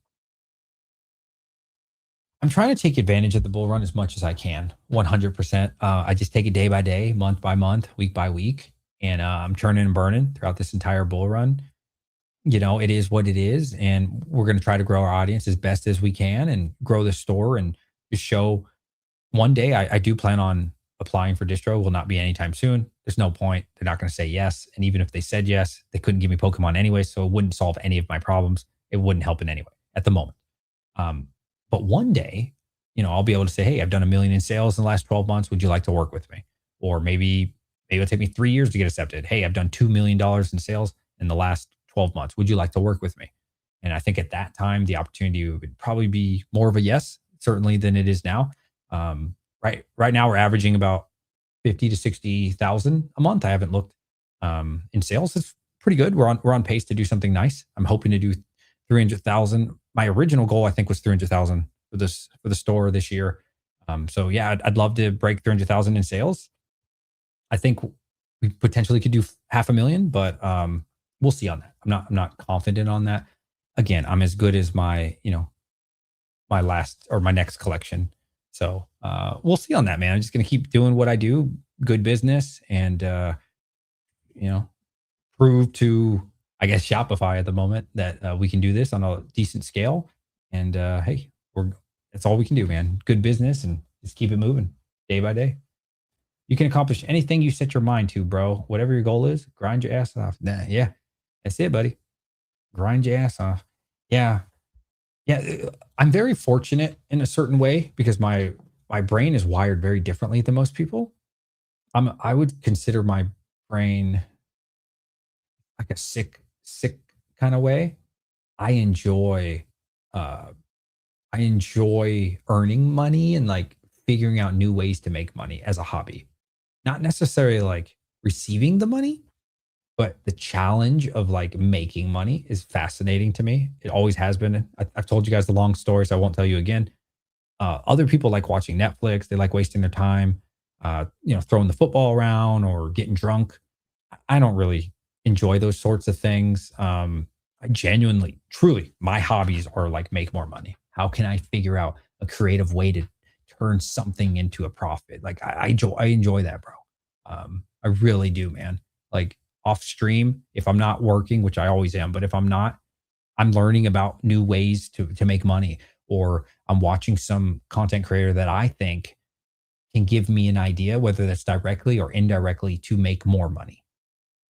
I'm trying to take advantage of the bull run as much as I can. 100%. I just take it day by day, month by month, week by week, and I'm turning and burning throughout this entire bull run. You know, it is what it is, and we're going to try to grow our audience as best as we can and grow the store and just show. One day, I do plan on applying for distro. Will not be anytime soon. There's no point. They're not going to say yes, and even if they said yes, they couldn't give me Pokemon anyway, so it wouldn't solve any of my problems. It wouldn't help in any way at the moment. Um, but one day, you know, I'll be able to say, "Hey, I've done 1 million in sales in the last 12 months. Would you like to work with me?" Or maybe it'll take me 3 years to get accepted. Hey, I've done $2 million in sales in the last 12 months. Would you like to work with me? And I think at that time, the opportunity would probably be more of a yes, certainly than it is now. Right now, we're averaging about 50 to 60,000 a month. I haven't looked in sales. It's pretty good. We're on pace to do something nice. I'm hoping to do 300,000. My original goal, I think, was 300,000 for the store this year. So yeah, I'd love to break 300,000 in sales. I think we potentially could do 500,000, but we'll see on that. I'm not confident on that. Again, I'm as good as my last or my next collection. So we'll see on that, man. I'm just gonna keep doing what I do, good business, and prove to I guess Shopify at the moment that we can do this on a decent scale. And hey, we're that's all we can do, man. Good business, and just keep it moving day by day. You can accomplish anything you set your mind to, bro. Whatever your goal is, grind your ass off. Nah, yeah, that's it, buddy. Grind your ass off. Yeah, yeah. I'm very fortunate in a certain way because my brain is wired very differently than most people. I would consider my brain like a sick kind of way. I enjoy uh I enjoy earning money and like figuring out new ways to make money as a hobby. Not necessarily like receiving the money, but the challenge of like making money is fascinating to me. It always has been. I've told you guys the long story, so I won't tell you again. Other people like watching Netflix. They like wasting their time, throwing the football around or getting drunk. I don't really enjoy those sorts of things. I genuinely, truly, my hobbies are like make more money. How can I figure out a creative way to turn something into a profit? Like I enjoy that, bro. I really do, man. Like off stream, if I'm not working, which I always am, but if I'm not, I'm learning about new ways to make money, or I'm watching some content creator that I think can give me an idea, whether that's directly or indirectly, to make more money.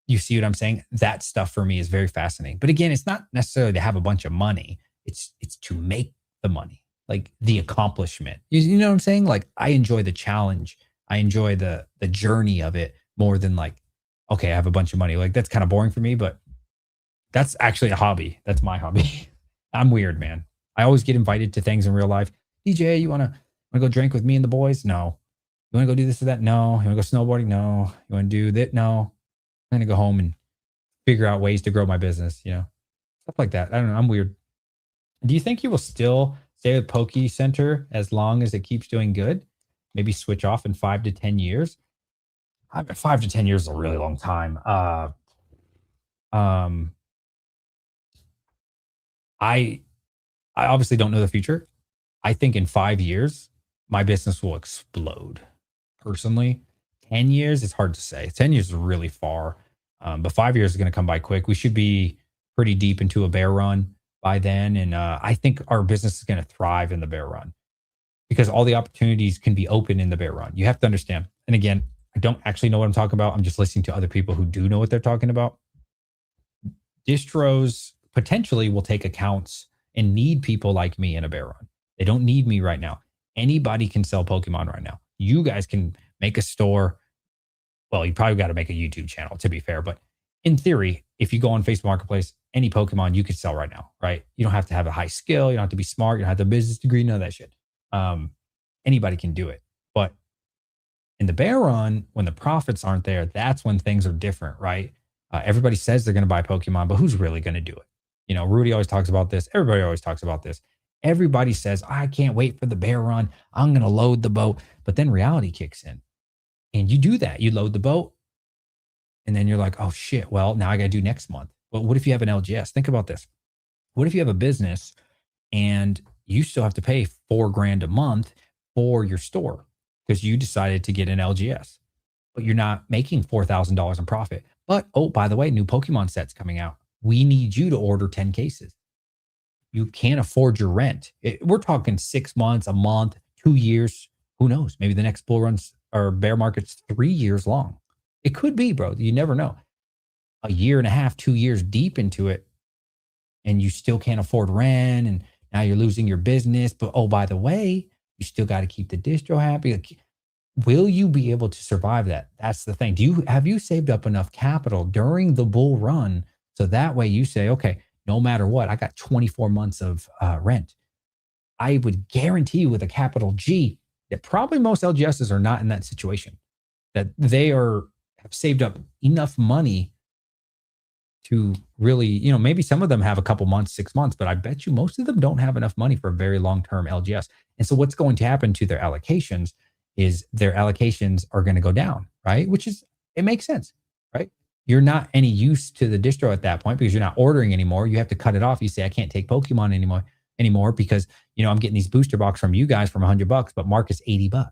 You see what I'm saying? That stuff for me is very fascinating. But again, it's not necessarily to have a bunch of money. It's to make the money, like the accomplishment. You know what I'm saying? Like I enjoy the challenge. I enjoy the journey of it more than like, okay, I have a bunch of money. Like that's kind of boring for me, but that's actually a hobby. That's my hobby. I'm weird, man. I always get invited to things in real life. DJ, you wanna go drink with me and the boys? No. You wanna go do this or that? No. You wanna go snowboarding? No. You wanna do that? No. I'm gonna go home and figure out ways to grow my business, stuff like that. I don't know. I'm weird. Do you think you will still stay with Poke Center as long as it keeps doing good? Maybe switch off in 5 to 10 years? 5 to 10 years is a really long time. Um, I I obviously don't know the future. I think in 5 years, my business will explode. Personally, 10 years, it's hard to say. 10 years is really far. But 5 years is going to come by quick. We should be pretty deep into a bear run by then. And I think our business is going to thrive in the bear run because all the opportunities can be open in the bear run. You have to understand. And again, I don't actually know what I'm talking about. I'm just listening to other people who do know what they're talking about. Distros potentially will take accounts and need people like me in a bear run. They don't need me right now. Anybody can sell Pokemon right now. You guys can make a store. Well, you probably got to make a YouTube channel to be fair, but in theory, if you go on Facebook Marketplace, any Pokemon you could sell right now, right? You don't have to have a high skill. You don't have to be smart. You don't have to have a business degree. None of that shit. Um, Anybody can do it. But in the bear run, when the profits aren't there, that's when things are different, right? Everybody says they're going to buy Pokemon, but who's really going to do it? You know, Rudy always talks about this. Everybody always talks about this. Everybody says, I can't wait for the bear run. I'm going to load the boat. But then reality kicks in. And you do that. You load the boat. And then you're like, oh shit, well, now I got to do next month. Well, what if you have an LGS? Think about this. What if you have a business and you still have to pay $4,000 a month for your store because you decided to get an LGS, but you're not making $4,000 in profit. But oh, by the way, new Pokemon sets coming out. We need you to order 10 cases. You can't afford your rent. We're talking 6 months, a month, 2 years. Who knows? Maybe the next bull runs or bear market's 3 years long. It could be, bro. You never know. A year and a half, 2 years deep into it, and you still can't afford rent, and now you're losing your business. But oh, by the way, you still got to keep the distro happy. Like, will you be able to survive that? That's the thing. Have you saved up enough capital during the bull run so that way you say, okay, no matter what, I got 24 months of rent. I would guarantee you with a capital G that probably most LGSs are not in that situation. That they have saved up enough money to really, maybe some of them have a couple months, 6 months, but I bet you most of them don't have enough money for a very long-term LGS. And so what's going to happen to their allocations is their allocations are going to go down, right? It makes sense, right? You're not any use to the distro at that point because you're not ordering anymore. You have to cut it off. You say, I can't take Pokemon anymore because, I'm getting these booster box from you guys from $100, but Marcus $80.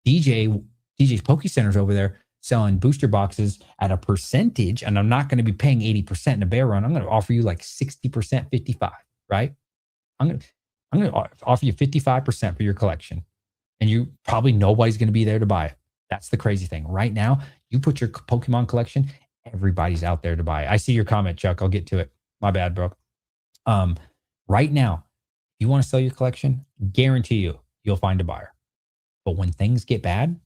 DJ's Poke Center's over there selling booster boxes at a percentage, and I'm not going to be paying 80% in a bear run. I'm going to offer you like 60%, 55, right? I'm going to offer you 55% for your collection, and you probably nobody's going to be there to buy it. That's the crazy thing. Right now, you put your Pokemon collection, everybody's out there to buy it. I see your comment, Chuck. I'll get to it. My bad, bro. Right now, if you want to sell your collection, guarantee you'll find a buyer. But when things get bad,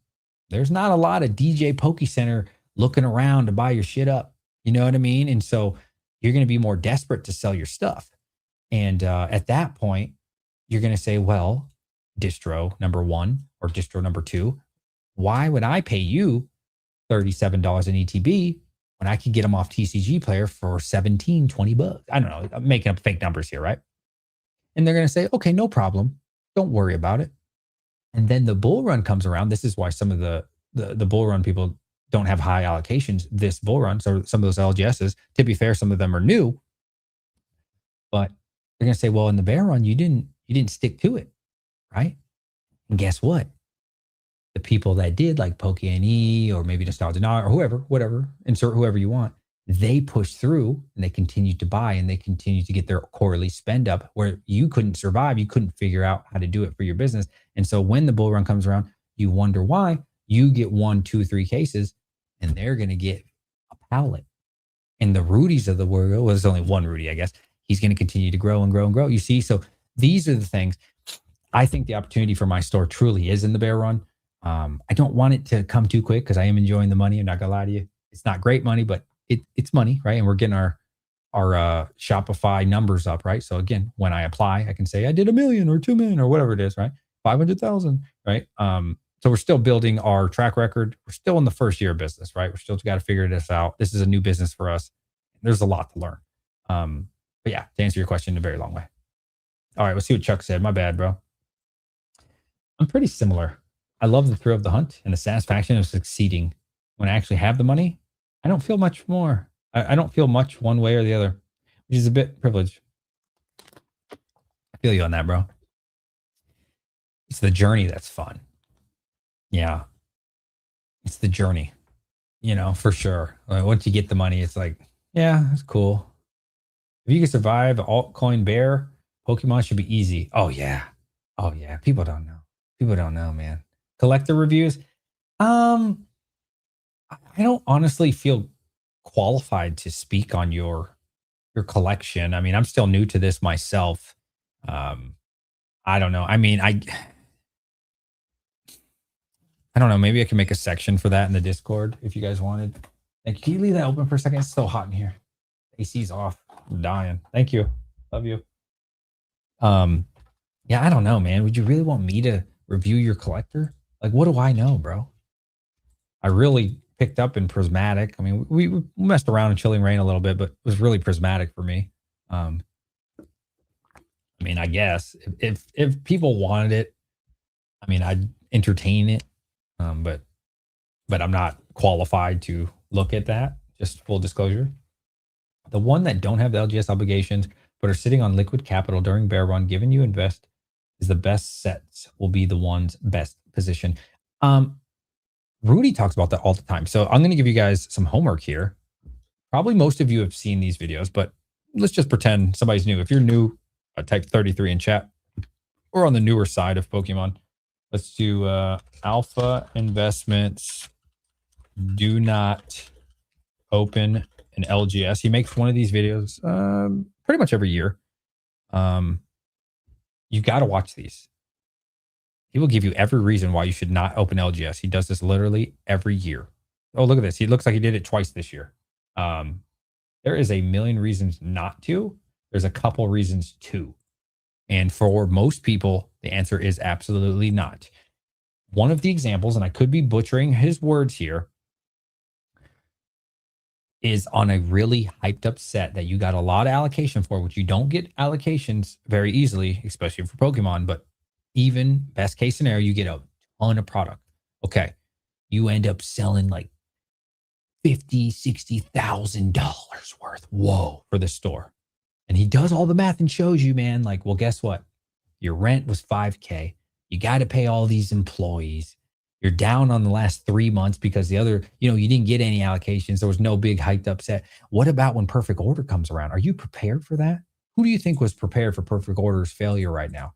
there's not a lot of DJ Poke Center looking around to buy your shit up. You know what I mean? And so you're going to be more desperate to sell your stuff. And at that point, you're going to say, well, distro number one or distro number two, why would I pay you $37 in ETB when I could get them off TCG Player for 17, 20 bucks? I don't know. I'm making up fake numbers here, right? And they're going to say, okay, no problem. Don't worry about it. And then the bull run comes around. This is why some of the bull run people don't have high allocations this bull run. So some of those LGSs, to be fair, some of them are new, but they're going to say, well, in the bear run, you didn't stick to it, right? And guess what? The people that did, like PokeNE or maybe Nostalgia or whoever, whatever, insert whoever you want, they pushed through and they continued to buy and they continued to get their quarterly spend up where you couldn't survive. You couldn't figure out how to do it for your business. And so when the bull run comes around, you wonder why. You get 1, 2, 3 cases and they're going to get a pallet. And the Rudies of the world, well, there's only one Rudy, I guess. He's going to continue to grow and grow and grow. You see, so these are the things. I think the opportunity for my store truly is in the bear run. I don't want it to come too quick because I am enjoying the money. I'm not going to lie to you. It's not great money, but it's money, right? And we're getting our Shopify numbers up, right? So again, when I apply, I can say I did 1 million or 2 million or whatever it is, right? 500,000, right? So we're still building our track record. We're still in the first year of business, right? We're still got to figure this out. This is a new business for us. There's a lot to learn. But yeah, to answer your question in a very long way. All right, let's see what Chuck said. My bad, bro. I'm pretty similar. I love the thrill of the hunt and the satisfaction of succeeding. When I actually have the money, I don't feel much more. I don't feel much one way or the other, which is a bit privileged. Feel you on that, bro. It's the journey that's fun. Yeah. It's the journey, for sure. Like, once you get the money, it's like, yeah, it's cool. If you can survive altcoin bear, Pokemon should be easy. Oh yeah. Oh yeah. People don't know. People don't know, man. Collector reviews. Um, I don't honestly feel qualified to speak on your collection. I mean, I'm still new to this myself. Um, I don't know. I mean, I don't know. Maybe I can make a section for that in the Discord if you guys wanted. Like, can you leave that open for a second? It's so hot in here. AC's off. I'm dying. Thank you. Love you. Um, yeah, I don't know, man. Would you really want me to review your collector? Like, what do I know, bro? I really picked up in prismatic. I mean, we messed around in chilling rain a little bit, but it was really prismatic for me. Um, I mean, I guess if people wanted it, I mean, I'd entertain it. But I'm not qualified to look at that. Just full disclosure. The one that don't have the LGS obligations but are sitting on liquid capital during bear run, given you invest, is the best sets will be the ones best position. Rudy talks about that all the time. So I'm going to give you guys some homework here. Probably most of you have seen these videos, but let's just pretend somebody's new. If you're new, type 33 in chat or on the newer side of Pokemon. Let's do alpha investments. Do not open an LGS. He makes one of these videos pretty much every year. You got to watch these. He will give you every reason why you should not open LGS. He does this literally every year. Oh, look at this. He looks like he did it twice this year. There is a million reasons not to. There's a couple reasons to. And for most people, the answer is absolutely not. One of the examples, and I could be butchering his words here, is on a really hyped up set that you got a lot of allocation for, which you don't get allocations very easily, especially for Pokemon. But even best case scenario, you get a ton of product. Okay. You end up selling like $50,000-$60,000 worth. Whoa, for the store. And he does all the math and shows you, man, like, well, guess what? Your rent was $5K. You got to pay all these employees. You're down on the last 3 months because the other, you didn't get any allocations. There was no big hyped up set. What about when perfect order comes around? Are you prepared for that? Who do you think was prepared for perfect order's failure right now?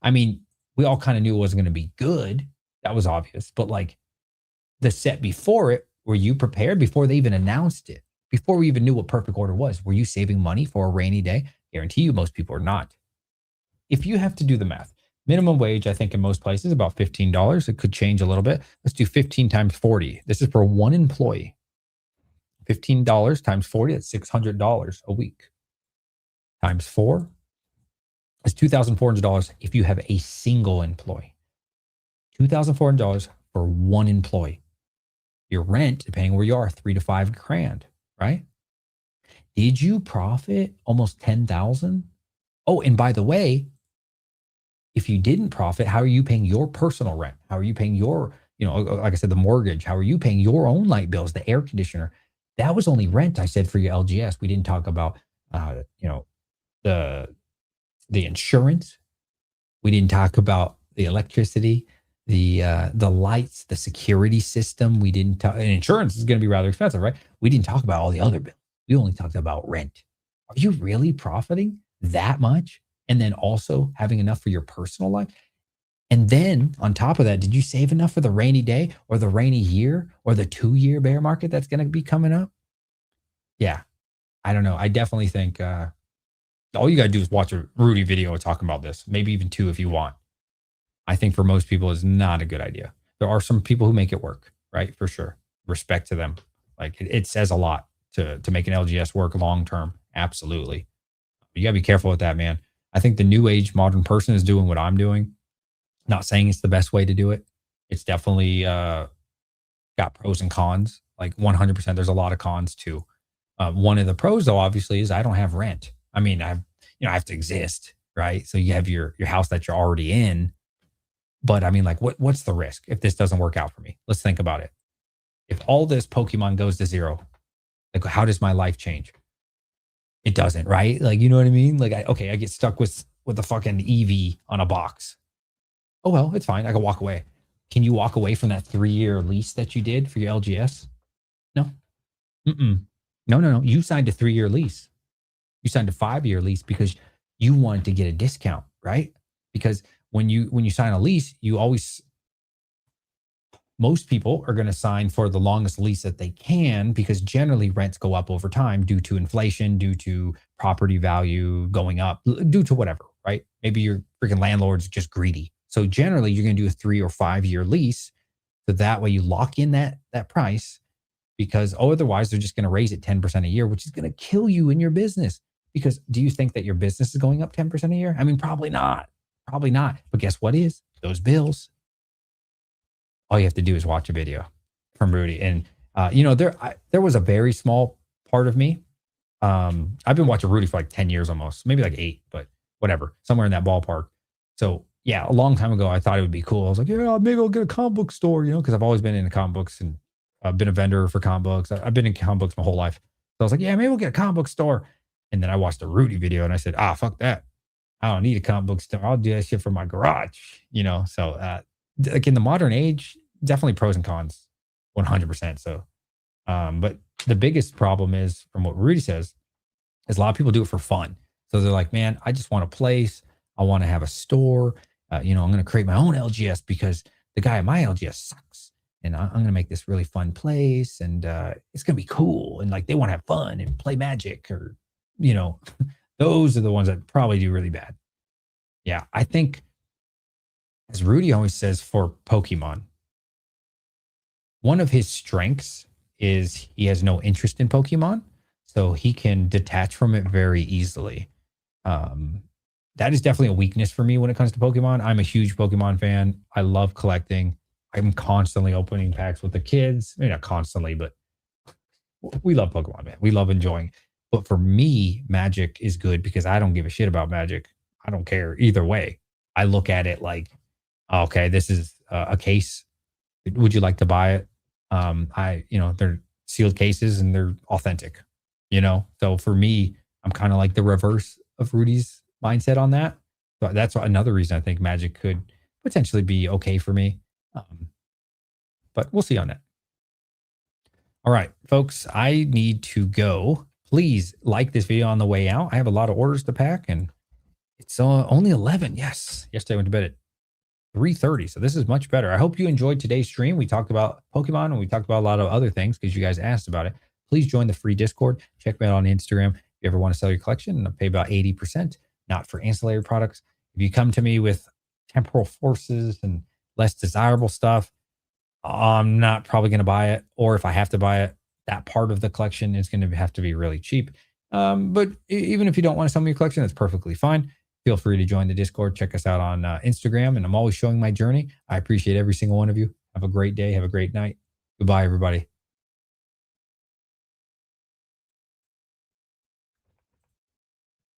I mean, we all kind of knew it wasn't going to be good. That was obvious. But like the set before it, were you prepared before they even announced it? Before we even knew what perfect order was? Were you saving money for a rainy day? Guarantee you most people are not. If you have to do the math, minimum wage, I think in most places, about $15. It could change a little bit. Let's do 15 times 40. This is for one employee. $15 times 40, that's $600 a week. Times 4 is $2,400 if you have a single employee. $2,400 for one employee. Your rent, depending where you are, $3,000 to $5,000, right? Did you profit almost $10,000? Oh, and by the way, if you didn't profit, how are you paying your personal rent? How are you paying your, like I said, the mortgage? How are you paying your own light bills, the air conditioner? That was only rent, I said, for your LGS. We didn't talk about, the insurance. We didn't talk about the electricity, the lights, the security system. We didn't talk, and insurance is going to be rather expensive, right? We didn't talk about all the other bills. We only talked about rent. Are you really profiting that much? And then also having enough for your personal life? And then on top of that, did you save enough for the rainy day or the rainy year or the 2-year bear market that's going to be coming up? Yeah, I don't know. I definitely think all you got to do is watch a Rudy video talking about this, maybe even 2 if you want. I think for most people is not a good idea. There are some people who make it work, right? For sure. Respect to them. Like it says a lot to make an LGS work long term. Absolutely. You got to be careful with that, man. I think the new age modern person is doing what I'm doing. Not saying it's the best way to do it. It's definitely got pros and cons. Like 100%, there's a lot of cons too. One of the pros, though, obviously, is I don't have rent. I mean, I have to exist, right? So you have your house that you're already in. But I mean, like, what's the risk if this doesn't work out for me? Let's think about it. If all this Pokemon goes to zero, like, how does my life change? It doesn't, right? Like, you know what I mean? Like, I get stuck with with a fucking EV on a box. Oh, well, it's fine. I can walk away. Can you walk away from that 3-year lease that you did for your LGS? No. Mm-mm. No, no, no. You signed a 3-year lease. You signed a 5-year lease because you wanted to get a discount, right? Because when you sign a lease, you always most people are going to sign for the longest lease that they can because generally rents go up over time due to inflation, due to property value going up, due to whatever, right? Maybe your freaking landlord's just greedy. So generally you're going to do a 3 or 5-year lease. So that way you lock in that price because otherwise they're just going to raise it 10% a year, which is going to kill you in your business. Because do you think that your business is going up 10% a year? I mean, probably not. Probably not. But guess what is? Those bills. All you have to do is watch a video from Rudy. And, there was a very small part of me. I've been watching Rudy for like 10 years almost, maybe like 8, but whatever, somewhere in that ballpark. So, yeah, a long time ago, I thought it would be cool. I was like, yeah, maybe I'll get a comic book store, because I've always been into comic books and I've been a vendor for comic books. I've been in comic books my whole life. So I was like, yeah, maybe we'll get a comic book store. And then I watched a Rudy video and I said, fuck that. I don't need a comic book store. I'll do that shit from my garage, So, like in the modern age, definitely pros and cons, 100%. So, but the biggest problem is, from what Rudy says, is a lot of people do it for fun. So they're like, man, I just want a place. I want to have a store. I'm going to create my own LGS because the guy at my LGS sucks. And I'm going to make this really fun place. And it's going to be cool. And like, they want to have fun and play Magic or, those are the ones that probably do really bad. Yeah. I think, as Rudy always says, for Pokemon, one of his strengths is he has no interest in Pokemon, so he can detach from it very easily. That is definitely a weakness for me when it comes to Pokemon. I'm a huge Pokemon fan. I love collecting. I'm constantly opening packs with the kids. Maybe not constantly, but we love Pokemon, man. We love enjoying. But for me, Magic is good because I don't give a shit about Magic. I don't care either way. I look at it like, okay, this is a case. Would you like to buy it? They're sealed cases and they're authentic, So for me, I'm kind of like the reverse of Rudy's mindset on that. But that's another reason I think Magic could potentially be okay for me. But we'll see on that. All right, folks, I need to go. Please like this video on the way out. I have a lot of orders to pack and it's only 11. Yes. Yesterday I went to bed at 3:30. So this is much better. I hope you enjoyed today's stream. We talked about Pokemon and we talked about a lot of other things because you guys asked about it. Please join the free Discord. Check me out on Instagram. If you ever want to sell your collection, I'll pay about 80%, not for ancillary products. If you come to me with temporal forces and less desirable stuff, I'm not probably going to buy it. Or if I have to buy it, that part of the collection is going to have to be really cheap. But even if you don't want to sell me your collection, that's perfectly fine. Feel free to join the Discord. Check us out on Instagram. And I'm always showing my journey. I appreciate every single one of you. Have a great day. Have a great night. Goodbye, everybody.